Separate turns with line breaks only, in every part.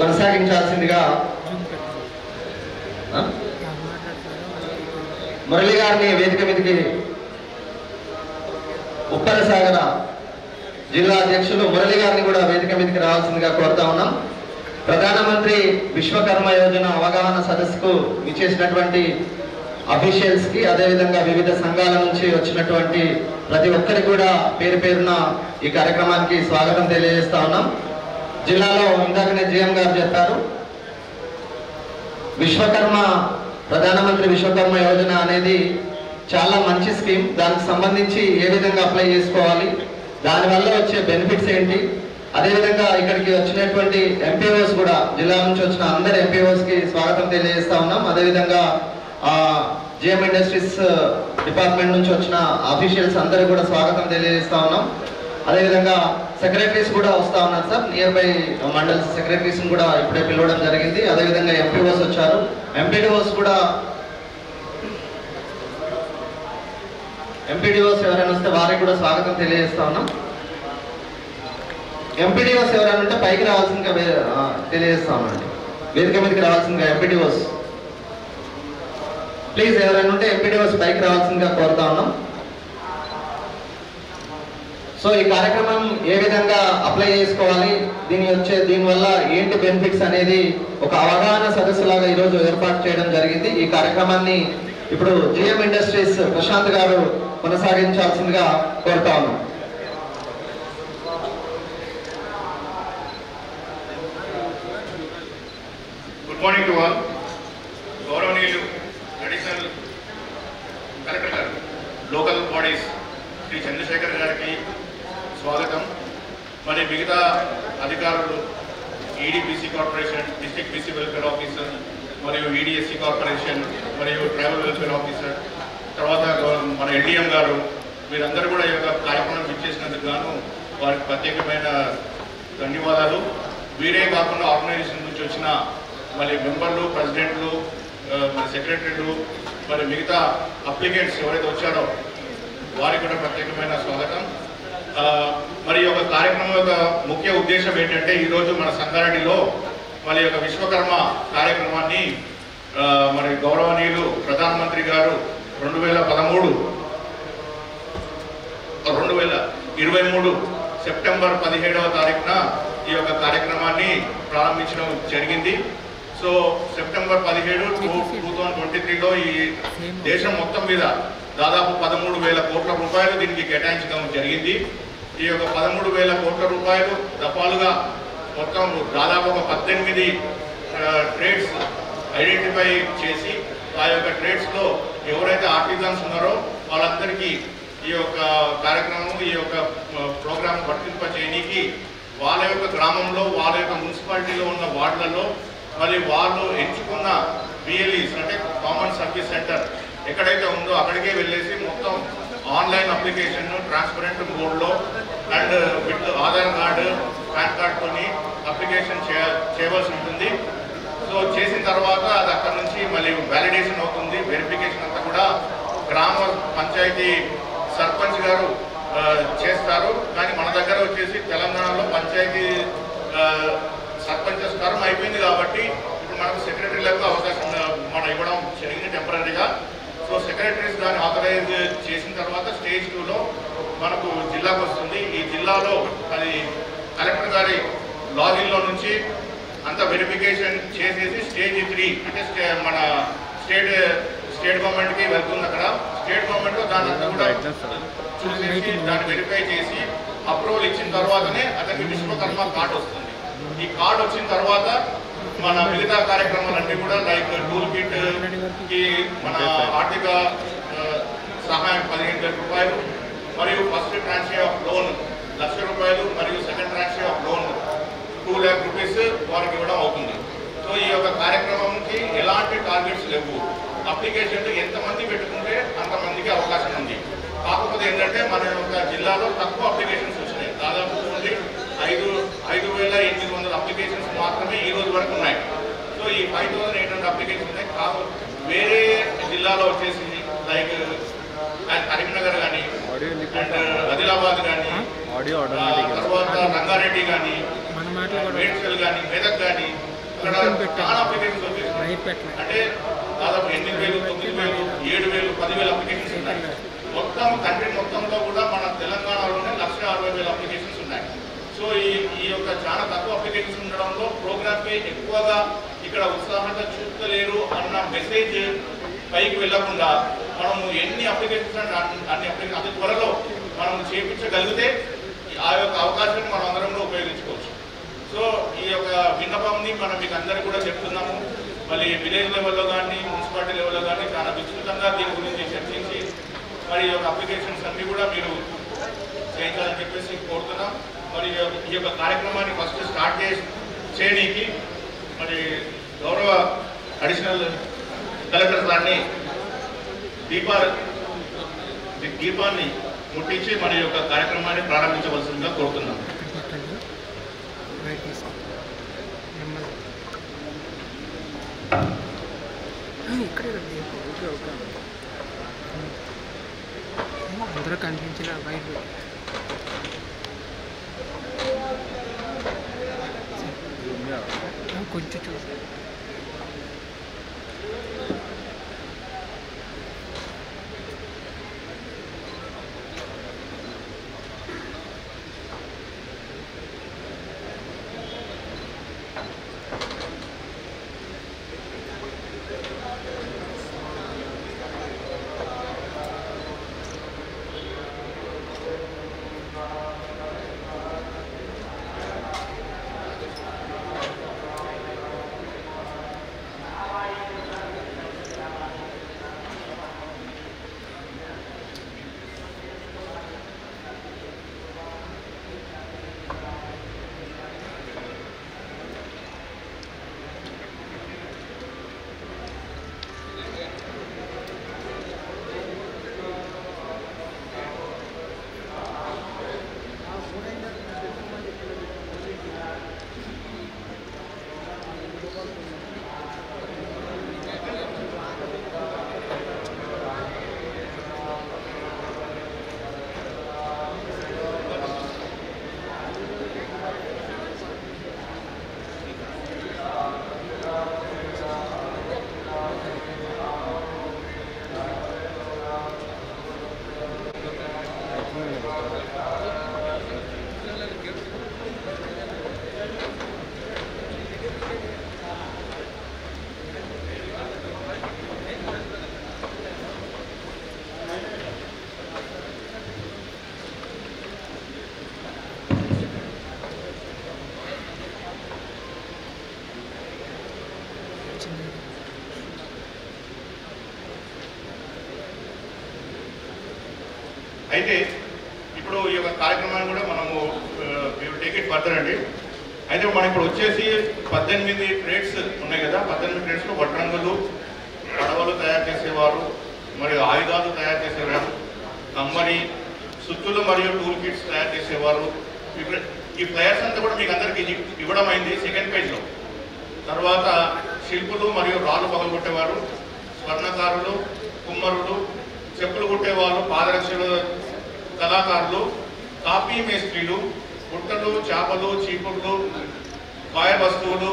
కొనసాగించాల్సిందిగా మురళి గారిని వేదిక మీదకి ఉప్పరసాగర జిల్లా అధ్యక్షులు మురళి గారిని కూడా వేదిక మీదకి రావాల్సిందిగా కోరుతా ఉన్నాం. ప్రధానమంత్రి విశ్వకర్మ యోజన అవగాహన సదస్సుకు ఇచ్చేసినటువంటి అఫీషియల్స్ కి, అదేవిధంగా వివిధ సంఘాల నుంచి వచ్చినటువంటి ప్రతి ఒక్కరికి కూడా పేరు పేరున ఈ కార్యక్రమానికి స్వాగతం తెలియజేస్తా ఉన్నాం. జిల్లాలో ఇందాకనే జిఎం గారు చెప్పారు, ప్రధానమంత్రి విశ్వకర్మ యోజన అనేది చాలా మంచి స్కీమ్. దానికి సంబంధించి ఏ విధంగా అప్లై చేసుకోవాలి, దానివల్ల వచ్చే బెనిఫిట్స్ ఏంటి, అదేవిధంగా ఇక్కడికి వచ్చినటువంటి ఎంపీఓస్ కూడా, జిల్లా నుంచి వచ్చిన అందరు ఎంపీఓస్ కి స్వాగతం తెలియజేస్తా ఉన్నాం. అదేవిధంగా జిఎం ఇండస్ట్రీస్ డిపార్ట్మెంట్ నుంచి వచ్చిన అఫీషియల్స్ అందరూ కూడా స్వాగతం తెలియజేస్తా ఉన్నాం. అదేవిధంగా సెక్రటరీస్ కూడా వస్తా ఉన్నారు sir, near by mandals secretaries కూడా ఇప్పుడే పిలవడం జరిగింది. అదేవిధంగా ఎంపీఓస్ వచ్చారు, ఎంపీడీఓస్ ఎవరైనా వస్తే వారికి కూడా స్వాగతం తెలియజేస్తా ఉన్నాం. ఎంపీడీఓస్ ఎవరైనా ఉంటే పైకి రావాల్సిందిగా తెలియజేస్తా ఉన్నాండి, వేదిక మీదకి రావాల్సిందిగా ఎంపీడీఓస్ ప్లీజ్, ఎవరైనా ఉంటే ఎంపీడీఓస్ పైకి రావాల్సిందిగా కోరుతా ఉన్నాం. సో ఈ కార్యక్రమం ఏ విధంగా అప్లై చేసుకోవాలి, దీనివల్ల ఏంటి బెనిఫిట్స్ అనేది ఒక అవగాహన సదస్సు లాగా ఈరోజు ఏర్పాటు చేయడం జరిగింది. ఈ కార్యక్రమాన్ని ఇప్పుడు జిఎం ఇండస్ట్రీస్ ప్రశాంత్ గారు కొనసాగించాల్సిందిగా కోరుతా ఉన్నాం.
Good morning to all. గౌరవనీయులు అడిషనల్ కలెక్టర్ గారు, లోకల్ బాడీస్ శ్రీ చంద్రశేఖర్ గారికి స్వాగతం. మరి మిగతా అధికారులు, EDBC corporation, district BC welfare officer, మరియు ఈడీఎస్సీ కార్పొరేషన్, మరియు ట్రైబల్ వెల్ఫేర్ ఆఫీసర్, తర్వాత మన ఎన్డీఎం గారు, వీరందరూ కూడా ఈ యొక్క కార్యక్రమం ఇచ్చేసినందుకు గాను వారికి ప్రత్యేకమైన ధన్యవాదాలు. వీరే కాకుండా ఆర్గనైజేషన్ నుంచి వచ్చిన మరి మెంబర్లు, ప్రెసిడెంట్లు, మరి సెక్రటరీలు, మరి మిగతా అప్లికెంట్స్ ఎవరైతే వచ్చారో వారికి కూడా ప్రత్యేకమైన స్వాగతం. మరి యొక్క కార్యక్రమం యొక్క ముఖ్య ఉద్దేశం ఏంటంటే, ఈరోజు మన సంగారెడ్డిలో మరి యొక్క విశ్వకర్మ కార్యక్రమాన్ని మరి గౌరవనీయులు ప్రధానమంత్రి గారు 2023 సెప్టెంబర్ 17వ తారీఖున ఈ యొక్క కార్యక్రమాన్ని ప్రారంభించడం జరిగింది. సో సెప్టెంబర్ 17, 2023లో ఈ దేశం మొత్తం మీద దాదాపు 13,000 కోట్ల రూపాయలు దీనికి కేటాయించడం జరిగింది. ఈ యొక్క 13,000 కోట్ల రూపాయలు దఫాలుగా మొత్తం దాదాపు 18 ట్రేడ్స్ ఐడెంటిఫై చేసి, ఆ యొక్క ట్రేడ్స్లో ఎవరైతే ఆర్టిజన్స్ ఉన్నారో వాళ్ళందరికీ ఈ యొక్క కార్యక్రమం, ఈ యొక్క ప్రోగ్రాం వర్తింపచేయడానికి వాళ్ళ యొక్క గ్రామంలో, వాళ్ళ యొక్క మున్సిపాలిటీలో ఉన్న వార్డులలో మరి వాళ్ళు ఎంచుకున్న బిఎల్ఈస్ అంటే కామన్ సర్వీస్ సెంటర్ ఎక్కడైతే ఉందో అక్కడికే వెళ్ళేసి మొత్తం ఆన్లైన్ అప్లికేషన్ ట్రాన్స్పరెంట్ మోడ్లో and with Aadhaar card, PAN కార్డుతోని అప్లికేషన్ చేయవలసి ఉంటుంది. సో చేసిన తర్వాత అది అక్కడ నుంచి మళ్ళీ వ్యాలిడేషన్ అవుతుంది. వెరిఫికేషన్ అంతా కూడా గ్రామ పంచాయతీ సర్పంచ్ గారు చేస్తారు. కానీ మన దగ్గర వచ్చేసి తెలంగాణలో పంచాయతీ సర్పంచెస్ టర్మ్ అయిపోయింది కాబట్టి ఇప్పుడు మనకు సెక్రటరీలకు అవకాశం మనం ఇవ్వడం జరిగింది టెంపరీగా. సో సెక్రటరీస్ దాన్ని ఆథరైజ్ చేసిన తర్వాత స్టేజ్ 2లో మనకు జిల్లాకు వస్తుంది. ఈ జిల్లాలో అది కలెక్టర్ గారి లాగిన్లో నుంచి అంత వెరిఫికేషన్ చేసేసి స్టేజ్ 3 అంటే మన స్టేట్ గవర్నమెంట్కి వెళ్తుంది. అక్కడ స్టేట్ గవర్నమెంట్లో దాని అంతా కూడా చూసేసి దాన్ని వెరిఫై చేసి అప్రూవల్ ఇచ్చిన తర్వాతనే అతనికి విశ్వకర్మ కార్డు వస్తుంది. ఈ కార్డు వచ్చిన తర్వాత మన మిగతా కార్యక్రమాలన్నీ కూడా లైక్ టూల్ కిట్ కి మన ఆర్థిక సహాయం 15,000 రూపాయలు, మరియు ఫస్ట్ ట్రాన్షే ఆఫ్ లోన్ 1,00,000 రూపాయలు, మరియు second tranche of loan 2 lakh rupees వారికి ఇవ్వడం అవుతుంది. సో ఈ యొక్క కార్యక్రమంకి ఎలాంటి టార్గెట్స్ లేవు. అప్లికేషన్లు ఎంతమంది పెట్టుకుంటే అంతమందికి అవకాశం ఉంది. కాకపోతే ఏంటంటే మన యొక్క జిల్లాలో తక్కువ అప్లికేషన్స్ వచ్చినాయి. దాదాపు 5,800 అప్లికేషన్స్ మాత్రమే ఈ రోజు వరకు ఉన్నాయి. సో ఈ 5,800 అప్లికేషన్స్ ఉన్నాయి. వేరే జిల్లాలో వచ్చేసి లైక్ కరీంనగర్ కానీ అండ్ ఆదిలాబాద్ కానీ, తర్వాత రంగారెడ్డి కానీ, మేడ్చల్ కానీ, మెదక్ కానీ ఇక్కడ చాలా అప్లికేషన్స్ వచ్చేసి అంటే దాదాపు 8,000, 9,000, 7,000, 10,000 అప్లికేషన్స్ ఉన్నాయి. మొత్తం కంట్రీ మొత్తంలో కూడా మన తెలంగాణలోనే 1,60,000 అప్లికేషన్స్ ఉన్నాయి. సో ఈ యొక్క చాలా తక్కువ అప్లికేషన్స్ ఉండడంలో ప్రోగ్రామ్కి ఎక్కువగా ఇక్కడ ఉత్సాహంగా చూస్తలేరు అన్న మెసేజ్ పైకి వెళ్లకుండా మనము ఎన్ని అప్లికేషన్స్ అంటే అన్ని అప్లికేషన్ అతి త్వరలో మనం చేయించగలిగితే ఆ యొక్క అవకాశాన్ని మనం అందరం ఉపయోగించుకోవచ్చు. సో ఈ యొక్క విన్నపంని మనం మీకు అందరికీ కూడా చెప్తున్నాము. మళ్ళీ విలేజ్ లెవెల్లో కానీ మున్సిపాలిటీ లెవెల్లో కానీ చాలా విస్తృతంగా దీని గురించి చర్చించి మరి ఈ యొక్క అప్లికేషన్స్ అన్నీ కూడా మీరు చేయించాలని చెప్పేసి కోరుతున్నాం. మరి ఈ యొక్క కార్యక్రమాన్ని ఫస్ట్ స్టార్ట్ చేయడానికి మరి గౌరవ అడిషనల్ కలెక్టర్ గారిని దీపాన్ని ముట్టించి మన యొక్క కార్యక్రమాన్ని ప్రారంభించవలసిందిగా కోరుతున్నాం.
అందరూ కనిపించిన బయట కొంచెం చూసి
అయితే ఇప్పుడు ఈ యొక్క కార్యక్రమాన్ని కూడా మనము టేక్ ఇట్ ఫర్దర్ అండి. అయితే మనం ఇప్పుడు వచ్చేసి 18 ట్రేడ్స్ ఉన్నాయి కదా. 18 ట్రేడ్స్లో వడ్రంగులు, పడవలు తయారు చేసేవారు, మరియు ఆయుధాలు తయారు చేసేవారు, కమ్మరి, సుత్తులు మరియు టూల్ కిట్స్ తయారు చేసేవారు. ఈ ఫ్లయర్స్ అంతా కూడా మీకు అందరికీ ఇవ్వడం అయింది సెకండ్ పేజ్లో. తర్వాత శిల్పులు మరియు రాళ్ళు పగలగొట్టేవారు, స్వర్ణకారులు, కుమ్మరులు, చెప్పులు కుట్టేవాళ్ళు, పాదరక్షల కళాకారులు, కాపీ మేస్త్రీలు, బుట్టలు, చేపలు, చీపుళ్ళు, కాయ వస్తువులు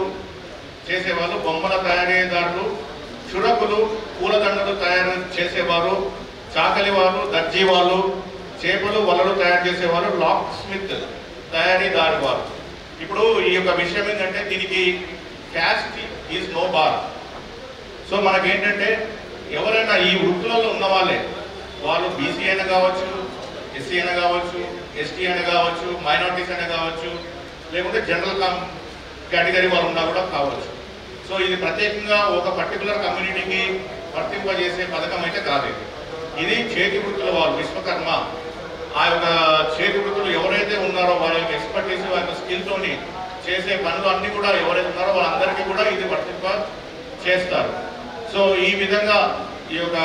చేసేవాళ్ళు, బొమ్మల తయారీదారులు, చురకులు, పూలదండలు తయారు చేసేవారు, చాకలి వాళ్ళు, దర్జీ వాళ్ళు, చేపలు వలలు తయారు చేసేవారు, లాక్ స్మిత్ తయారీదారు వారు. ఇప్పుడు ఈ యొక్క విషయం ఏంటంటే దీనికి caste is no bar. So మనకేంటంటే ఎవరైనా ఈ వృత్తులలో ఉన్న వాళ్ళే, వాళ్ళు బీసీ అయినా కావచ్చు, ఎస్సీ అయినా కావచ్చు, ఎస్టీ అయినా కావచ్చు, మైనారిటీస్ అయినా కావచ్చు, లేకుంటే జనరల్ కేటగిరీ వాళ్ళు ఉన్నా కూడా కావచ్చు. సో ఇది ప్రత్యేకంగా ఒక పర్టికులర్ కమ్యూనిటీకి వర్తింపజేసే పథకం అయితే కాదు. ఇది చేతి వృత్తుల వాళ్ళు, విశ్వకర్మ, ఆ యొక్క చేతి వృత్తులు ఎవరైతే ఉన్నారో వాళ్ళ యొక్క ఎక్స్పర్టీస్, వాళ్ళ యొక్క స్కిల్తోని చేసే పనులు అన్నీ కూడా ఎవరైతే ఉన్నారో వాళ్ళందరికీ కూడా ఇది వర్తింప చేస్తారు. సో ఈ విధంగా ఈ యొక్క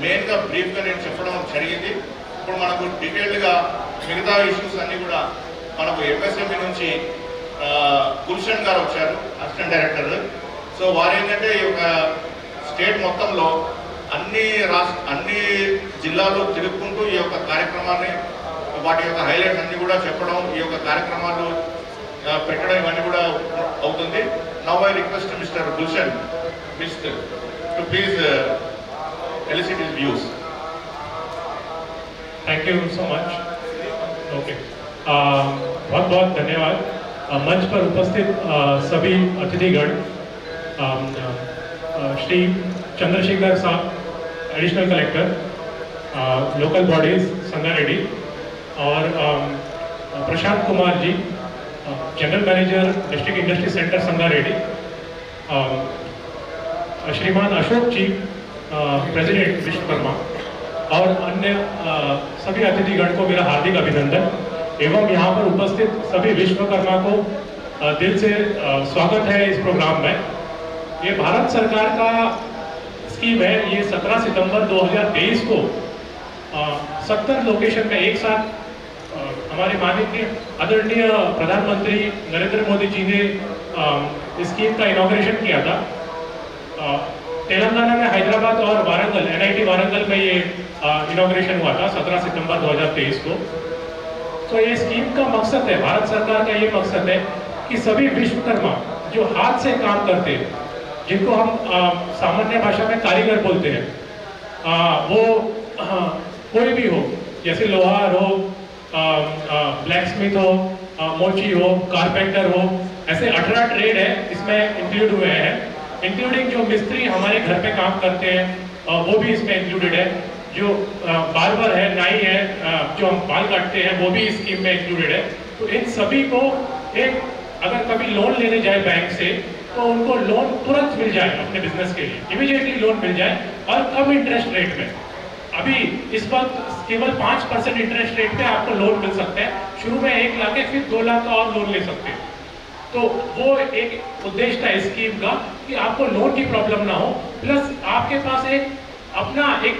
మెయిన్గా బ్రీఫ్గా నేను చెప్పడం జరిగింది. ఇప్పుడు మనకు డీటెయిల్డ్గా మిగతా ఇష్యూస్ అన్నీ కూడా మనకు ఎంఎస్ఎంఈ నుంచి గుల్షన్ గారు వచ్చారు, అసిస్టెంట్ డైరెక్టర్. సో వారు ఏంటంటే ఈ యొక్క స్టేట్ మొత్తంలో అన్ని జిల్లాలు తిరుగుకుంటూ ఈ యొక్క కార్యక్రమాన్ని, వాటి యొక్క హైలైట్స్ అన్ని కూడా చెప్పడం, ఈ యొక్క కార్యక్రమాలు పెట్టడం ఇవన్నీ కూడా అవుతుంది. Now I request mister Gulshan mister to please elicit his views.
Thank you so much. Okay, बहुत बहुत धन्यवाद. मंच पर उपस्थित सभी अतिथिगण, श्री चंद्रशेखर साहब additional collector local bodies Sangareddy और Prashant Kumar ji general manager district industry centre Sangareddy, श्रीमान अशोक जी प्रेसिडेंट विश्वकर्मा और अन्य सभी अतिथिगण को मेरा हार्दिक अभिनंदन एवं यहाँ पर उपस्थित सभी विश्वकर्मा को दिल से स्वागत है इस प्रोग्राम में. ये भारत सरकार का स्कीम है. ये 17 सितंबर 2023 को 70 लोकेशन में एक साथ हमारे माननीय आदरणीय प्रधानमंत्री नरेंद्र मोदी जी ने इस स्कीम का इनॉग्रेशन किया था. तेलंगाना में हैदराबाद और वारंगल, NIT वारंगल में ये इनॉग्रेशन हुआ था 17 सितंबर 2023 को. तो ये स्कीम का मकसद है, भारत सरकार का ये मकसद है कि सभी विश्वकर्मा जो हाथ से काम करते हैं, जिनको हम सामान्य भाषा में कारीगर बोलते हैं, वो कोई भी हो, जैसे लोहार हो, ब्लैकस्मिथ हो, मोची हो, कारपेंटर हो, ऐसे 18 ट्रेड है इसमें इंक्लूड हुए हैं. इंक्लूडिंग जो मिस्त्री हमारे घर पे काम करते हैं वो भी इसमें इंक्लूडेड है. जो बार्बर है, नाई है, जो हम बाल काटते हैं वो भी इस स्कीम में इंक्लूडेड है. तो इन सभी को एक अगर कभी लोन लेने जाए बैंक से तो उनको लोन तुरंत मिल जाए अपने बिजनेस के लिए, इमीडिएटली लोन मिल जाए और कम इंटरेस्ट रेट में. अभी इस वक्त केवल 5% इंटरेस्ट रेट पे आपको लोन मिल सकता है. शुरू में 1 लाख है, फिर 2 लाख का और लोन ले सकते हैं. तो वो एक उद्देश्य था इस स्कीम का कि आपको लोन की प्रॉब्लम ना हो, प्लस आपके पास एक अपना एक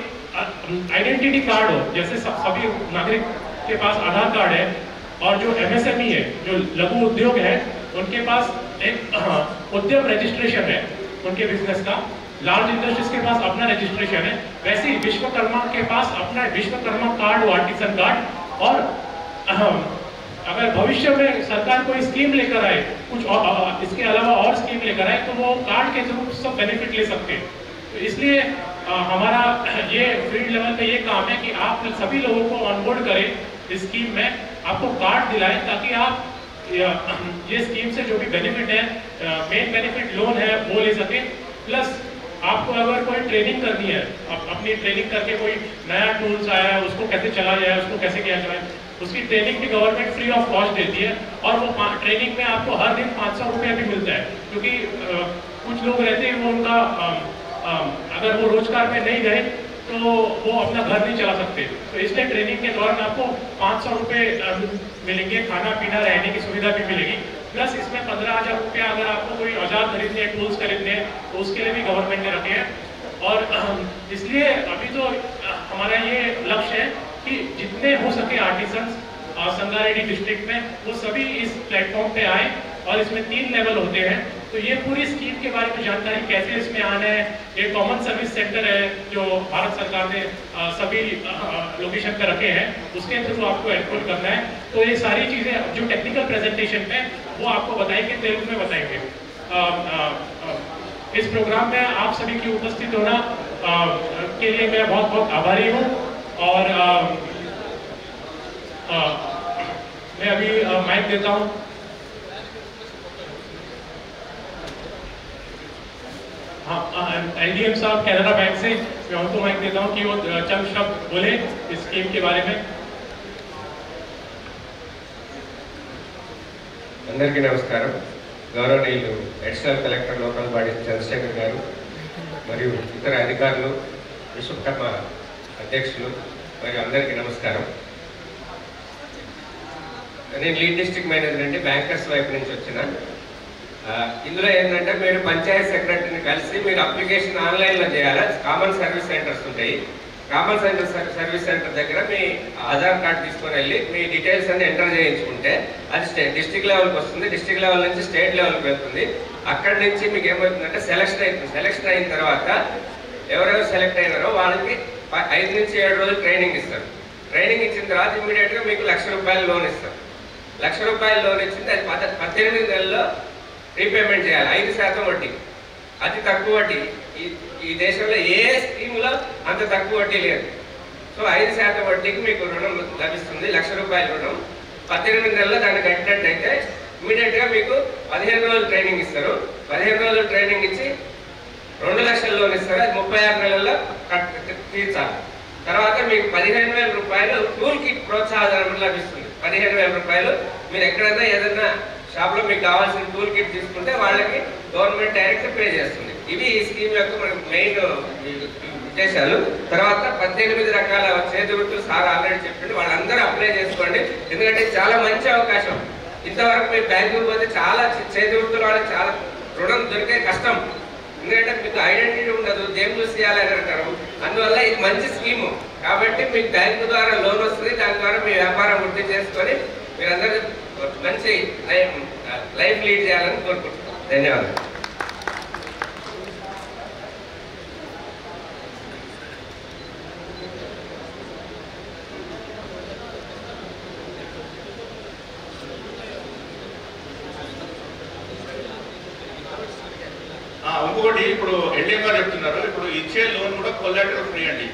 आइडेंटिटी कार्ड हो. जैसे सभी नागरिक के पास आधार कार्ड है और जो MSME है, जो लघु उद्योग है, उनके पास एक उद्यम रजिस्ट्रेशन है उनके बिजनेस का. लार्ज इंडस्ट्रीज के पास अपना रजिस्ट्रेशन है. वैसे ही विश्वकर्मा के पास अपना विश्वकर्मा कार्ड, आर्टिसन कार्ड, और अगर भविष्य में सरकार कोई स्कीम लेकर आए, कुछ इसके अलावा और स्कीम लेकर आए, तो वो कार्ड के थ्रू सब बेनिफिट ले सकते हैं. तो इसलिए हमारा ये फील्ड लेवल पे ये काम है कि आप सभी लोगों को ऑनबोर्ड करें इस स्कीम में, आपको कार्ड दिलाएं ताकि आप ये स्कीम से जो भी बेनिफिट है, मेन बेनिफिट लोन है, वो ले सकें. प्लस आपको अगर कोई ट्रेनिंग करनी है, अपनी ट्रेनिंग करके कोई नया टूल्स आया है उसको कैसे चलाया जाए, उसको कैसे किया जाए, उसकी ट्रेनिंग भी गवर्नमेंट फ्री ऑफ कॉस्ट देती है. और वो ट्रेनिंग में आपको हर दिन 500 रुपया भी मिलता है. क्योंकि कुछ लोग रहते हैं वो उनका अगर वो रोजगार में नहीं गए तो वो अपना घर नहीं चला सकते. तो इसलिए ट्रेनिंग के दौरान आपको 500 रुपये मिलेंगे, खाना पीना रहने की सुविधा भी मिलेगी. प्लस इसमें 15,000 रुपया अगर आपको कोई औजार खरीदने हैं, टूल्स खरीदने हैं, तो उसके लिए भी गवर्नमेंट ने रखे हैं. और इसलिए अभी तो हमारा ये लक्ष्य है कि जितने हो सके आर्टिसंस संगारेड्डी डिस्ट्रिक्ट में वो सभी इस प्लेटफॉर्म पे आए. और इसमें 3 लेवल होते हैं. तो ये पूरी स्कीम के बारे में जानकारी कैसे इसमें आना है, ये कॉमन सर्विस सेंटर है जो भारत सरकार ने सभी लोकेशन पे रखे हैं, उसके थ्रू आपको एनरोल करना है. तो ये सारी चीज़ें जो टेक्निकल प्रेजेंटेशन में वो आपको बताएंगे, तेलुगु में बताएंगे. इस प्रोग्राम में आप सभी की उपस्थित होना के लिए मैं बहुत बहुत आभारी हूँ. और मैं अभी माइक देता हूँ LDM साहब कैनरा बैंक से. मैं उनको माइक देता हूँ कि वो चंद शब्द बोले इस स्कीम के बारे में.
అందరికీ నమస్కారం. గౌరవనీయులు additional collector local body Chandrashekar గారు మరియు ఇతర అధికారులు, విశ్వకర్మ అధ్యక్షులు మరియు అందరికీ నమస్కారం. నేను లీడ్ డిస్ట్రిక్ట్ మేనేజర్ అండి, బ్యాంకర్స్ వైపు నుంచి వచ్చిన. ఇందులో ఏంటంటే మీరు పంచాయత్ సెక్రటరీని కలిసి మీరు అప్లికేషన్ ఆన్లైన్లో చేయాలి. కామన్ సర్వీస్ సెంటర్స్ ఉంటాయి. కామన్ సర్వీస్ సెంటర్ దగ్గర మీ ఆధార్ కార్డు తీసుకొని వెళ్ళి మీ డీటెయిల్స్ అన్ని ఎంటర్ చేయించుకుంటే అది డిస్ట్రిక్ట్ లెవెల్కి వస్తుంది. డిస్ట్రిక్ట్ లెవెల్ నుంచి స్టేట్ లెవెల్కి వెళ్తుంది. అక్కడి నుంచి మీకు ఏమవుతుందంటే సెలక్షన్ అవుతుంది. సెలక్షన్ అయిన తర్వాత ఎవరెవరు సెలెక్ట్ అయినారో వాళ్ళకి 5 నుంచి 7 రోజులు ట్రైనింగ్ ఇస్తారు. ట్రైనింగ్ ఇచ్చిన తర్వాత ఇమ్మీడియట్గా మీకు ₹1,00,000 లోన్ ఇస్తారు. ₹1,00,000 లోన్ ఇచ్చింది, అది 18 నెలల్లో రీపేమెంట్ చేయాలి, 5% వడ్డీ. అతి తక్కువ వడ్డీ. ఈ దేశంలో ఏ స్కీమ్లో అంత తక్కువ వడ్డీ లేదు. సో 5% వడ్డీకి మీకు రుణం లభిస్తుంది, ₹1,00,000 రుణం. 18 నెలల్లో దాన్ని కట్టినట్టయితే ఇమీడియట్గా మీకు 15 రోజులు ట్రైనింగ్ ఇస్తారు. 15 రోజులు ట్రైనింగ్ ఇచ్చి 2 లక్షల లోన్ ఇస్తారు, అది 36 నెలల్లో తీర్చాలి. తర్వాత మీకు ₹15,000 టూల్ కిట్ ప్రోత్సాహం లభిస్తుంది. ₹15,000 మీరు ఎక్కడైనా ఏదైనా షాప్లో మీకు కావాల్సిన టూల్ కిట్ తీసుకుంటే వాళ్ళకి గవర్నమెంట్ డైరెక్ట్ పే చేస్తుంది. ఇవి ఈ స్కీమ్ యొక్క మనకు మెయిన్ ఉద్దేశాలు. తర్వాత 18 రకాల చేతి వృత్తులు సార్ ఆల్రెడీ చెప్పింది, వాళ్ళందరూ అప్లై చేసుకోండి. ఎందుకంటే చాలా మంచి అవకాశం. ఇంతవరకు మీరు బ్యాంకుకి పోతే చాలా చేతి వృత్తుల వాళ్ళకి చాలా రుణం దొరికే కష్టం. ఎందుకంటే మీకు ఐడెంటిటీ ఉండదు, దేని చూసి చేయాలని అంటారు. అందువల్ల ఇది మంచి స్కీము. కాబట్టి మీకు బ్యాంకు ద్వారా లోన్ వస్తుంది, దాని ద్వారా మీ వ్యాపారం వృద్ధి చేసుకొని మీరందరూ మంచి లైఫ్ లీడ్ చేయాలని కోరుకుంటున్నాను. ధన్యవాదాలు.
ఇంకొకటి, ఇప్పుడు ఎల్ఏ గారు చెప్తున్నారు, ఇప్పుడు ఇచ్చే లోన్ కూడా కొలాటరల్ ఫ్రీ అండి,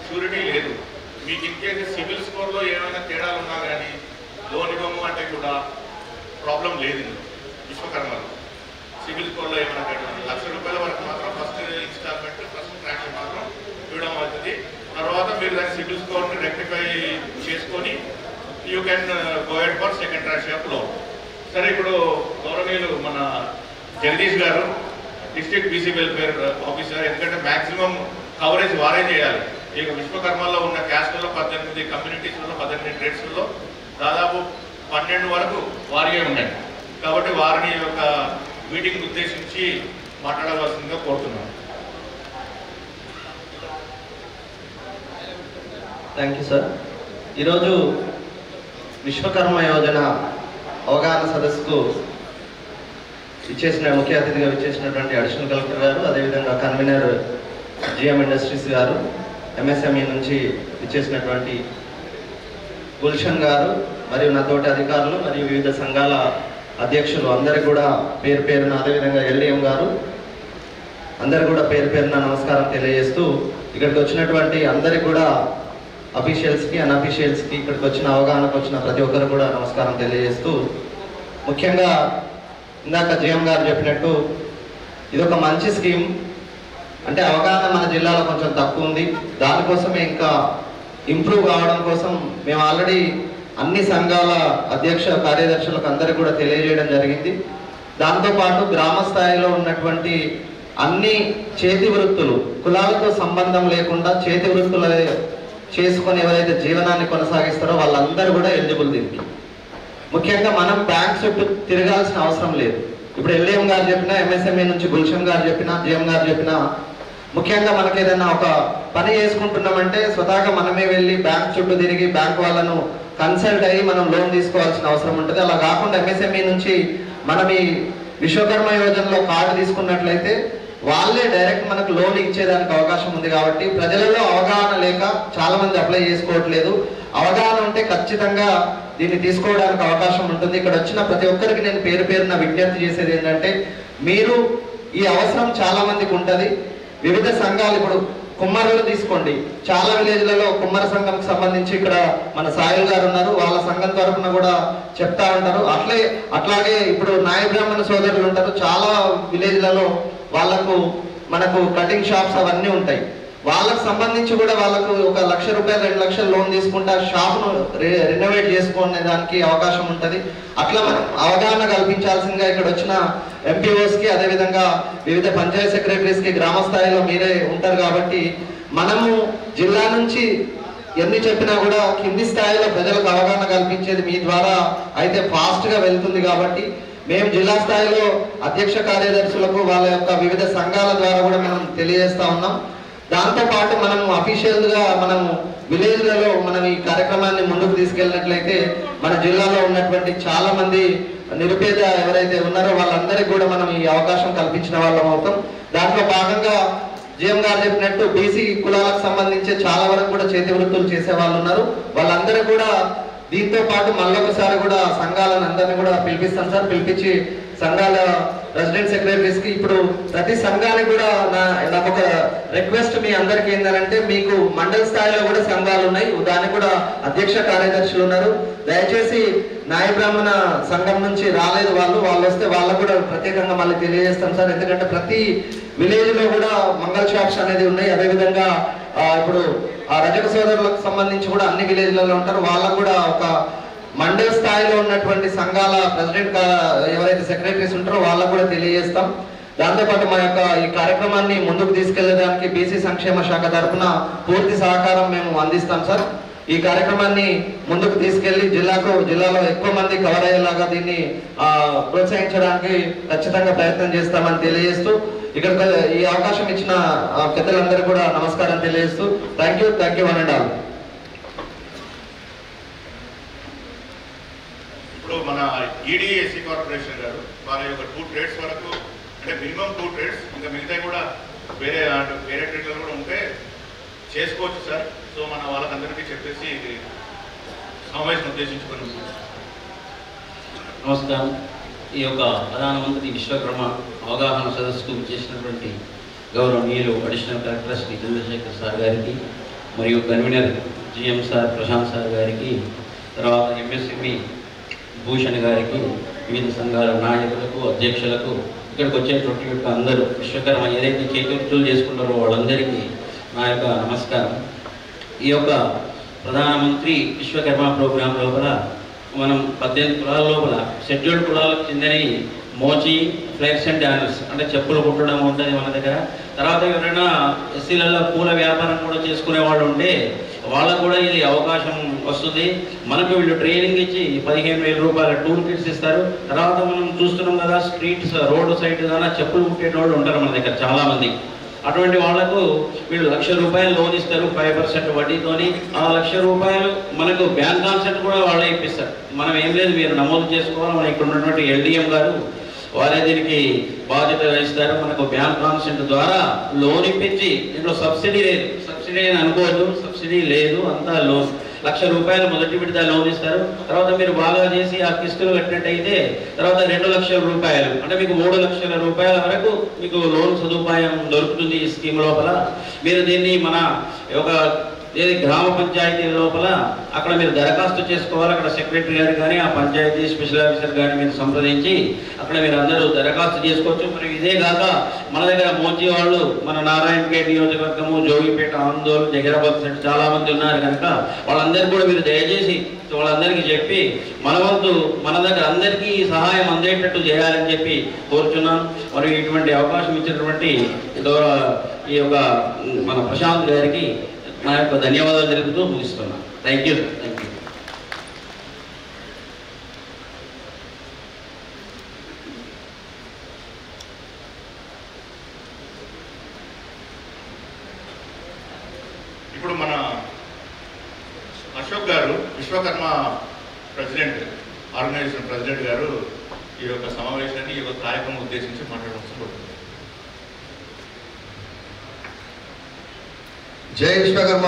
షూరిటీ లేదు. మీకు ఇంకేసి సివిల్ స్కోర్లో ఏమైనా తేడాలు ఉన్నా కానీ లోన్ ఇవ్వము అంటే కూడా ప్రాబ్లం లేదు. విశ్వకర్మలో సివిల్ స్కోర్లో ఏమైనా తేడా ₹1,00,000 వరకు మాత్రం ఫస్ట్ ఇన్స్టాల్మెంట్, ఫస్ట్ ట్రాన్సాక్షన్ మాత్రం ఇవ్వడం అవుతుంది. తర్వాత మీరు దాని సివిల్ స్కోర్ని రెక్టిఫై చేసుకొని you can go head for second transaction of loan. సరే, ఇప్పుడు గౌరవనీయులు మన జగదీష్ గారు డిస్ట్రిక్ట్ బీసీ వెల్ఫేర్ ఆఫీసర్, ఎందుకంటే మ్యాక్సిమం కవరేజ్ వారే చేయాలి. ఇక విశ్వకర్మలో ఉన్న క్యాస్ట్లో 18 కమ్యూనిటీస్లో 18 ట్రేడ్స్లో దాదాపు 12 వరకు వారియే ఉన్నాయి. కాబట్టి వారిని ఒక మీటింగ్ ఉద్దేశించి మాట్లాడవలసిందిగా కోరుతున్నాను.
Thank you sir. ఈరోజు విశ్వకర్మ యోజన అవగాహన సదస్సుకు ముఖ్య అతిథిగా విచ్చేసినటువంటి అడిషనల్ కలెక్టర్ గారు, అదేవిధంగా కన్వీనర్ జిఎం ఇండస్ట్రీస్ గారు, ఎంఎస్ఎంఈ నుంచి విచ్చేసినటువంటి గుల్షన్ గారు, మరియు నా తోటి అధికారులు మరియు వివిధ సంఘాల అధ్యక్షులు అందరికీ కూడా పేరు పేరున, అదేవిధంగా ఎల్డిఎం గారు అందరికీ కూడా పేరు పేరున నమస్కారం తెలియజేస్తూ, ఇక్కడికి వచ్చినటువంటి అందరికీ కూడా అఫీషియల్స్కి అన్అఫీషియల్స్కి ఇక్కడికి వచ్చిన అవగాహనకు వచ్చిన ప్రతి ఒక్కరు కూడా నమస్కారం తెలియజేస్తూ, ముఖ్యంగా ఇందాక జిఎం గారు చెప్పినట్టు ఇదొక మంచి స్కీమ్. అంటే అవగాహన మన జిల్లాలో కొంచెం తక్కువ ఉంది, దానికోసమే ఇంకా ఇంప్రూవ్ కావడం కోసం మేము ఆల్రెడీ అన్ని సంఘాల అధ్యక్ష కార్యదర్శులకు అందరికీ కూడా తెలియజేయడం జరిగింది. దాంతోపాటు గ్రామ స్థాయిలో ఉన్నటువంటి అన్ని చేతి వృత్తులు, కులాలతో సంబంధం లేకుండా చేతి వృత్తులు చేసుకొని ఎవరైతే జీవనాన్ని కొనసాగిస్తారో వాళ్ళందరూ కూడా ఎలిజిబుల్ దీనికి. ముఖ్యంగా మనం బ్యాంక్ చుట్టూ తిరగాల్సిన అవసరం లేదు. ఇప్పుడు ఎల్ఏఎం గారు చెప్పినా, ఎంఎస్ఎంఏ నుంచి గుల్షన్ గారు చెప్పినా, జిఎం గారు చెప్పినా, ముఖ్యంగా మనకి ఏదైనా ఒక పని చేసుకుంటున్నామంటే స్వతహాగా మనమే వెళ్ళి బ్యాంక్ చుట్టూ తిరిగి బ్యాంక్ వాళ్ళను కన్సల్ట్ అయ్యి మనం లోన్ తీసుకోవాల్సిన అవసరం ఉంటుంది. అలా కాకుండా ఎంఎస్ఎంఈ నుంచి మనం ఈ విశ్వకర్మ యోజనలో కార్డు తీసుకున్నట్లయితే వాళ్ళే డైరెక్ట్ మనకు లోన్ ఇచ్చేదానికి అవకాశం ఉంది. కాబట్టి ప్రజలలో అవగాహన లేక చాలా మంది అప్లై చేసుకోవట్లేదు. అవగాహన ఉంటే ఖచ్చితంగా దీన్ని తీసుకోవడానికి అవకాశం ఉంటుంది. ఇక్కడ వచ్చిన ప్రతి ఒక్కరికి నేను పేరు పేరున విజ్ఞప్తి చేసేది ఏంటంటే, మీరు ఈ అవసరం చాలా మందికి ఉంటుంది. వివిధ సంఘాలు, ఇప్పుడు కుమ్మరులు తీసుకోండి, చాలా విలేజ్లలో కుమ్మర సంఘంకి సంబంధించి ఇక్కడ మన సాయిల్ గారు ఉన్నారు, వాళ్ళ సంఘం తరఫున కూడా చెప్తా ఉంటారు. అట్లాగే ఇప్పుడు నాయ బ్రాహ్మణ సోదరులు ఉంటారు, చాలా విలేజ్లలో వాళ్ళకు మనకు కటింగ్ షాప్స్ అవన్నీ ఉంటాయి. వాళ్ళకు సంబంధించి కూడా వాళ్ళకు ఒక ₹1,00,000 2 లక్షలు లోన్ తీసుకుంటే షాప్ను రెనోవేట్ చేసుకునే దానికి అవకాశం ఉంటుంది. అట్లా మనం అవగాహన కల్పించాల్సిందిగా ఇక్కడ వచ్చిన ఎంపీఓస్కి, అదేవిధంగా వివిధ పంచాయత్ సెక్రటరీస్కి గ్రామ స్థాయిలో మీరే ఉంటారు. కాబట్టి మనము జిల్లా నుంచి ఎన్ని చెప్పినా కూడా కింది స్థాయిలో ప్రజలకు అవగాహన కల్పించేది మీ ద్వారా అయితే ఫాస్ట్గా వెళ్తుంది. కాబట్టి మేము జిల్లా స్థాయిలో అధ్యక్ష కార్యదర్శులకు వాళ్ళ యొక్క వివిధ సంఘాల ద్వారా కూడా మనం తెలియజేస్తా ఉన్నాం. దాంతోపాటు మనము అఫీషియల్గా మనము విలేజ్లలో మనం ఈ కార్యక్రమాన్ని ముందుకు తీసుకెళ్ళినట్లయితే మన జిల్లాలో ఉన్నటువంటి చాలా మంది నిరుపేద ఎవరైతే ఉన్నారో వాళ్ళందరికీ కూడా మనం ఈ అవకాశం కల్పించిన వాళ్ళం అవుతాం. దాంట్లో భాగంగా జిఎం గారు చెప్పినట్టు బీసీ కులాలకు సంబంధించి చాలా వరకు కూడా చేతి వృత్తులు చేసే వాళ్ళు ఉన్నారు. వాళ్ళందరూ కూడా దీంతో పాటు మళ్ళొకసారి కూడా సంఘాలను అందరినీ కూడా పిలిపిస్తాం సార్. పిలిపించి సంఘాల ప్రెసిడెంట్ సెక్రటరీస్ కి ఇప్పుడు ప్రతి సంఘానికి కూడా నాకు ఒక రిక్వెస్ట్ మీ అందరికి ఏంటంటే, మీకు మండల స్థాయిలో కూడా సంఘాలు ఉన్నాయి, దానికి కూడా అధ్యక్ష కార్యదర్శులు ఉన్నారు. దయచేసి నాయ బ్రాహ్మణ సంఘం నుంచి రాలేదు వాళ్ళు వస్తే వాళ్ళకు కూడా ప్రత్యేకంగా మళ్ళీ తెలియజేస్తాం సార్. ఎందుకంటే ప్రతి విలేజ్ లో కూడా మంగళ షాప్స్ అనేది ఉన్నాయి. అదేవిధంగా ఇప్పుడు ఆ రజక సోదరులకు సంబంధించి కూడా అన్ని విలేజ్లలో ఉంటారు. వాళ్ళకు కూడా ఒక మండల స్థాయిలో ఉన్నటువంటి సంఘాల ప్రెసిడెంట్ ఎవరైతే సెక్రటరీస్ ఉంటారో వాళ్ళకు కూడా తెలియజేస్తాం. దాంతోపాటు మా యొక్క ఈ కార్యక్రమాన్ని ముందుకు తీసుకెళ్లడానికి బీసీ సంక్షేమ శాఖ తరఫున పూర్తి సహకారం మేము అందిస్తాం సార్. ఈ కార్యక్రమాన్ని ముందుకు తీసుకెళ్లి జిల్లాలో ఎక్కువ మంది కవర్ అయ్యేలాగా దీన్ని ప్రోత్సహించడానికి ఖచ్చితంగా ప్రయత్నం చేస్తామని తెలియజేస్తూ, ఇక్కడ ఈ అవకాశం ఇచ్చిన పెద్దలందరూ కూడా నమస్కారం తెలియజేస్తూ thank you one and all.
ఇప్పుడు మన ఈడీఎస్సీ కార్పొరేషన్ గారు వాళ్ళ యొక్క 2 ట్రేడ్స్ వరకు, అంటే మినిమం 2 ట్రేడ్స్, ఇంకా మిగతా కూడా వేరే ట్రేడ్లు కూడా ఉంటే చేసుకోవచ్చు సార్. సో మన వాళ్ళకందరికీ చెప్పేసి ఇది సమావేశం ఉద్దేశించుకొని.
నమస్కారం. ఈ యొక్క ప్రధానమంత్రి విశ్వకర్మ అవగాహన సదస్సుకు చేసినటువంటి గౌరవనీయులు additional collector Shri Chandrashekar sir గారికి, మరియు convener GM sir Prashanth sir గారికి, తర్వాత ఎంఎస్ఎంఈ భూషణ్ గారికి, వివిధ సంఘాల నాయకులకు, అధ్యక్షులకు, ఇక్కడికి వచ్చేటువంటి యొక్క అందరూ విశ్వకర్మ ఏదైతే చేతులు చేసుకుంటారో వాళ్ళందరికీ నా యొక్క నమస్కారం. ఈ యొక్క ప్రధానమంత్రి విశ్వకర్మ ప్రోగ్రాం లోపల మనం 18 కులాల లోపల షెడ్యూల్డ్ కులాలకు చెందినవి మోచి, ఫ్లెక్స్ అండ్ డానర్స్ అంటే చెప్పులు కుట్టడం ఉంటుంది మన దగ్గర. తర్వాత ఎవరైనా ఎస్సీలలో పూల వ్యాపారం కూడా చేసుకునే వాళ్ళు ఉంటే వాళ్ళకు కూడా ఇది అవకాశం వస్తుంది. మనకు వీళ్ళు ట్రైనింగ్ ఇచ్చి 15,000 రూపాయల టూల్ కిట్స్ ఇస్తారు. తర్వాత మనం చూస్తున్నాం కదా, రోడ్డు సైడ్ కానీ చెప్పులు కుట్టే వాళ్ళు ఉంటారు మన దగ్గర చాలామంది. అటువంటి వాళ్లకు వీళ్ళు ₹1,00,000 లోన్ ఇస్తారు 5% వడ్డీతోని. ఆ ₹1,00,000 మనకు బ్యాంక్ కాన్సెప్ట్ కూడా వాళ్ళే ఇప్పిస్తారు. మనం ఏం లేదు, మీరు నమోదు చేసుకోవాలి. మన ఇక్కడ ఉన్నటువంటి ఎల్డిఎం గారు వారే దీనికి బాధ్యత వహిస్తారు. మనకు బ్యాంక్ కాన్సెప్ట్ ద్వారా లోన్ ఇప్పించి, ఇంట్లో సబ్సిడీ లేదు, సబ్సిడీ అని అనుకోవద్దు, సబ్సిడీ లేదు, అంతా లోన్. ₹1,00,000 మొదటి విడత లోన్ ఇస్తారు. తర్వాత మీరు బాగా చేసి ఆ కిస్తులు కట్టినట్టయితే తర్వాత ₹2,00,000 అంటే మీకు ₹3,00,000 వరకు మీకు లోన్ సదుపాయం దొరుకుతుంది ఈ స్కీమ్ లోపల. మీరు దీన్ని మన ఒక గ్రామ పంచాయతీ లోపల అక్కడ మీరు దరఖాస్తు చేసుకోవాలి. అక్కడ సెక్రటరీ గారు కానీ ఆ పంచాయతీ స్పెషల్ ఆఫీసర్ కానీ మీరు సంప్రదించి అక్కడ మీరు అందరూ దరఖాస్తు చేసుకోవచ్చు. మరి ఇదే కాక మన దగ్గర మోచి వాళ్ళు మన నారాయణపేట నియోజకవర్గము, జోగిపేట, ఆందోళన, జగీరాబాద్ సైడ్ చాలా మంది ఉన్నారు కనుక వాళ్ళందరికీ కూడా మీరు దయచేసి వాళ్ళందరికీ చెప్పి మన వంతు మన దగ్గర అందరికీ సహాయం అందేటట్టు చేయాలని చెప్పి కోరుచున్నాను. మరియు ఇటువంటి అవకాశం ఇచ్చినటువంటి ఈ యొక్క మన ప్రశాంత్ గారికి నా యొక్క ధన్యవాదాలు తెలుపుతూ ముగిస్తున్నాను. Thank you.
ఇప్పుడు మన అశోక్ గారు, విశ్వకర్మ ఆర్గనైజేషన్ ప్రెసిడెంట్ గారు ఈ యొక్క సమావేశాన్ని, ఈ యొక్క కార్యక్రమం ఉద్దేశించి మాట్లాడవచ్చు.
జై విశ్వకర్మ.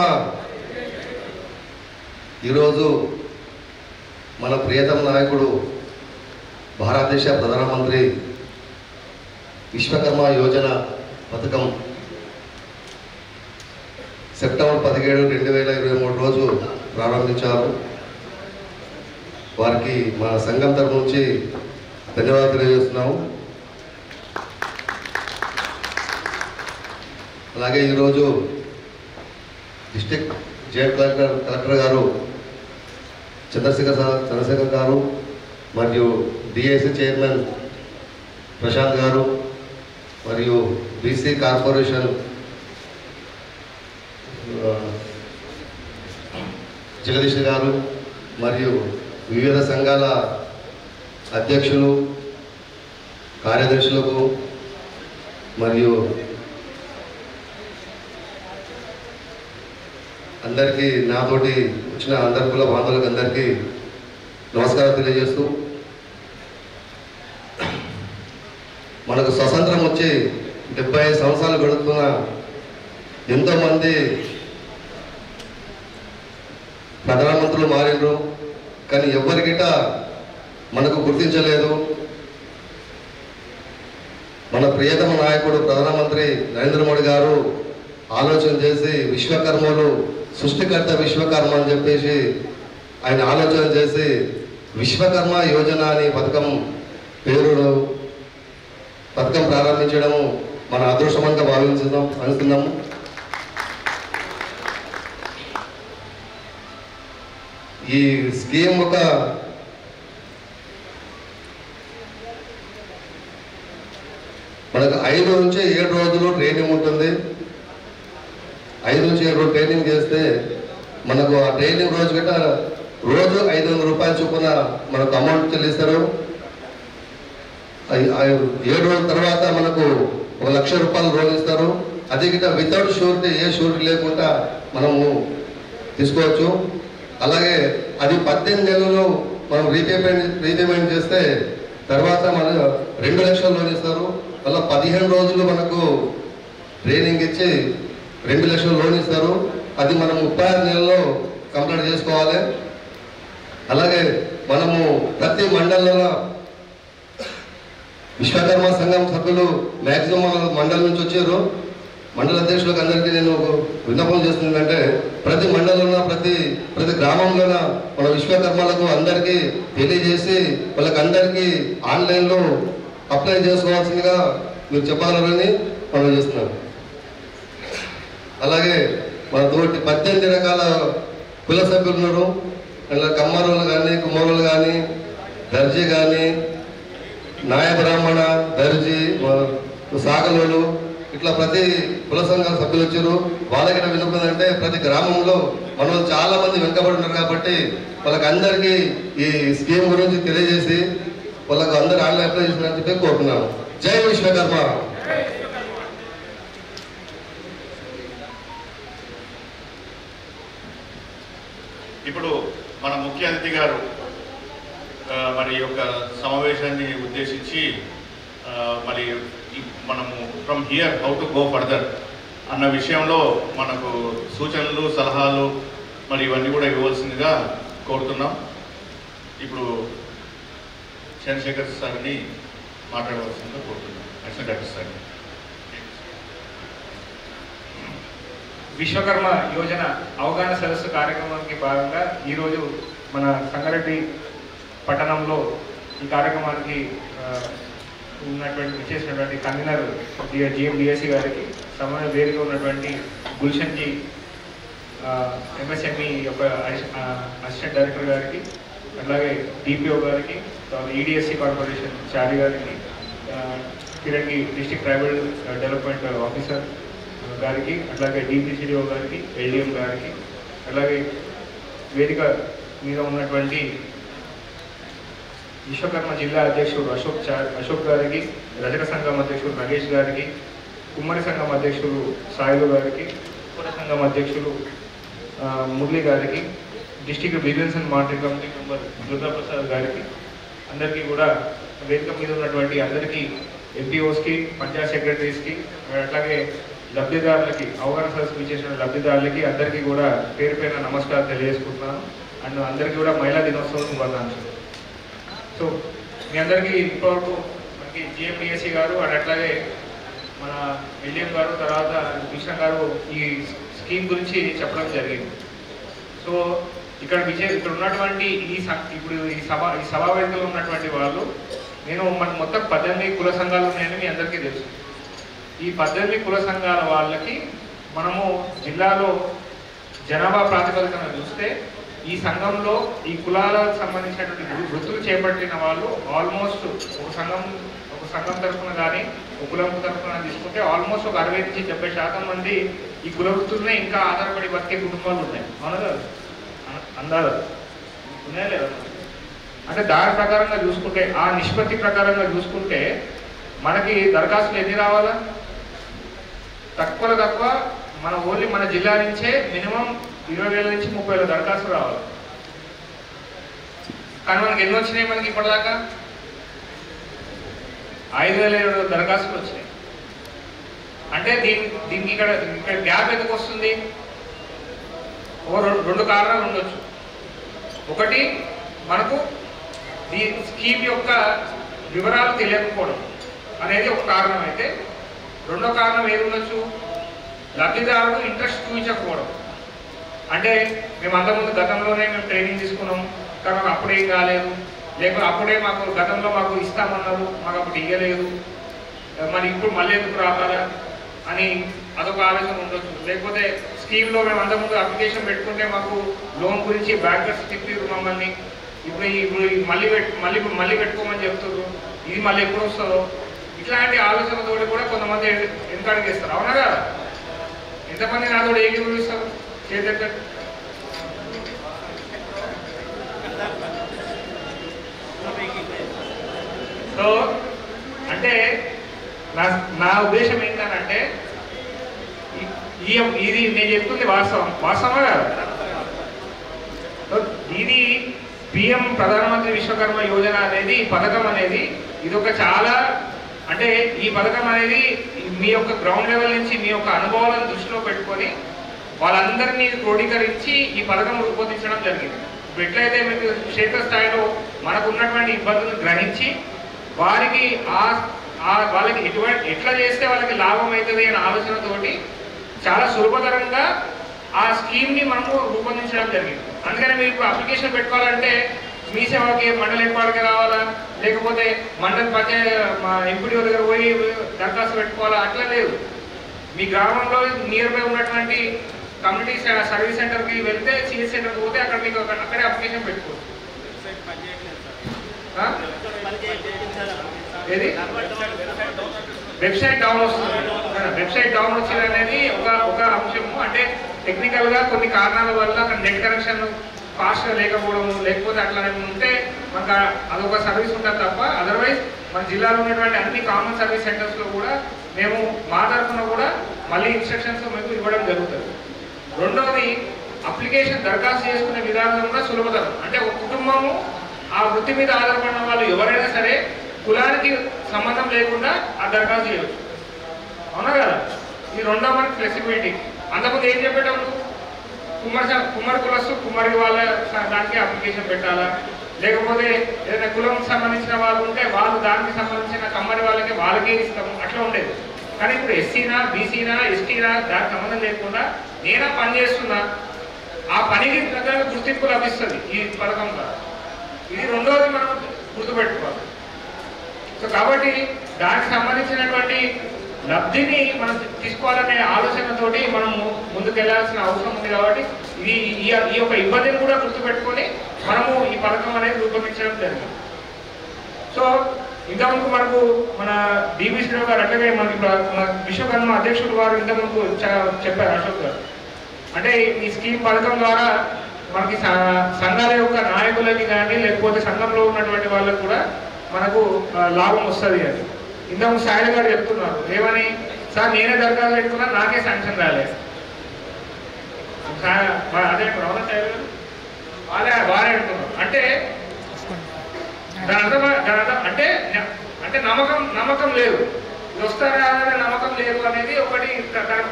ఈరోజు మన ప్రియతమ నాయకుడు భారతదేశ ప్రధానమంత్రి విశ్వకర్మ యోజన పథకం సెప్టెంబర్ 17, 2023 రోజు ప్రారంభించారు. వారికి మా సంఘం తరఫు నుంచి ధన్యవాదాలు తెలియజేస్తున్నాము. అలాగే ఈరోజు డిస్ట్రిక్ట్ జాయింట్ కలెక్టర్ గారు చంద్రశేఖర్ గారు మరియు డిఐసి చైర్మన్ ప్రశాంత్ గారు మరియు బీసీ కార్పొరేషన్ జగదీష్ గారు మరియు వివిధ సంఘాల అధ్యక్షులు, కార్యదర్శులకు మరియు అందరికీ, నాతోటి వచ్చిన అందరి కుల బాంధవులకు అందరికీ నమస్కారం తెలియజేస్తూ, మనకు స్వతంత్రం వచ్చి 75 సంవత్సరాలు గడుపుతున్న ఎంతోమంది ప్రధానమంత్రులు మారిండ్రు, కానీ ఎవరికిట మనకు గుర్తించలేదు. మన ప్రియతమ నాయకుడు ప్రధానమంత్రి నరేంద్ర మోడీ గారు ఆలోచన చేసి విశ్వకర్మలు సృష్టికర్త విశ్వకర్మ అని చెప్పేసి ఆయన ఆలోచన చేసి విశ్వకర్మ యోజన అని పథకం ప్రారంభించడము మన అదృష్టంగా భావిస్తున్నాము. ఈ స్కీమ్ ఒక మనకు 5 నుంచి 7 రోజులు ట్రైనింగ్ ఉంటుంది. 5 నుంచి 7 రోజులు ట్రైనింగ్ చేస్తే మనకు ఆ ట్రైనింగ్ రోజు గట్ట రోజు 500 రూపాయల చొప్పున మనకు అమౌంట్ చెల్లిస్తారు. 7 రోజుల తర్వాత మనకు 1 లక్ష రూపాయలు రోజు ఇస్తారు. అది గిట్ట వితౌట్ షూరిటీ, ఏ షూరిటీ లేకుండా మనము తీసుకోవచ్చు. అలాగే అది 18 నెలలు మనం రీపేమెంట్ చేస్తే తర్వాత మనకు 2 లక్షలు లోన్ ఇస్తారు. మళ్ళీ 15 రోజులు మనకు ట్రైనింగ్ ఇచ్చి 2 లక్షలు లోన్ ఇస్తారు. అది మనం 36 నెలల్లో కంప్లీట్ చేసుకోవాలి. అలాగే మనము ప్రతి మండలంలో విశ్వకర్మ సంఘం సభ్యులు మ్యాక్సిమం మన మండలం నుంచి వచ్చారు. మండల అధ్యక్షులకు అందరికీ నేను విన్నపం చేస్తుందంటే ప్రతి మండలంలో ప్రతి గ్రామంలోన మన విశ్వకర్మలకు అందరికీ తెలియజేసి వాళ్ళకి అందరికీ ఆన్లైన్లో అప్లై చేసుకోవాల్సిందిగా మీరు చెప్పాలని మనం చేస్తున్నాం. అలాగే మన తోటి 18 రకాల కుల సభ్యులు ఉన్నారు. ఇలా కమ్మరులు కానీ, కుమ్మరులు కానీ, దర్జీ కానీ, నాయ బ్రాహ్మణ, దర్జీ, సాగలోలు, ఇట్లా ప్రతి కుల సంఘాల సభ్యులు వచ్చారు. వాళ్ళకి విన్నపంటే ప్రతి గ్రామంలో మనం చాలా మంది వెనుకబడి ఉన్నారు కాబట్టి వాళ్ళకి అందరికీ ఈ స్కీమ్ గురించి తెలియజేసి వాళ్ళకు అందరూ ఆన్లైన్ అప్లై చేసినారని చెప్పి కోరుతున్నాను. జై విశ్వకర్మ.
ఇప్పుడు మన ముఖ్య అతిథి గారు మరి యొక్క సమావేశాన్ని ఉద్దేశించి మరి మనము from here how to go further అన్న విషయంలో మనకు సూచనలు, సలహాలు మరి ఇవన్నీ కూడా ఇవ్వవలసిందిగా కోరుతున్నాం. ఇప్పుడు చంద్రశేఖర్ సార్ని మాట్లాడవలసిందిగా కోరుతున్నాం. Additional director sir.
Vishwakarma Yojana అవగాహన సదస్సు కార్యక్రమానికి భాగంగా ఈరోజు మన సంగారెడ్డి పట్టణంలో ఈ కార్యక్రమానికి విచ్చేసినటువంటి కన్వీనర్ GMDSC గారికి, సమన్వయ వేదిక ఉన్నటువంటి గుల్షన్జీ MSME యొక్క అసిస్టెంట్ డైరెక్టర్ గారికి, అట్లాగే DPO గారికి, EDSC కార్పొరేషన్ చారి గారికి, కిరణ్కి డిస్ట్రిక్ట్ ట్రైబల్ డెవలప్మెంట్ ఆఫీసర్ గారికి, అట్లాగే DPCDO గారికి, LDM గారికి, అలాగే వేదిక మీద ఉన్నటువంటి విశ్వకర్మ జిల్లా అధ్యక్షుడు అశోక్ గారికి, రజక సంఘం అధ్యక్షుడు నగేష్ గారికి, కుమ్మరి సంఘం అధ్యక్షుడు సాయిలు గారికి, కుల సంఘం అధ్యక్షుడు మురళి గారికి, district vigilance and monitoring committee member Durgaprasad గారికి, అందరికీ కూడా వేదిక మీద ఉన్నటువంటి అందరికీ MPOస్కి, పంచాయత్ సెక్రటరీస్కి, అట్లాగే లబ్ధిదారులకి, అవగాహన సదస్సు ఇచ్చేసిన లబ్ధిదారులకి అందరికీ కూడా పేరు పేరున నమస్కారం తెలియజేసుకుంటున్నాను. అండ్ అందరికీ కూడా మహిళా దినోత్సవం శుభాకాంక్షలు. సో మీ అందరికీ ఇప్పటివరకు మనకి GMDSC గారు అండ్ అట్లాగే మన LDM గారు, తర్వాత కృష్ణ గారు ఈ స్కీమ్ గురించి చెప్పడం జరిగింది. సో ఇక్కడ ఉన్నటువంటి ఇప్పుడు ఈ సభా వేదికలో ఉన్నటువంటి వాళ్ళు, నేను మన మొత్తం 18 కుల సంఘాలు ఉన్నాయని మీ అందరికీ తెలుసు. ఈ 18 కుల సంఘాల వాళ్ళకి మనము జిల్లాలో జనాభా ప్రాతిపదికన చూస్తే ఈ సంఘంలో ఈ కులాలకు సంబంధించినటువంటి వృత్తులు చేపట్టిన వాళ్ళు ఆల్మోస్ట్ ఒక సంఘం తరఫున కానీ ఒక కులం తరఫున తీసుకుంటే ఆల్మోస్ట్ ఒక 60 నుంచి 70% మంది ఈ కుల వృత్తులనే ఇంకా ఆధారపడి బతికే కుటుంబాలు ఉన్నాయి. అవునా కదా? అందాలు ఉన్నాయా లేదా? అంటే దాని ప్రకారంగా చూసుకుంటే, ఆ నిష్పత్తి ప్రకారంగా చూసుకుంటే మనకి దరఖాస్తులు ఎన్ని రావాలా? తక్కువలో తక్కువ మన ఓన్లీ మన జిల్లా నుంచే మినిమం 20,000 నుంచి 30,000 దరఖాస్తులు రావాలి. కానీ మనకి ఎన్ని వచ్చినాయి? మనకి ఇప్పటిదాకా 5,007 దరఖాస్తులు వచ్చినాయి. అంటే దీనికి ఇక్కడ గ్యాప్ ఎందుకు వస్తుంది? 2 కారణాలు ఉండొచ్చు. ఒకటి, మనకు ఈ స్కీమ్ యొక్క వివరాలు తెలియకపోవడం అనేది ఒక కారణం అయితే, రెండో కారణం ఏది ఉండొచ్చు, లబ్ధిదారుడు ఇంట్రెస్ట్ చూపించకపోవడం. అంటే మేము అంతకుముందు గతంలోనే మేము ట్రైనింగ్ తీసుకున్నాం కానీ మాకు అప్పుడేం కాలేదు, లేకపోతే అప్పుడే మాకు గతంలో మాకు ఇస్తామన్నారు మాకు అప్పుడు ఇవ్వలేదు, మరి ఇప్పుడు మళ్ళీ ఎందుకు రావాలా అని అదొక ఆలోచన ఉండొచ్చు. లేకపోతే స్కీమ్లో మేము అంతకుముందు అప్లికేషన్ పెట్టుకుంటే మాకు లోన్ గురించి బ్యాంకర్స్ తిప్పిరు మమ్మల్ని, ఇప్పుడు మళ్ళీ పెట్టుకోమని చెప్తున్నారు, ఇది మళ్ళీ ఎప్పుడు వస్తుందో, ఇట్లాంటి ఆలోచనతో కూడా కొంతమంది వెనకాడికి ఇస్తారు. అవునా కదా? ఎంతమంది నాతో ఏకీభవిస్తారు చేత? సో అంటే నా ఉద్దేశం ఏంటంటే ఇది నేను చెప్తుంది వాస్తవమా కాదు? ఇది పిఎం ప్రధానమంత్రి విశ్వకర్మ యోజన అనేది పథకం అనేది ఇది ఒక చాలా అంటే ఈ పథకం అనేది మీ యొక్క గ్రౌండ్ లెవెల్ నుంచి మీ యొక్క అనుభవాలను దృష్టిలో పెట్టుకొని వాళ్ళందరినీ క్రోడీకరించి ఈ పథకం రూపొందించడం జరిగింది. ఇప్పుడు ఎట్లయితే మీకు క్షేత్రస్థాయిలో మనకు ఉన్నటువంటి ఇబ్బందులను గ్రహించి వారికి వాళ్ళకి ఎట్లా చేస్తే వాళ్ళకి లాభం అవుతుంది అనే ఆలోచనతోటి చాలా సులభతరంగా ఆ స్కీమ్ని మనము రూపొందించడం జరిగింది. అందుకని మీరు ఇప్పుడు అప్లికేషన్ పెట్టుకోవాలంటే మీ సేవకి మండల హెడ్క్వార్టర్కి రావాలా, లేకపోతే మండల ఎంపీడీఓ దగ్గర పోయి దరఖాస్తు పెట్టుకోవాలా, అట్లా లేదు. మీ గ్రామంలో నియర్ బై ఉన్నటువంటి కమ్యూనిటీ సర్వీస్ సెంటర్కి వెళ్తే సిఎస్ సెంటర్కి పోతే అక్కడ మీకు అక్కడే అప్లికేషన్ పెట్టుకోవచ్చు. ఏది వెబ్సైట్ డౌన్ వస్తుంది, వెబ్సైట్ డౌన్ వచ్చింది అనేది ఒక అంశము. అంటే టెక్నికల్గా కొన్ని కారణాల వల్ల నెట్ కనెక్షన్ ఫాస్ట్గా లేకపోవడం, లేకపోతే అట్లా ఉంటే మనకు అదొక సర్వీస్ ఉంటుంది తప్ప అదర్వైజ్ మన జిల్లాలో ఉన్నటువంటి అన్ని కామన్ సర్వీస్ సెంటర్స్లో కూడా మేము మా తరఫున కూడా మళ్ళీ ఇన్స్ట్రక్షన్స్ మీకు ఇవ్వడం జరుగుతుంది. రెండవది అప్లికేషన్ దరఖాస్తు చేసుకునే విధానం కూడా సులభతరం. అంటే ఒక కుటుంబము ఆ వృత్తి మీద ఆధారపడిన వాళ్ళు ఎవరైనా సరే కులానికి సంబంధం లేకుండా ఆ దరఖాస్తు చేయవచ్చు. అవునా కదా? ఈ రెండో మనకి ఫ్లెక్సిబిలిటీ. అంతకుముందు ఏం చెప్పేటప్పుడు కుమ్మరి కులస్తు కుమ్మరి వాళ్ళ దానికి అప్లికేషన్ పెట్టాలా, లేకపోతే ఏదైనా కులం సంబంధించిన వాళ్ళు ఉంటే వాళ్ళు దానికి సంబంధించిన కమ్మరి వాళ్ళకే ఇస్తాము, అట్లా ఉండేది. కానీ ఇప్పుడు ఎస్సీనా బీసీనా ఎస్టీనా దానికి సంబంధం లేకుండా నేనా పని చేస్తున్నా ఆ పనికి దగ్గర గుర్తింపు లభిస్తుంది ఈ పథకం ద్వారా. ఇది రెండోది మనం గుర్తుపెట్టుకోవాలి. సో కాబట్టి దానికి సంబంధించినటువంటి లబ్ధిని మనం తీసుకోవాలనే ఆలోచనతోటి మనము ముందుకెళ్లాల్సిన అవసరం ఉంది. కాబట్టి ఇది ఈ యొక్క ఇబ్బందిని కూడా గుర్తుపెట్టుకొని మనము ఈ పథకం అనేది రూపొందించడం జరిగింది. సో ఇంతకుముందు మనకు మన డిబి శ్రీరావు గారు అట్లాగే మనకి విశ్వకర్మ అధ్యక్షుడు వారు ఇంతకుముందు చెప్పారు అశోక్ గారు. అంటే ఈ స్కీమ్ పథకం ద్వారా మనకి సంఘాల యొక్క నాయకులకి కానీ లేకపోతే సంఘంలో ఉన్నటువంటి వాళ్ళకు కూడా మనకు లాభం వస్తుంది అని ఇంతకు సాయి గారు చెప్తున్నారు. ఏమని, సార్ నేనే దరఖాస్తు పెట్టుకున్నా నాకే శాంక్షన్ రాలేదు. అదే రమణ సాయి గారు వారే అంటున్నారు. అంటే దాని అర్థం అంటే నమ్మకం లేదు, ఇది వస్తారా అనే నమ్మకం లేదు అనేది ఒకటి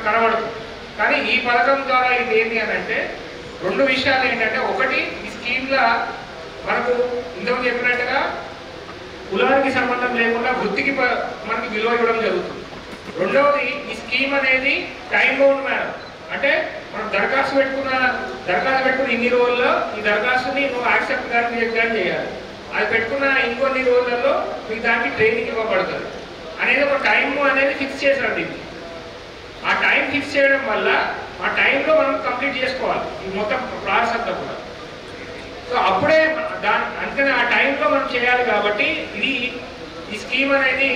కనబడుతుంది. కానీ ఈ పథకం ద్వారా ఇది ఏంటి అని అంటే రెండు విషయాలు ఏంటంటే, ఒకటి ఈ స్కీమ్లా మనకు ఇంతకు చెప్పినట్టుగా కులానికి సంబంధం లేకుండా వృత్తికి మనకి విలువ ఇవ్వడం జరుగుతుంది. రెండవది ఈ స్కీమ్ అనేది టైం బౌండ్ మేడం. అంటే మనం దరఖాస్తు పెట్టుకున్న ఇన్ని రోజుల్లో ఈ దరఖాస్తుని నువ్వు యాక్సెప్ట్ కానీ రిజెక్ట్ కానీ చేయాలి. అది పెట్టుకున్న ఇంకొన్ని రోజులలో మీకు దానికి ట్రైనింగ్ ఇవ్వబడుతుంది అనేది ఒక టైం అనేది ఫిక్స్ చేశారు దీన్ని. ఆ టైం ఫిక్స్ చేయడం వల్ల ఆ టైంలో మనం కంప్లీట్ చేసుకోవాలి ఈ మొత్తం ప్రాసెస్ అంతా కూడా. సో అప్పుడే అందుకని ఆ టైంలో మనం చేయాలి. కాబట్టి ఈ స్కీమ్ అనేది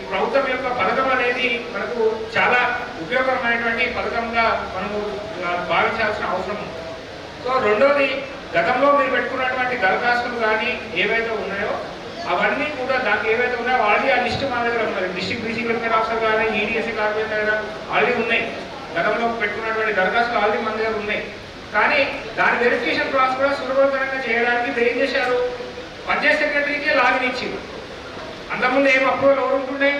ప్రభుత్వం యొక్క పథకం అనేది మనకు చాలా ఉపయోగకరమైనటువంటి పథకంగా మనము భావించాల్సిన అవసరం ఉంది. సో రెండోది, గతంలో మీరు పెట్టుకున్నటువంటి దరఖాస్తులు కానీ ఏవైతే ఉన్నాయో అవన్నీ కూడా దానికి ఏవైతే ఉన్నాయో ఆల్రెడీ ఆ లిస్ట్ మన దగ్గర ఉన్నది. డిస్ట్రిక్ట్ బీసీ వెల్ఫేర్ ఆఫీసర్ కానీ ఈడీఎస్సీ కార్పొరేషన్ దగ్గర ఆల్రెడీ ఉన్నాయి. గతంలో పెట్టుకున్నటువంటి దరఖాస్తులు ఆల్రెడీ మన దగ్గర ఉన్నాయి. కానీ దాని వెరిఫికేషన్ ప్రాసెస్ కూడా సులభతరంగా చేయడానికి ఏం చేశారు, పంచాయత్ సెక్రటరీకే లాగిన్ ఇచ్చింది. అంతకుముందు ఏం అప్రూవల్ ఎవరు ఉంటుండే,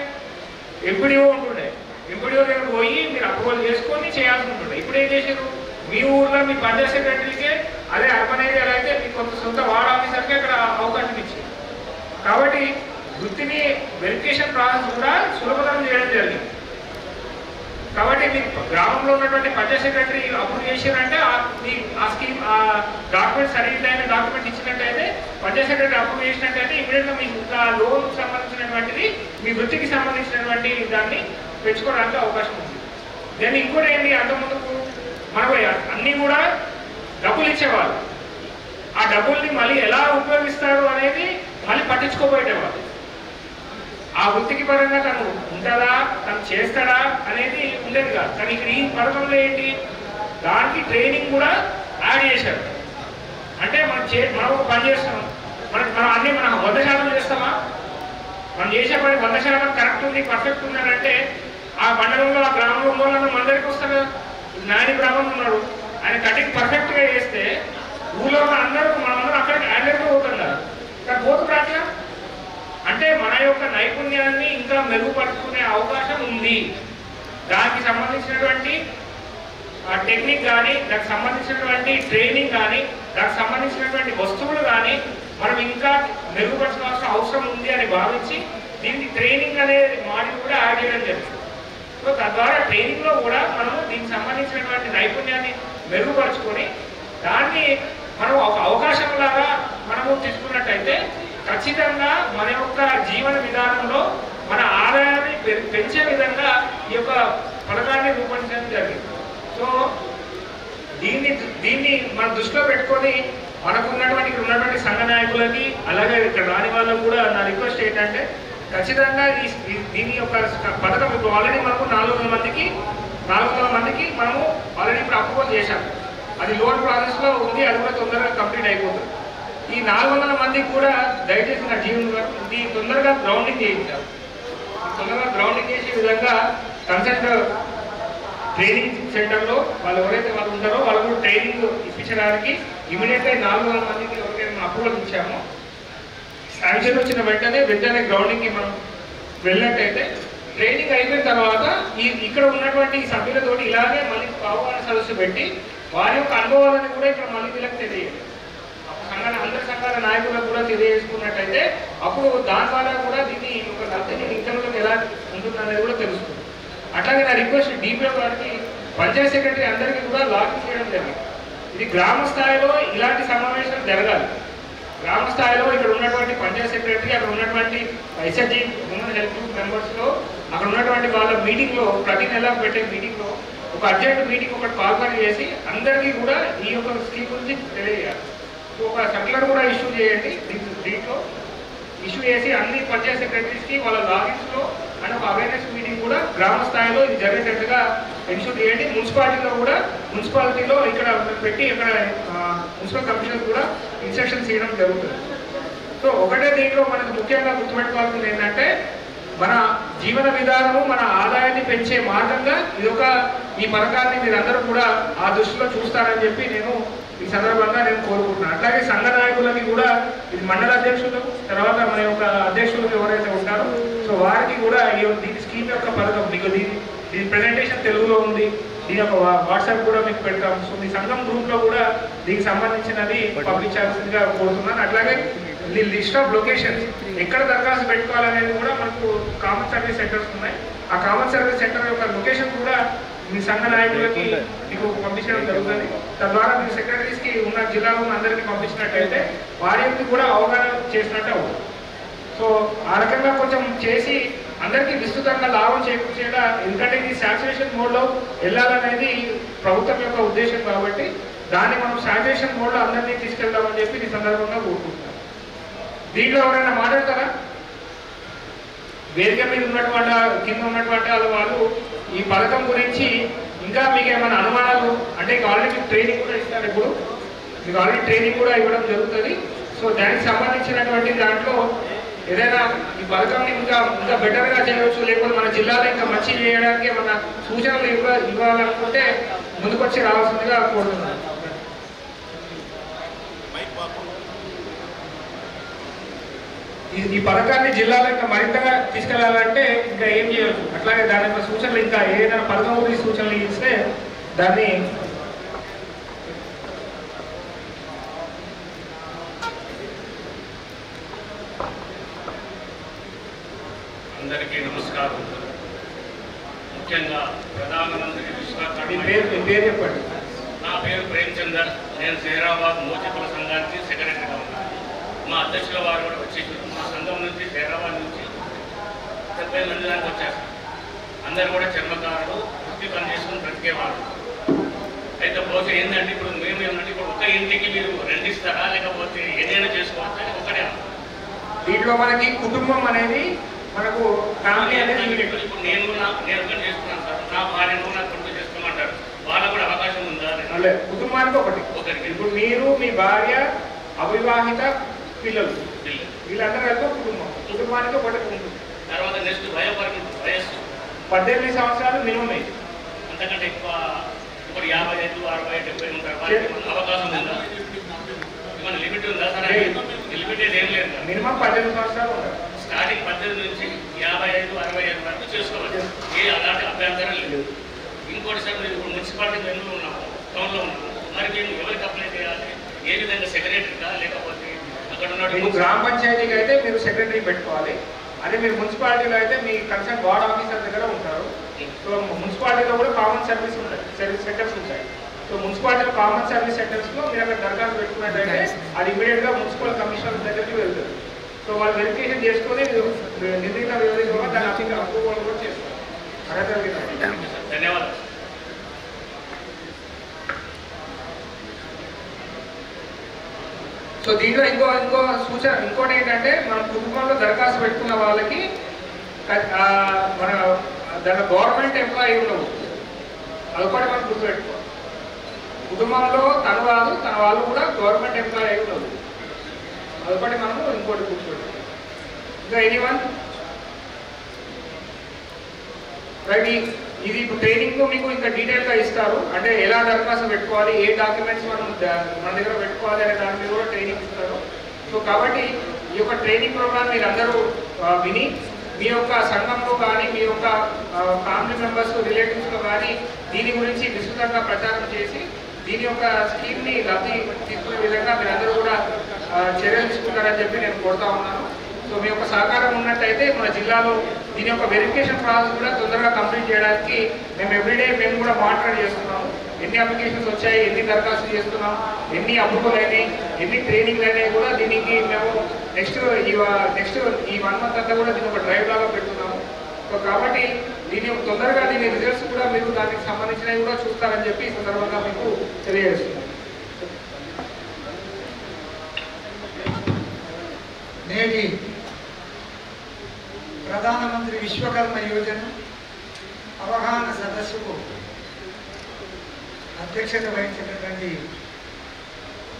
ఎంపీడీఓ ఉంటుండే. ఎంపీడీఓ దగ్గర పోయి మీరు అప్రూవల్ చేసుకొని చేయాల్సి ఉంటుండే. ఇప్పుడు ఏం చేశారు, మీ ఊర్లో మీ పంచాయత్ సెక్రటరీకే అదే అర్బన్ ఏరియాలో అయితే మీకు కొంత సొంత వార్డ్ ఆఫీసర్కి అక్కడ అవకాశం ఇచ్చింది. కాబట్టి వృత్తిని వెరిఫికేషన్ ప్రాసెస్ కూడా సులభతరం చేయడం జరిగింది. కాబట్టి మీకు గ్రామంలో ఉన్నటువంటి పంచాయత్ సెక్రటరీ అప్రూవ్ చేశారంటే ఆ స్కీమ్ ఆ డాక్యుమెంట్ సరైన డాక్యుమెంట్ ఇచ్చినట్టయితే పంచాయత్ సెక్రటరీ అప్రూవ్ చేసినట్టయితే ఇమీడియట్గా మీకు లోన్ సంబంధించినటువంటిది మీ వృత్తికి సంబంధించినటువంటి దాన్ని పెంచుకోవడానికి అవకాశం ఉంది. దాన్ని ఇంకోటి ఏంటి, అంతకుముందుకు మనకు అన్నీ కూడా డబ్బులు ఇచ్చేవాళ్ళు, ఆ డబ్బుల్ని మళ్ళీ ఎలా ఉపయోగిస్తారు అనేది మళ్ళీ పట్టించుకోబోయేవాళ్ళు. ఆ వృత్తికి పరంగా తను ఉంటుందా, తను చేస్తాడా అనేది ఉండేది కాదు. కానీ ఇక్కడ ఈ పథకంలో ఏంటి, దానికి ట్రైనింగ్ కూడా యాడ్ చేశారు. అంటే మనం ఒక పని చేస్తున్నాం, మనం అన్నీ మనం 100% చేస్తామా, మనం చేసే పని 100% కరెక్ట్ ఉంది, పర్ఫెక్ట్ ఉన్నారంటే ఆ మండలంలో ఆ గ్రామంలో ఉన్న మన దగ్గరికి వస్తారు కదా. నాని బ్రాహ్మణ్ ఉన్నాడు, ఆయన కటింగ్ పర్ఫెక్ట్గా చేస్తే ఊళ్ళో అందరూ మనమందరం అక్కడికి హ్యాండ్లెట్గా పోతాం కదా. కానీ పోతు రాట్లా అంటే మన యొక్క నైపుణ్యాన్ని ఇంకా మెరుగుపరుచుకునే అవకాశం ఉంది. దానికి సంబంధించినటువంటి టెక్నిక్ కానీ, దానికి సంబంధించినటువంటి ట్రైనింగ్ కానీ, దానికి సంబంధించినటువంటి వస్తువులు కానీ మనం ఇంకా మెరుగుపరచాల్సిన అవసరం ఉంది అని భావించి దీనికి ట్రైనింగ్ అనే మాడ్యూల్ కూడా యాడ్ చేయడం జరిగింది. సో తద్వారా ట్రైనింగ్లో కూడా మనము దీనికి సంబంధించినటువంటి నైపుణ్యాన్ని మెరుగుపరుచుకొని దాన్ని మనం ఒక అవకాశం లాగా మనము తీసుకున్నట్టయితే ఖచ్చితంగా మన యొక్క జీవన విధానంలో మన ఆదాయాన్ని పెంచే విధంగా ఈ యొక్క పథకాన్ని రూపొందించడం జరిగింది. సో దీన్ని మనం దృష్టిలో పెట్టుకొని మనకు ఉన్నటువంటి సంఘ నాయకులకి అలాగే ఇక్కడ రాని వాళ్ళకు కూడా నా రిక్వెస్ట్ ఏంటంటే ఖచ్చితంగా దీని యొక్క పథకం ఇప్పుడు ఆల్రెడీ మనకు 400 మందికి మనము ఆల్రెడీ ఇప్పుడు అప్రూవల్ చేశాం. అది లోన్ ప్రాసెస్లో ఉంది, అది కూడా తొందరగా కంప్లీట్ అయిపోతుంది. ఈ 400 మందికి కూడా దయచేసి నా జీవన్ గారు ఇది తొందరగా గ్రౌండింగ్ చేయించారు. తొందరగా గ్రౌండింగ్ చేసే విధంగా కన్సల్ట్ ట్రైనింగ్ సెంటర్లో వాళ్ళు ఎవరైతే వాళ్ళు ఉంటారో వాళ్ళు కూడా ట్రైనింగ్ ఇప్పించడానికి ఇమీడియట్గా 400 మందికి ఎవరికైతే మనం అప్రూవల్ ఇచ్చామో శాంక్షన్ వచ్చిన వెంటనే గ్రౌండింగ్కి మనం వెళ్ళినట్టయితే ట్రైనింగ్ అయిపోయిన తర్వాత ఇక్కడ ఉన్నటువంటి సభ్యులతోటి ఇలాగే మళ్ళీ అవగాహన సదస్సు పెట్టి వారి యొక్క అనుభవాలను కూడా ఇక్కడ మళ్ళీ వీళ్ళకి తెలియాలి. అందరి సంఘాల నాయకులకు కూడా తెలియజేసుకున్నట్టయితే అప్పుడు దాని ద్వారా కూడా దీన్ని ఒక లబ్ధిని ఇంకంలోకి ఎలా ఉంటుందనేది కూడా తెలుస్తుంది. అట్లాగే నా రిక్వెస్ట్ డిపిఓ గారికి పంచాయత్ సెక్రటరీ అందరికీ కూడా లాగిన్ చేయడం జరిగింది. ఇది గ్రామ స్థాయిలో ఇలాంటి సమావేశాలు జరగాలి. గ్రామ స్థాయిలో ఇక్కడ ఉన్నటువంటి పంచాయత్ సెక్రటరీ, అక్కడ ఉన్నటువంటి ఎస్ఎస్జి ఉమెన్ హెల్ప్ గ్రూప్ మెంబర్స్లో అక్కడ ఉన్నటువంటి వాళ్ళ మీటింగ్లో ప్రతి నెల పెట్టే మీటింగ్లో ఒక అర్జెంట్ మీటింగ్ ఒకటి కాల్ఫర్ చేసి అందరికీ కూడా ఈ యొక్క స్కీమ్ గురించి తెలియజేయాలి. ఒక సర్క్యులర్ కూడా ఇష్యూ చేయండి. దీంట్లో ఇష్యూ చేసి అన్ని పంచాయత్ సెక్రటరీస్కి వాళ్ళ లాగిన్స్లో అండ్ ఒక అవేర్నెస్ మీటింగ్ కూడా గ్రామ స్థాయిలో ఇది జరిగేటట్టుగా ఇన్షూర్ చేయండి. మున్సిపాలిటీలో ఇక్కడ పెట్టి ఇక్కడ మున్సిపల్ కమిషనర్ కూడా ఇన్స్ట్రక్షన్స్ చేయడం జరుగుతుంది. సో ఒకటే దీంట్లో మనకు ముఖ్యంగా గుర్తుపెట్టుకోవాల్సింది ఏంటంటే మన జీవన విధానము మన ఆదాయాన్ని పెంచే మార్గంగా ఈ పథకాన్ని మీరందరూ కూడా ఆ దృష్టిలో చూస్తారని చెప్పి నేను ఈ సందర్భంగా నేను కోరుకుంటున్నాను. అట్లాగే సంఘ నాయకులకి కూడా ఇది మండల అధ్యక్షులు తర్వాత మన యొక్క అధ్యక్షులు ఎవరైతే ఉంటారో సో వారికి కూడా దీని స్కీమ్ యొక్క పథకం మీకు దీని ప్రెజెంటేషన్ తెలుగులో ఉంది, దీని యొక్క వాట్సాప్ కూడా మీకు పెడతాం. సో మీ సంఘం గ్రూప్లో కూడా దీనికి సంబంధించినది పంపించాల్సిందిగా కోరుతున్నాను. అట్లాగే ఈ లిస్ట్ ఆఫ్ లొకేషన్స్ ఎక్కడ దరఖాస్తు పెట్టుకోవాలనేది కూడా మనకు కామన్ సర్వీస్ సెంటర్స్ ఉన్నాయి. ఆ కామన్ సర్వీస్ సెంటర్ యొక్క లొకేషన్ కూడా మీ సంఘ నాయకులకి మీకు పంపించడం జరుగుతుంది. తద్వారా మీ సెక్రటరీస్కి ఉన్న జిల్లాలో ఉన్న అందరికీ పంపించినట్టయితే వారికి కూడా అవగాహన చేసినట్టు అవుతుంది. సో ఆ రకంగా కొంచెం చేసి అందరికీ విస్తృతంగా లాభం చేకూర్చేలా, ఎందుకంటే ఇది శాచురేషన్ మోడ్లో వెళ్ళాలనేది ప్రభుత్వం యొక్క ఉద్దేశం కాబట్టి దాన్ని మనం శాచురేషన్ మోడ్లో అందరినీ తీసుకెళ్దామని చెప్పి ఈ సందర్భంగా కోరుకుంటున్నాం. దీంట్లో ఎవరైనా మాట్లాడతారా? వేదిక మీద ఉన్నటువంటి కింద ఉన్నటువంటి వాళ్ళు ఈ పథకం గురించి ఇంకా మీకు ఏమైనా అనుమానాలు అంటే ఆల్రెడీ మీకు ట్రైనింగ్ కూడా ఇస్తారు. ఇప్పుడు మీకు ఆల్రెడీ ట్రైనింగ్ కూడా ఇవ్వడం జరుగుతుంది. సో దానికి సంబంధించినటువంటి దాంట్లో ఏదైనా ఈ పథకాన్ని ఇంకా బెటర్గా చేయవచ్చు, లేకపోతే మన జిల్లాలో ఇంకా మంచి చేయడానికి మన సూచనలు ఇవ్వాలనుకుంటే ముందుకొచ్చి రావాల్సిందిగా కోరుతున్నాను. ఈ పథకాన్ని జిల్లాలో ఇంకా మరింతగా తీసుకెళ్లాలంటే ఇంకా ఏం చేయవచ్చు, అట్లాగే దాని యొక్క సూచనలు ఇంకా ఏదైనా పథకం గురించి సూచనలు ఇస్తే దాన్ని
ముఖ్యంగా ప్రధానమంత్రి విశ్వకర్మ
పేరు చెప్పండి.
నా పేరు ప్రేమ్చందర్. నేను సైరాబాద్ మోచికుల సంఘానికి సెక్రటరీగా ఉన్నాను. మా అధ్యక్షుల వారు కూడా వచ్చేసారు. మా సంఘం నుంచి సైరాబాద్ నుంచి 70 మంది దాకా వచ్చారు. అందరు కూడా చర్మకారులు వృత్తి పని చేసుకుని బ్రతికేవారు. అయితే పోతే ఏంటంటే ఇప్పుడు మేము ఏమంటే ఇప్పుడు ఒక ఇంటికి మీరు రెండిస్తారా లేకపోతే ఏదైనా చేసుకోవచ్చా ఒకటే?
దీంట్లో మనకి కుటుంబం అనేది మనకు ఫ్యామిలీ అనేది
ఇప్పుడు నేను ఒకటి చేసుకున్నాను సార్, నా భార్యను నా కొడుకు చేసుకోమంటారు, వాళ్ళకు కూడా అవకాశం ఉందా?
కుటుంబానికి ఒకరికి. ఇప్పుడు మీరు, మీ భార్య, అవివాహిత పిల్లలు, వీళ్ళందరూ కలిపి కుటుంబానికి ఒకటి ఉంటుంది.
తర్వాత నెక్స్ట్ వయస్సు
18 సంవత్సరాలు మినిమం అయింది.
అంతకంటే ఎక్కువ ఇప్పుడు 55, 60, 70 ఉంటారు. వాళ్ళకి అవకాశం ఉందా? ఏమైనా లిమిట్ ఉందా సార్? లిమిట్ ఏం లేదు.
మినిమం 18 సంవత్సరాలు ఉంటారు.
స్టార్టింగ్ 18 నుంచి 55, 65 వరకు చేసుకోవచ్చు. అలాంటి అభ్యంతరం లేదు. ఇంకోటి సార్, మీరు ఇప్పుడు మున్సిపాలిటీ ఎందులో ఉన్నాము, టౌన్లో ఉన్నాము, మరి మేము ఎవరికి అప్లై చేయాలి? ఏ విధంగా సెక్రటరీగా లేకపోతే అక్కడ
ఉన్న గ్రామ పంచాయతీకి అయితే మీరు సెక్రటరీ పెట్టుకోవాలి. అదే మీరు మున్సిపాలిటీలో అయితే మీ కన్సర్న్ వార్డ్ ఆఫీసర్ దగ్గర ఉంటారు. సో మున్సిపాలిటీలో కూడా కామన్ సర్వీస్ ఉంటాయి, సర్వీస్ సెంటర్స్ ఉంటాయి. సో మున్సిపాలిటీలో కామన్ సర్వీస్ సెంటర్స్లో మీరు అక్కడ దరఖాస్తు పెట్టుకున్నట్టయితే అది ఇమీడియట్గా మున్సిపల్ కమిషనర్ దగ్గరికి వెళ్తుంది. సో వాళ్ళు వెరిఫికేషన్ చేసుకొని నిర్ణీత వ్యవధిలో దాన్ని అప్రూవల్ కూడా చేస్తారు.
ధన్యవాదాలు.
సో దీంట్లో ఇంకో సూచన ఇంకోటి ఏంటంటే, మన కుటుంబంలో దరఖాస్తు పెట్టుకున్న వాళ్ళకి మన దాని గవర్నమెంట్ ఎంప్లాయీ ఉండవు. అదొకటి మనం గుర్తుపెట్టుకోవాలి. కుటుంబంలో తన వాళ్ళు కూడా గవర్నమెంట్ ఎంప్లాయీ అయి ఉండదు. అదొకటి మనము ఇంకోటి గుర్తుపెట్టుకోవాలి. ఇంకా ఎనీవన్ రైట్. ఇది ఇప్పుడు ట్రైనింగ్ మీకు ఇంకా డీటెయిల్గా ఇస్తారు. అంటే ఎలా దరఖాస్తు పెట్టుకోవాలి, ఏ డాక్యుమెంట్స్ మన దగ్గర పెట్టుకోవాలి అనే దాని మీద కూడా ట్రైనింగ్ ఇస్తారు. సో కాబట్టి ఈ యొక్క ట్రైనింగ్ ప్రోగ్రామ్ మీరు అందరూ విని మీ యొక్క సంఘంలో కానీ మీ యొక్క ఫ్యామిలీ మెంబర్స్ రిలేటివ్స్లో కానీ దీని గురించి విస్తృతంగా ప్రచారం చేసి దీని యొక్క స్కీమ్ని లబ్ధి తీసుకునే విధంగా మీరందరూ కూడా చర్యలు తీసుకుంటారని చెప్పి నేను కోరుతా ఉన్నాను. సో మీ యొక్క సహకారం ఉన్నట్టయితే మన జిల్లాలో దీని యొక్క వెరిఫికేషన్ ప్రాసెస్ కూడా తొందరగా కంప్లీట్ చేయడానికి మేము ఎవ్రీడే మేము కూడా మానిటర్ చేస్తున్నాము. ఎన్ని అప్లికేషన్స్ వచ్చాయి, ఎన్ని దరఖాస్తు చేస్తున్నాం, ఎన్ని అప్రూవల్ అయినాయి, ఎన్ని ట్రైనింగ్ అయినాయి కూడా దీనికి మేము నెక్స్ట్ ఈ 1 month అంతా కూడా దీని ఒక డ్రైవ్ లాగా పెడుతున్నాము. సో కాబట్టి తొందరగా దీని రిజల్ట్స్ కూడా మీరు దానికి సంబంధించినవి కూడా చూస్తారని చెప్పి ఈ సందర్భంగా మీకు తెలియజేస్తున్నాం.
నేటి ప్రధానమంత్రి విశ్వకర్మ యోజన అవగాహన సదస్సుకు అధ్యక్షత వహించినటువంటి